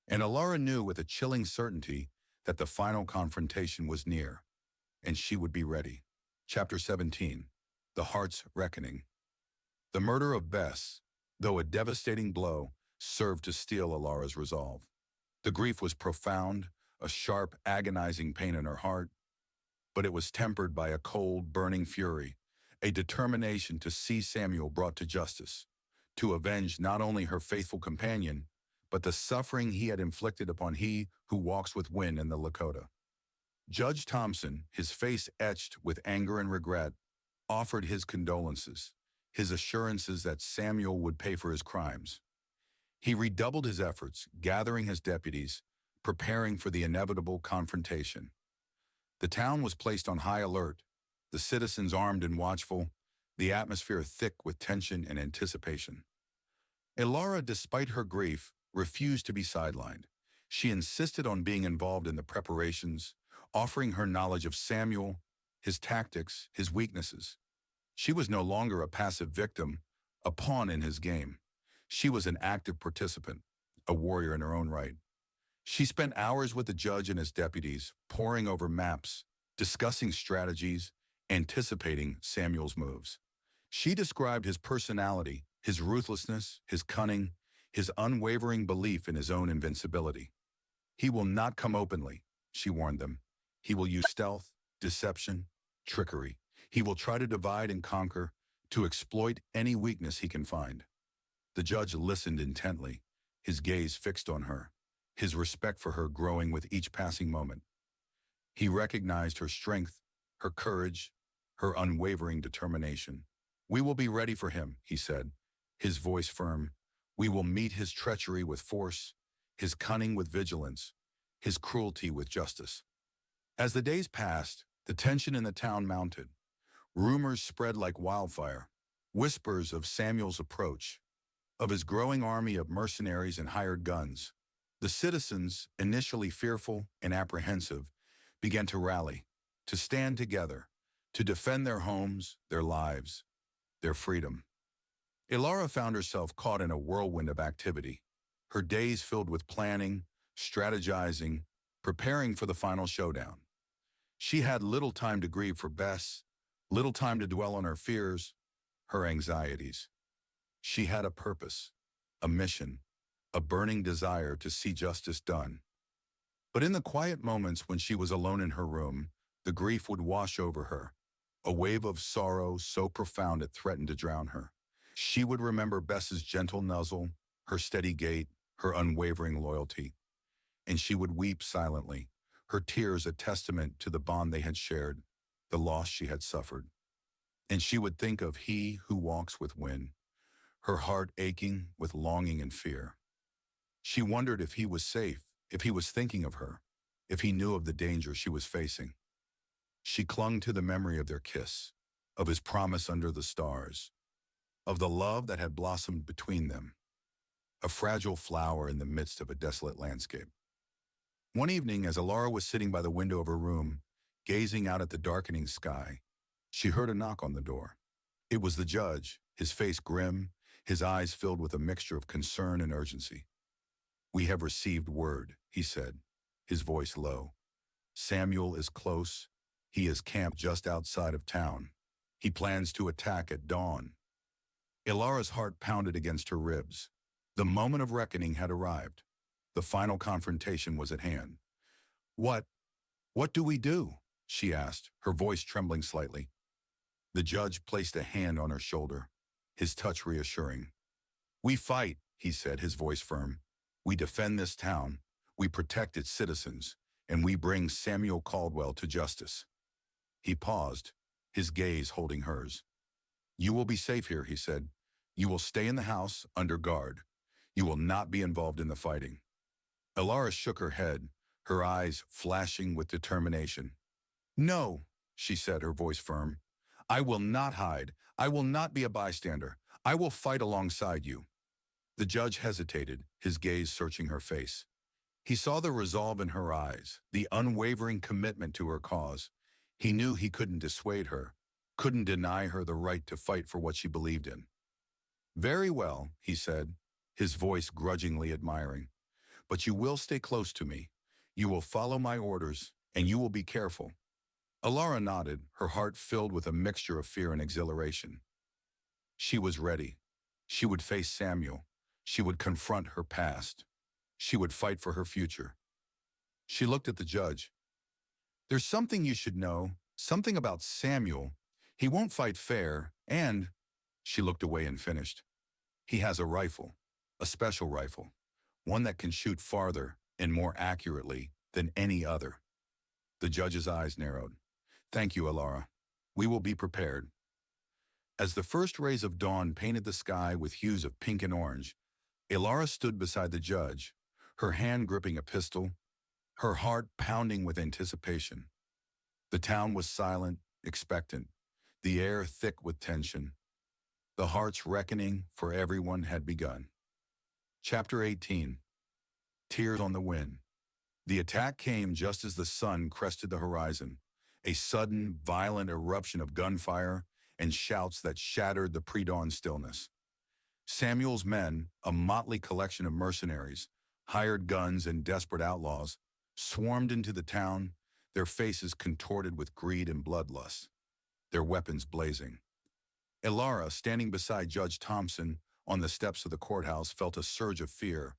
And Alara knew with a chilling certainty that the final confrontation was near, and she would be ready. Chapter 17. The Heart's Reckoning. The murder of Bess, though a devastating blow, served to steel Alara's resolve. The grief was profound, a sharp, agonizing pain in her heart, but it was tempered by a cold, burning fury, a determination to see Samuel brought to justice, to avenge not only her faithful companion, but the suffering he had inflicted upon he who walks with wind in the Lakota. Judge Thompson, his face etched with anger and regret, offered his condolences, his assurances that Samuel would pay for his crimes. He redoubled his efforts, gathering his deputies, preparing for the inevitable confrontation. The town was placed on high alert, the citizens armed and watchful, the atmosphere thick with tension and anticipation. Elara, despite her grief, refused to be sidelined. She insisted on being involved in the preparations, offering her knowledge of Samuel, his tactics, his weaknesses. She was no longer a passive victim, a pawn in his game. She was an active participant, a warrior in her own right. She spent hours with the judge and his deputies, poring over maps, discussing strategies, anticipating Samuel's moves. She described his personality, his ruthlessness, his cunning, his unwavering belief in his own invincibility. He will not come openly, she warned them. He will use stealth, deception, trickery. He will try to divide and conquer, to exploit any weakness he can find. The judge listened intently, his gaze fixed on her, his respect for her growing with each passing moment. He recognized her strength, her courage, her unwavering determination. "We will be ready for him," he said, his voice firm. "We will meet his treachery with force, his cunning with vigilance, his cruelty with justice." As the days passed, the tension in the town mounted. Rumors spread like wildfire, whispers of Samuel's approach, of his growing army of mercenaries and hired guns. The citizens, initially fearful and apprehensive, began to rally, to stand together, to defend their homes, their lives, their freedom. Elara found herself caught in a whirlwind of activity, her days filled with planning, strategizing, preparing for the final showdown. She had little time to grieve for Bess, little time to dwell on her fears, her anxieties. She had a purpose, a mission, a burning desire to see justice done. But in the quiet moments when she was alone in her room, the grief would wash over her, a wave of sorrow so profound it threatened to drown her. She would remember Bess's gentle nuzzle, her steady gait, her unwavering loyalty. And she would weep silently, her tears a testament to the bond they had shared, the loss she had suffered. And she would think of he who walks with wind, her heart aching with longing and fear. She wondered if he was safe, if he was thinking of her, if he knew of the danger she was facing. She clung to the memory of their kiss, of his promise under the stars, of the love that had blossomed between them, a fragile flower in the midst of a desolate landscape. One evening, as Elara was sitting by the window of her room, gazing out at the darkening sky, she heard a knock on the door. It was the judge, his face grim, his eyes filled with a mixture of concern and urgency. "We have received word," he said, his voice low. "Samuel is close. He is camped just outside of town. He plans to attack at dawn." Elara's heart pounded against her ribs. The moment of reckoning had arrived. The final confrontation was at hand. What do we do?" she asked, her voice trembling slightly. The judge placed a hand on her shoulder, his touch reassuring. "We fight," he said, his voice firm. "We defend this town, we protect its citizens, and we bring Samuel Caldwell to justice." He paused, his gaze holding hers. "You will be safe here," he said. "You will stay in the house under guard. You will not be involved in the fighting." Elara shook her head, her eyes flashing with determination. "No," she said, her voice firm. "I will not hide. I will not be a bystander. I will fight alongside you." The judge hesitated, his gaze searching her face. He saw the resolve in her eyes, the unwavering commitment to her cause. He knew he couldn't dissuade her, couldn't deny her the right to fight for what she believed in. "Very well," he said, his voice grudgingly admiring. "But you will stay close to me. You will follow my orders, and you will be careful." Elara nodded, her heart filled with a mixture of fear and exhilaration. She was ready. She would face Samuel. She would confront her past. She would fight for her future. She looked at the judge. "There's something you should know, something about Samuel. He won't fight fair, and—" She looked away and finished. "He has a rifle, a special rifle, one that can shoot farther and more accurately than any other. The judge's eyes narrowed. Thank you, Alara. We will be prepared. As the first rays of dawn painted the sky with hues of pink and orange, Alara stood beside the judge, her hand gripping a pistol, her heart pounding with anticipation. The town was silent, expectant, the air thick with tension. The heart's reckoning for everyone had begun. Chapter 18. Tears on the Wind. The attack came just as the sun crested the horizon, a sudden, violent eruption of gunfire and shouts that shattered the pre-dawn stillness. Samuel's men, a motley collection of mercenaries, hired guns and desperate outlaws, swarmed into the town, their faces contorted with greed and bloodlust, their weapons blazing. Alara, standing beside Judge Thompson on the steps of the courthouse, felt a surge of fear,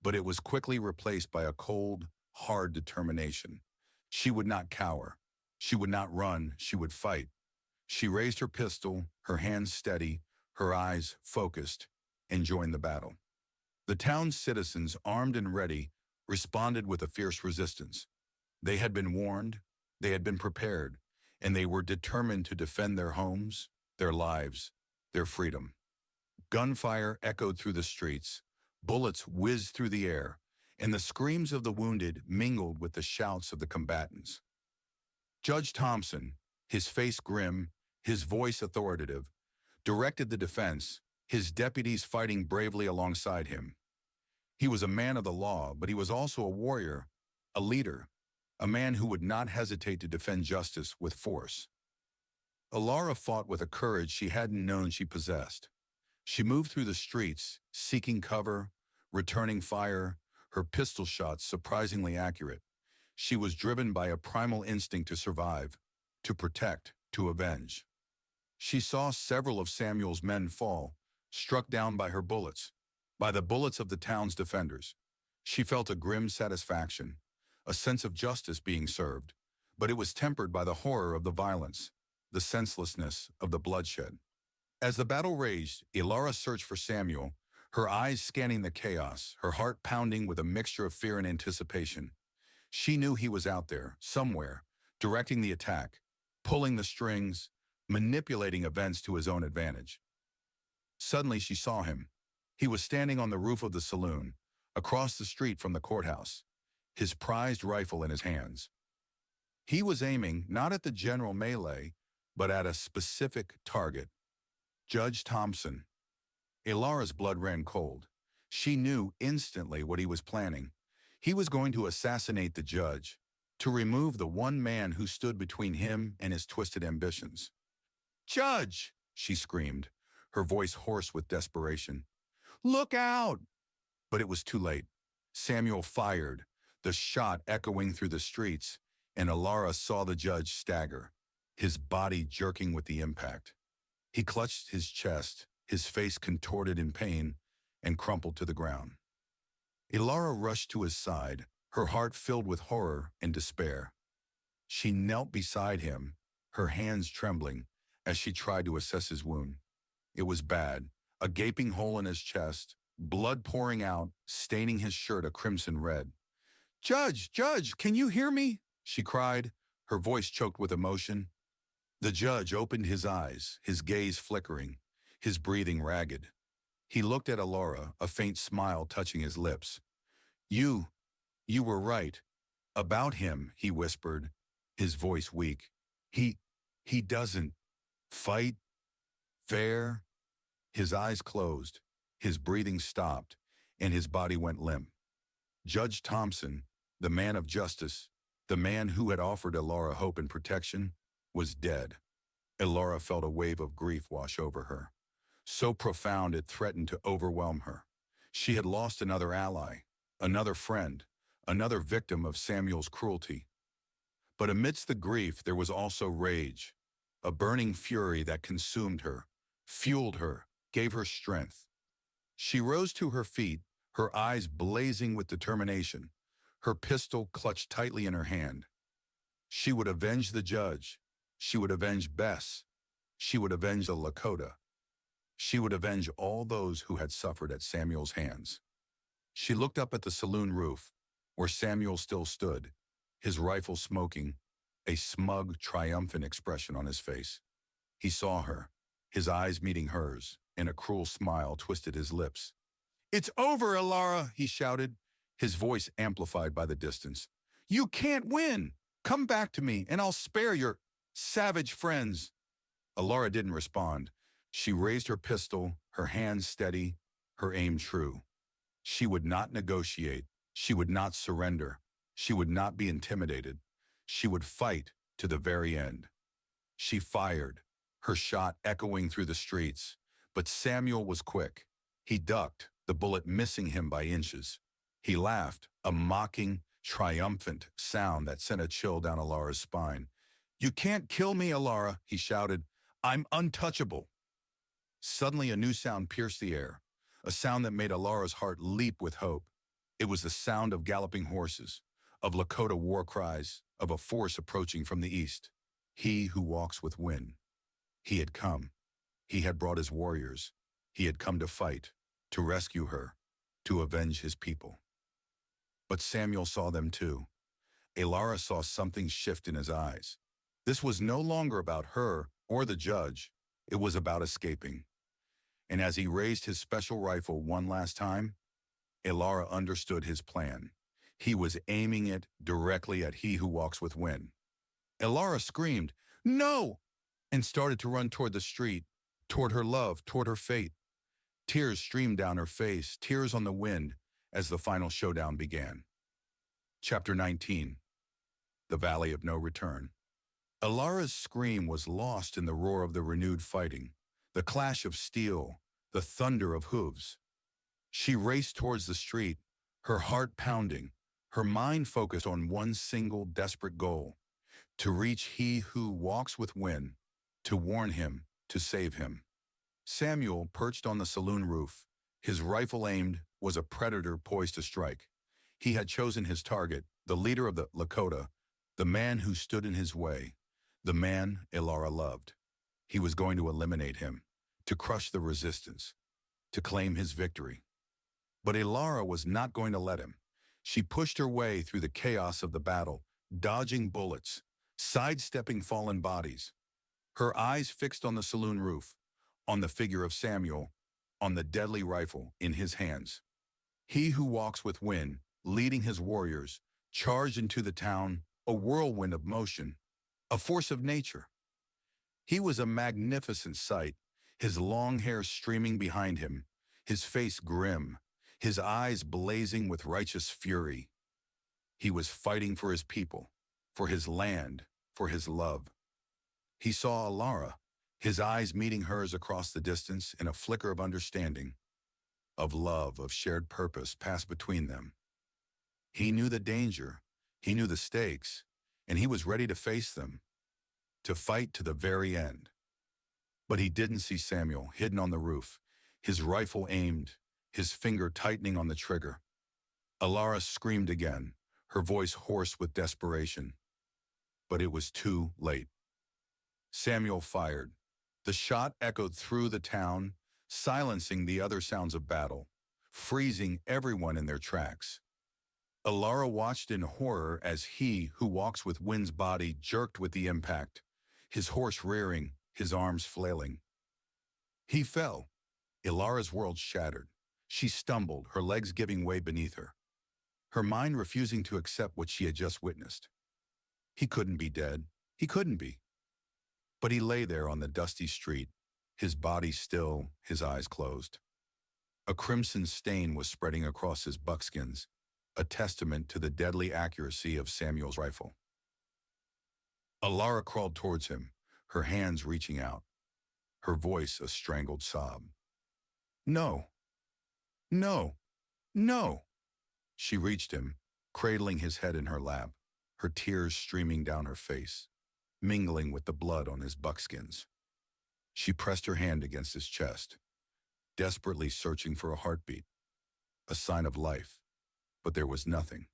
but it was quickly replaced by a cold, hard determination. She would not cower. She would not run. She would fight. She raised her pistol, her hands steady, her eyes focused, and joined the battle. The town's citizens, armed and ready, responded with a fierce resistance. They had been warned, they had been prepared, and they were determined to defend their homes, their lives, their freedom. Gunfire echoed through the streets, bullets whizzed through the air, and the screams of the wounded mingled with the shouts of the combatants. Judge Thompson, his face grim, his voice authoritative, directed the defense, his deputies fighting bravely alongside him. He was a man of the law, but he was also a warrior, a leader, a man who would not hesitate to defend justice with force. Alara fought with a courage she hadn't known she possessed. She moved through the streets, seeking cover, returning fire, her pistol shots surprisingly accurate. She was driven by a primal instinct to survive, to protect, to avenge. She saw several of Samuel's men fall, struck down by her bullets, by the bullets of the town's defenders. She felt a grim satisfaction, a sense of justice being served, but it was tempered by the horror of the violence, the senselessness of the bloodshed. As the battle raged, Alara searched for Samuel, her eyes scanning the chaos, her heart pounding with a mixture of fear and anticipation. She knew he was out there, somewhere, directing the attack, pulling the strings, manipulating events to his own advantage. Suddenly she saw him. He was standing on the roof of the saloon, across the street from the courthouse, his prized rifle in his hands. He was aiming not at the general melee, but at a specific target. Judge Thompson. Alara's blood ran cold. She knew instantly what he was planning. He was going to assassinate the judge, to remove the one man who stood between him and his twisted ambitions. "Judge!" she screamed, her voice hoarse with desperation. "Look out!" But it was too late. Samuel fired, the shot echoing through the streets, and Alara saw the judge stagger, his body jerking with the impact. He clutched his chest, his face contorted in pain, and crumpled to the ground. Alara rushed to his side, her heart filled with horror and despair. She knelt beside him, her hands trembling, as she tried to assess his wound. It was bad, a gaping hole in his chest, blood pouring out, staining his shirt a crimson red. Judge, can you hear me?" she cried, her voice choked with emotion. The judge opened his eyes, his gaze flickering, his breathing ragged. He looked at Alara, a faint smile touching his lips. You were right. About him," he whispered, his voice weak. He doesn't fight fair." His eyes closed, his breathing stopped, and his body went limp. Judge Thompson, the man of justice, the man who had offered Alara hope and protection, was dead. Alara felt a wave of grief wash over her, so profound it threatened to overwhelm her. She had lost another ally, another friend, another victim of Samuel's cruelty. But amidst the grief there was also rage, a burning fury that consumed her, fueled her, gave her strength. She rose to her feet, her eyes blazing with determination, her pistol clutched tightly in her hand. She would avenge the judge. She would avenge Bess. She would avenge the Lakota. She would avenge all those who had suffered at Samuel's hands. She looked up at the saloon roof, where Samuel still stood, his rifle smoking, a smug, triumphant expression on his face. He saw her, his eyes meeting hers, and a cruel smile twisted his lips. "It's over, Alara," he shouted, his voice amplified by the distance. "You can't win! Come back to me, and I'll spare your savage friends." Alara didn't respond. She raised her pistol, her hands steady, her aim true. She would not negotiate. She would not surrender. She would not be intimidated. She would fight to the very end. She fired, her shot echoing through the streets. But Samuel was quick. He ducked, the bullet missing him by inches. He laughed, a mocking, triumphant sound that sent a chill down Alara's spine. "You can't kill me, Alara," he shouted. "I'm untouchable." Suddenly a new sound pierced the air, a sound that made Alara's heart leap with hope. It was the sound of galloping horses, of Lakota war cries, of a force approaching from the east. He who walks with wind. He had come. He had brought his warriors. He had come to fight, to rescue her, to avenge his people. But Samuel saw them too. Alara saw something shift in his eyes. This was no longer about her or the judge. It was about escaping. And as he raised his special rifle one last time, Alara understood his plan. He was aiming it directly at he who walks with wind. Alara screamed, "No!" and started to run toward the street, toward her love, toward her fate. Tears streamed down her face, tears on the wind, as the final showdown began. Chapter 19. The Valley of No Return. Alara's scream was lost in the roar of the renewed fighting, the clash of steel, the thunder of hooves. She raced towards the street, her heart pounding, her mind focused on one single desperate goal: to reach he who walks with wind, to warn him, to save him. Samuel, perched on the saloon roof, his rifle aimed, was a predator poised to strike. He had chosen his target, the leader of the Lakota, the man who stood in his way, the man Alara loved. He was going to eliminate him, to crush the resistance, to claim his victory. But Alara was not going to let him. She pushed her way through the chaos of the battle, dodging bullets, sidestepping fallen bodies. Her eyes fixed on the saloon roof, on the figure of Samuel, on the deadly rifle in his hands. He who walks with wind, leading his warriors, charged into the town, a whirlwind of motion, a force of nature. He was a magnificent sight, his long hair streaming behind him, his face grim, his eyes blazing with righteous fury. He was fighting for his people, for his land, for his love. He saw Alara, his eyes meeting hers across the distance in a flicker of understanding, of love, of shared purpose passed between them. He knew the danger, he knew the stakes, and he was ready to face them, to fight to the very end. But he didn't see Samuel, hidden on the roof, his rifle aimed, his finger tightening on the trigger. Alara screamed again, her voice hoarse with desperation. But it was too late. Samuel fired. The shot echoed through the town, silencing the other sounds of battle, freezing everyone in their tracks. Alara watched in horror as he who walks with wind's body jerked with the impact, his horse rearing, his arms flailing. He fell. Alara's world shattered. She stumbled, her legs giving way beneath her, her mind refusing to accept what she had just witnessed. He couldn't be dead. He couldn't be. But he lay there on the dusty street, his body still, his eyes closed. A crimson stain was spreading across his buckskins, a testament to the deadly accuracy of Samuel's rifle. Alara crawled towards him, her hands reaching out, her voice a strangled sob. "No, no, no!" She reached him, cradling his head in her lap, her tears streaming down her face, mingling with the blood on his buckskins. She pressed her hand against his chest, desperately searching for a heartbeat, a sign of life, but there was nothing.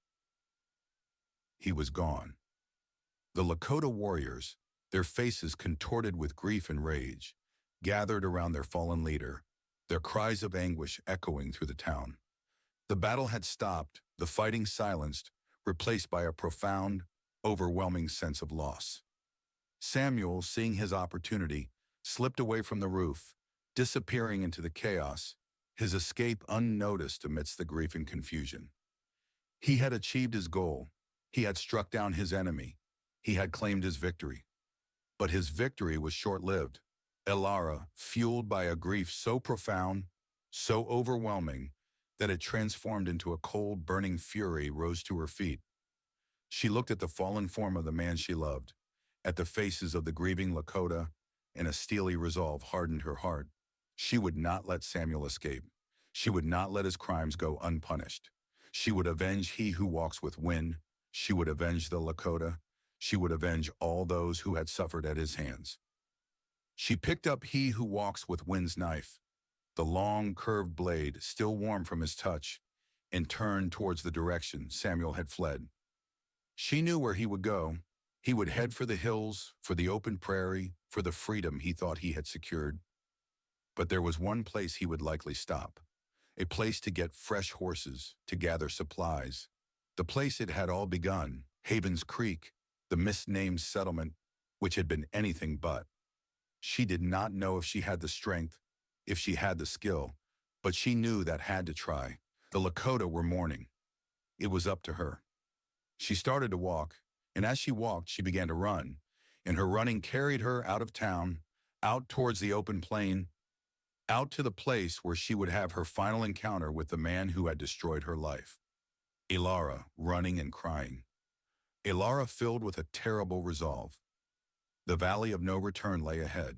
He was gone. The Lakota warriors, their faces contorted with grief and rage, gathered around their fallen leader, their cries of anguish echoing through the town. The battle had stopped, the fighting silenced, replaced by a profound, overwhelming sense of loss. Samuel, seeing his opportunity, slipped away from the roof, disappearing into the chaos, his escape unnoticed amidst the grief and confusion. He had achieved his goal. He had struck down his enemy. He had claimed his victory. But his victory was short-lived. Elara, fueled by a grief so profound, so overwhelming, that it transformed into a cold, burning fury, rose to her feet. She looked at the fallen form of the man she loved, at the faces of the grieving Lakota, and a steely resolve hardened her heart. She would not let Samuel escape. She would not let his crimes go unpunished. She would avenge he who walks with wind. She would avenge the Lakota. She would avenge all those who had suffered at his hands. She picked up he who walks with wind's knife, the long, curved blade still warm from his touch, and turned towards the direction Samuel had fled. She knew where he would go. He would head for the hills, for the open prairie, for the freedom he thought he had secured. But there was one place he would likely stop, a place to get fresh horses, to gather supplies. The place it had all begun, Havens Creek, the misnamed settlement, which had been anything but. She did not know if she had the strength, if she had the skill, but she knew that had to try. The Lakota were mourning. It was up to her. She started to walk, and as she walked, she began to run, and her running carried her out of town, out towards the open plain, out to the place where she would have her final encounter with the man who had destroyed her life. Elara, running and crying. Elara filled with a terrible resolve. The valley of no return lay ahead,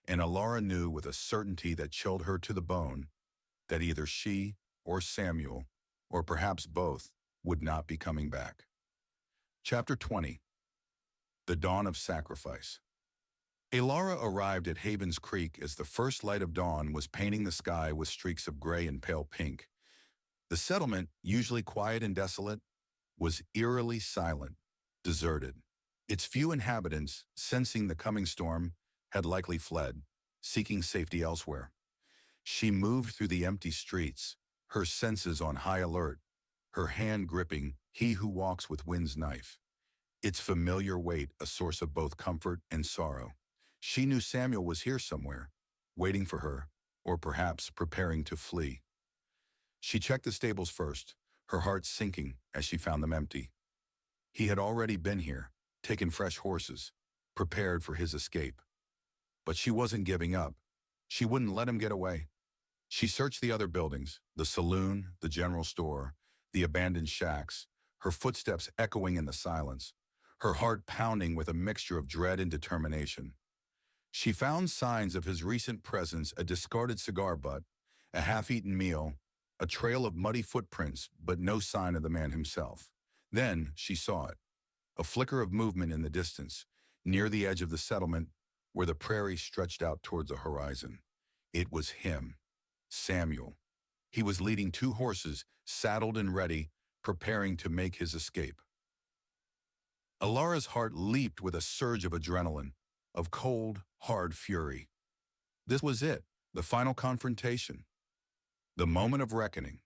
and Elara knew with a certainty that chilled her to the bone that either she or Samuel, or perhaps both, would not be coming back. Chapter 20. The Dawn of Sacrifice. Elara arrived at Havens Creek as the first light of dawn was painting the sky with streaks of gray and pale pink. The settlement, usually quiet and desolate, was eerily silent, deserted. Its few inhabitants, sensing the coming storm, had likely fled, seeking safety elsewhere. She moved through the empty streets, her senses on high alert, her hand gripping he who walks with wind's knife. Its familiar weight a source of both comfort and sorrow. She knew Samuel was here somewhere, waiting for her, or perhaps preparing to flee. She checked the stables first, her heart sinking as she found them empty. He had already been here, taken fresh horses, prepared for his escape. But she wasn't giving up. She wouldn't let him get away. She searched the other buildings, the saloon, the general store, the abandoned shacks, her footsteps echoing in the silence, her heart pounding with a mixture of dread and determination. She found signs of his recent presence: a discarded cigar butt, a half-eaten meal, a trail of muddy footprints, but no sign of the man himself. Then she saw it, a flicker of movement in the distance, near the edge of the settlement, where the prairie stretched out towards the horizon. It was him, Samuel. He was leading 2 horses, saddled and ready, preparing to make his escape. Elara's heart leaped with a surge of adrenaline, of cold, hard fury. This was it, the final confrontation, the moment of reckoning.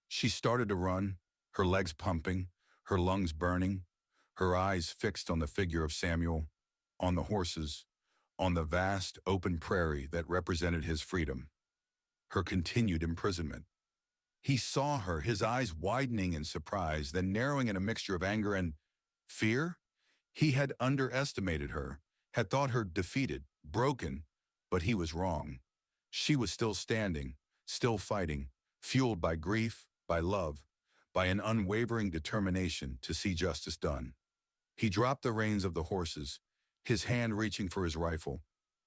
She started to run, her legs pumping, her lungs burning, her eyes fixed on the figure of Samuel, on the horses, on the vast, open prairie that represented his freedom, her continued imprisonment. He saw her, his eyes widening in surprise, then narrowing in a mixture of anger and fear. He had underestimated her, had thought her defeated, broken, but he was wrong. She was still standing, still fighting, fueled by grief, by love, by an unwavering determination to see justice done. He dropped the reins of the horses, his hand reaching for his rifle,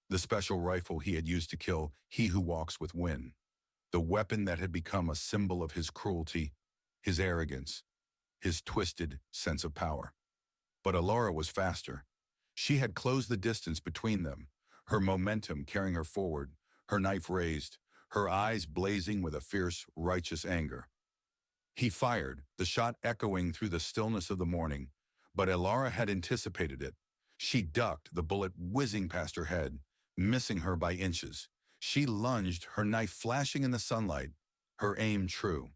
the special rifle he had used to kill he who walks with wind, the weapon that had become a symbol of his cruelty, his arrogance, his twisted sense of power. But Elara was faster. She had closed the distance between them, her momentum carrying her forward, her knife raised, her eyes blazing with a fierce, righteous anger. He fired, the shot echoing through the stillness of the morning, but Elara had anticipated it. She ducked, the bullet whizzing past her head, missing her by inches. She lunged, her knife flashing in the sunlight, her aim true.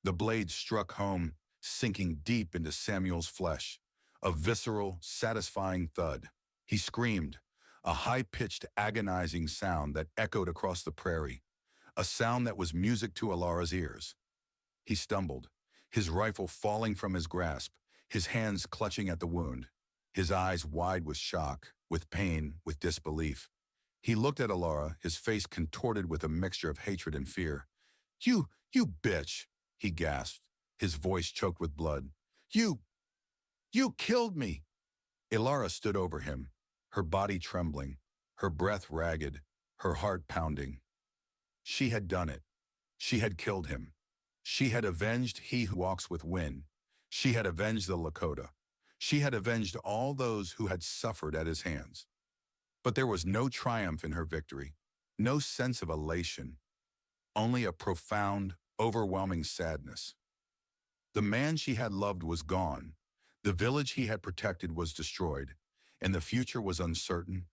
The blade struck home, sinking deep into Samuel's flesh, a visceral, satisfying thud. He screamed, a high-pitched, agonizing sound that echoed across the prairie, a sound that was music to Alara's ears. He stumbled, his rifle falling from his grasp, his hands clutching at the wound, his eyes wide with shock, with pain, with disbelief. He looked at Alara, his face contorted with a mixture of hatred and fear. You bitch, he gasped, his voice choked with blood. You killed me. Alara stood over him, her body trembling, her breath ragged, her heart pounding. She had done it. She had killed him. She had avenged he who walks with Win. She had avenged the Lakota. She had avenged all those who had suffered at his hands. But there was no triumph in her victory, no sense of elation, only a profound, overwhelming sadness. The man she had loved was gone, the village he had protected was destroyed, and the future was uncertain,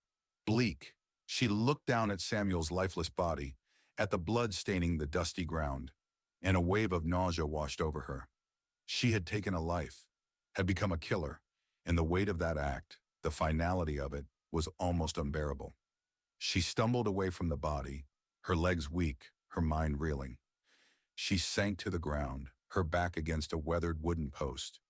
bleak. She looked down at Samuel's lifeless body, at the blood staining the dusty ground, and a wave of nausea washed over her. She had taken a life, had become a killer, and the weight of that act, the finality of it, was almost unbearable. She stumbled away from the body, her legs weak, her mind reeling. She sank to the ground, her back against a weathered wooden post,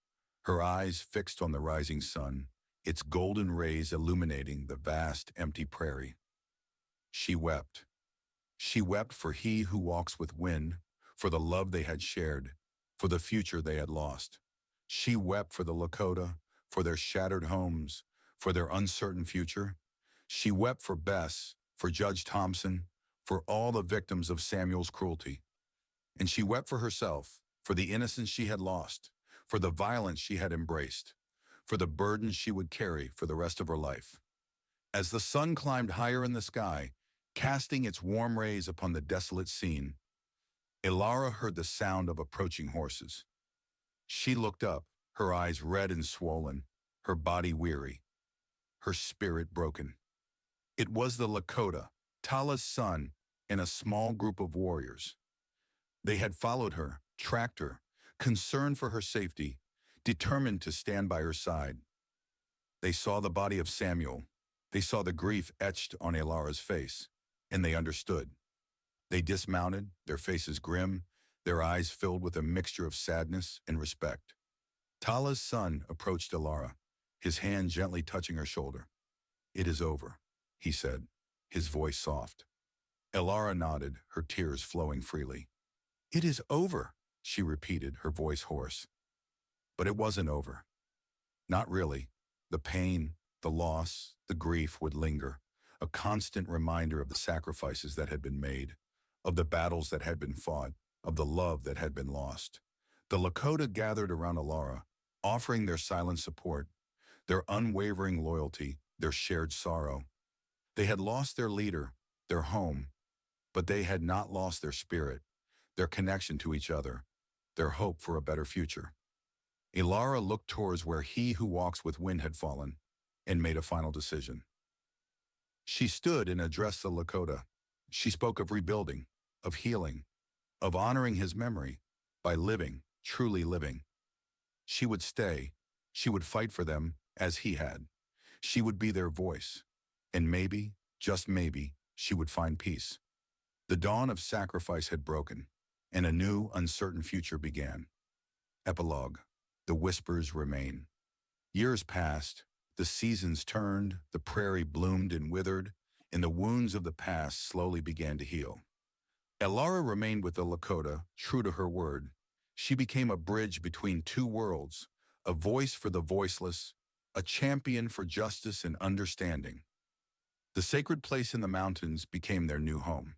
her eyes fixed on the rising sun, its golden rays illuminating the vast, empty prairie. She wept. She wept for he who walks with Win, for the love they had shared, for the future they had lost. She wept for the Lakota, for their shattered homes, for their uncertain future. She wept for Bess, for Judge Thompson, for all the victims of Samuel's cruelty. And she wept for herself, for the innocence she had lost, for the violence she had embraced, for the burden she would carry for the rest of her life. As the sun climbed higher in the sky, casting its warm rays upon the desolate scene, Alara heard the sound of approaching horses. She looked up, her eyes red and swollen, her body weary, her spirit broken. It was the Lakota, Tala's son, and a small group of warriors. They had followed her, tracked her, concerned for her safety, determined to stand by her side. They saw the body of Samuel. They saw the grief etched on Alara's face, and they understood. They dismounted, their faces grim, their eyes filled with a mixture of sadness and respect. Tala's son approached Alara, his hand gently touching her shoulder. "It is over," he said, his voice soft. Alara nodded, her tears flowing freely. "It is over," she repeated, her voice hoarse. But it wasn't over. Not really. The pain, the loss, the grief would linger, a constant reminder of the sacrifices that had been made, of the battles that had been fought, of the love that had been lost. The Lakota gathered around Alara, offering their silent support, their unwavering loyalty, their shared sorrow. They had lost their leader, their home, but they had not lost their spirit, their connection to each other, their hope for a better future. Alara looked towards where he who walks with Win had fallen and made a final decision. She stood and addressed the Lakota. She spoke of rebuilding, of healing, of honoring his memory by living, truly living. She would stay. She would fight for them as he had. She would be their voice. And maybe, just maybe, she would find peace. The dawn of sacrifice had broken, and a new, uncertain future began. Epilogue. The whispers remain. Years passed, the seasons turned, the prairie bloomed and withered, and the wounds of the past slowly began to heal. Alara remained with the Lakota, true to her word. She became a bridge between two worlds, a voice for the voiceless, a champion for justice and understanding. The sacred place in the mountains became their new home,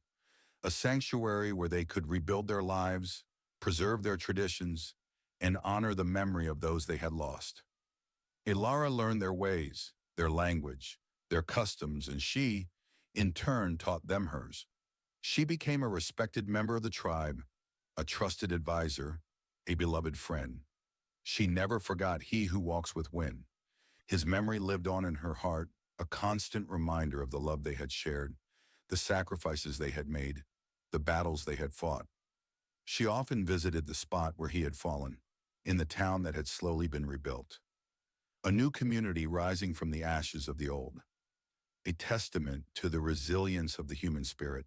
a sanctuary where they could rebuild their lives, preserve their traditions, and honor the memory of those they had lost. Alara learned their ways, their language, their customs, and she, in turn, taught them hers. She became a respected member of the tribe, a trusted advisor, a beloved friend. She never forgot he who walks with Win. His memory lived on in her heart, a constant reminder of the love they had shared, the sacrifices they had made, the battles they had fought. She often visited the spot where he had fallen, in the town that had slowly been rebuilt. A new community rising from the ashes of the old, a testament to the resilience of the human spirit.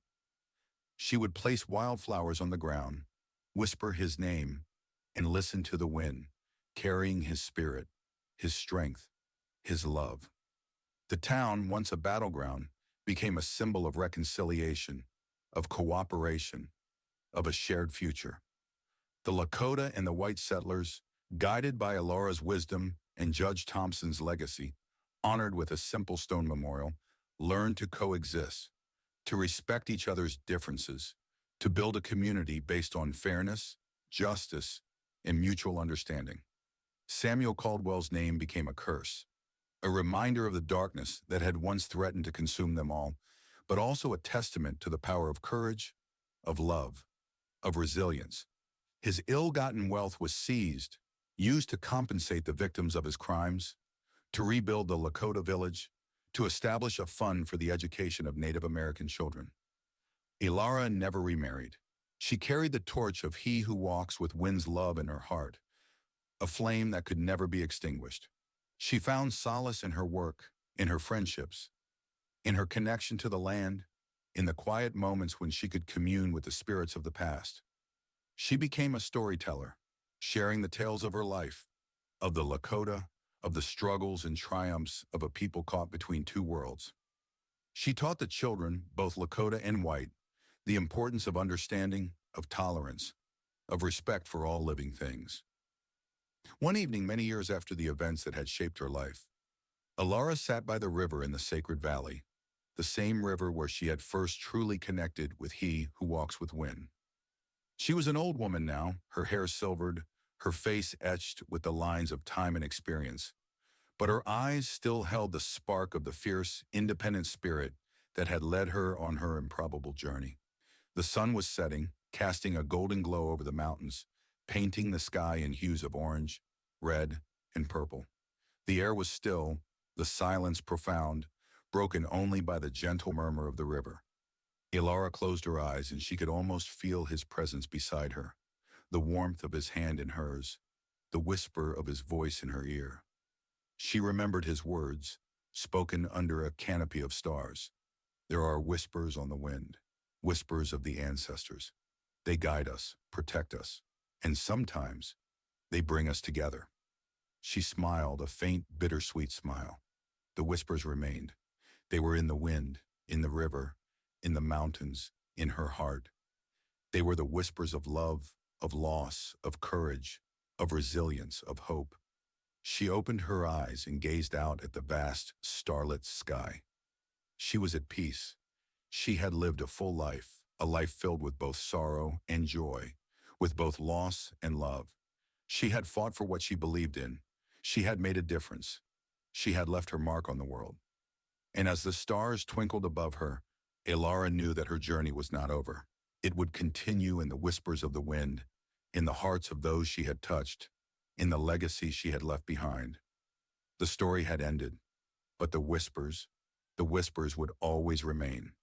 She would place wildflowers on the ground, whisper his name, and listen to the wind, carrying his spirit, his strength, his love. The town, once a battleground, became a symbol of reconciliation, of cooperation, of a shared future. The Lakota and the white settlers, guided by Elaura's wisdom and Judge Thompson's legacy, honored with a simple stone memorial, learned to coexist, to respect each other's differences, to build a community based on fairness, justice, and mutual understanding. Samuel Caldwell's name became a curse, a reminder of the darkness that had once threatened to consume them all, but also a testament to the power of courage, of love, of resilience. His ill-gotten wealth was seized, used to compensate the victims of his crimes, to rebuild the Lakota village, to establish a fund for the education of Native American children. Elaura never remarried. She carried the torch of he who walks with wind's love in her heart, a flame that could never be extinguished. She found solace in her work, in her friendships, in her connection to the land, in the quiet moments when she could commune with the spirits of the past. She became a storyteller, sharing the tales of her life, of the Lakota, of the struggles and triumphs of a people caught between two worlds. She taught the children, both Lakota and white, the importance of understanding, of tolerance, of respect for all living things. One evening, many years after the events that had shaped her life, Elaura sat by the river in the Sacred Valley, the same river where she had first truly connected with he who walks with wind. She was an old woman now, her hair silvered, her face etched with the lines of time and experience, but her eyes still held the spark of the fierce, independent spirit that had led her on her improbable journey. The sun was setting, casting a golden glow over the mountains, painting the sky in hues of orange, red, and purple. The air was still, the silence profound, broken only by the gentle murmur of the river. Elaura closed her eyes and she could almost feel his presence beside her, the warmth of his hand in hers, the whisper of his voice in her ear. She remembered his words, spoken under a canopy of stars. There are whispers on the wind, whispers of the ancestors. They guide us, protect us, and sometimes they bring us together. She smiled, a faint, bittersweet smile. The whispers remained. They were in the wind, in the river, in the mountains, in her heart. They were the whispers of love, of loss, of courage, of resilience, of hope. She opened her eyes and gazed out at the vast, starlit sky. She was at peace. She had lived a full life, a life filled with both sorrow and joy, with both loss and love. She had fought for what she believed in. She had made a difference. She had left her mark on the world. And as the stars twinkled above her, Elaura knew that her journey was not over. It would continue in the whispers of the wind, in the hearts of those she had touched, in the legacy she had left behind. The story had ended, but the whispers would always remain.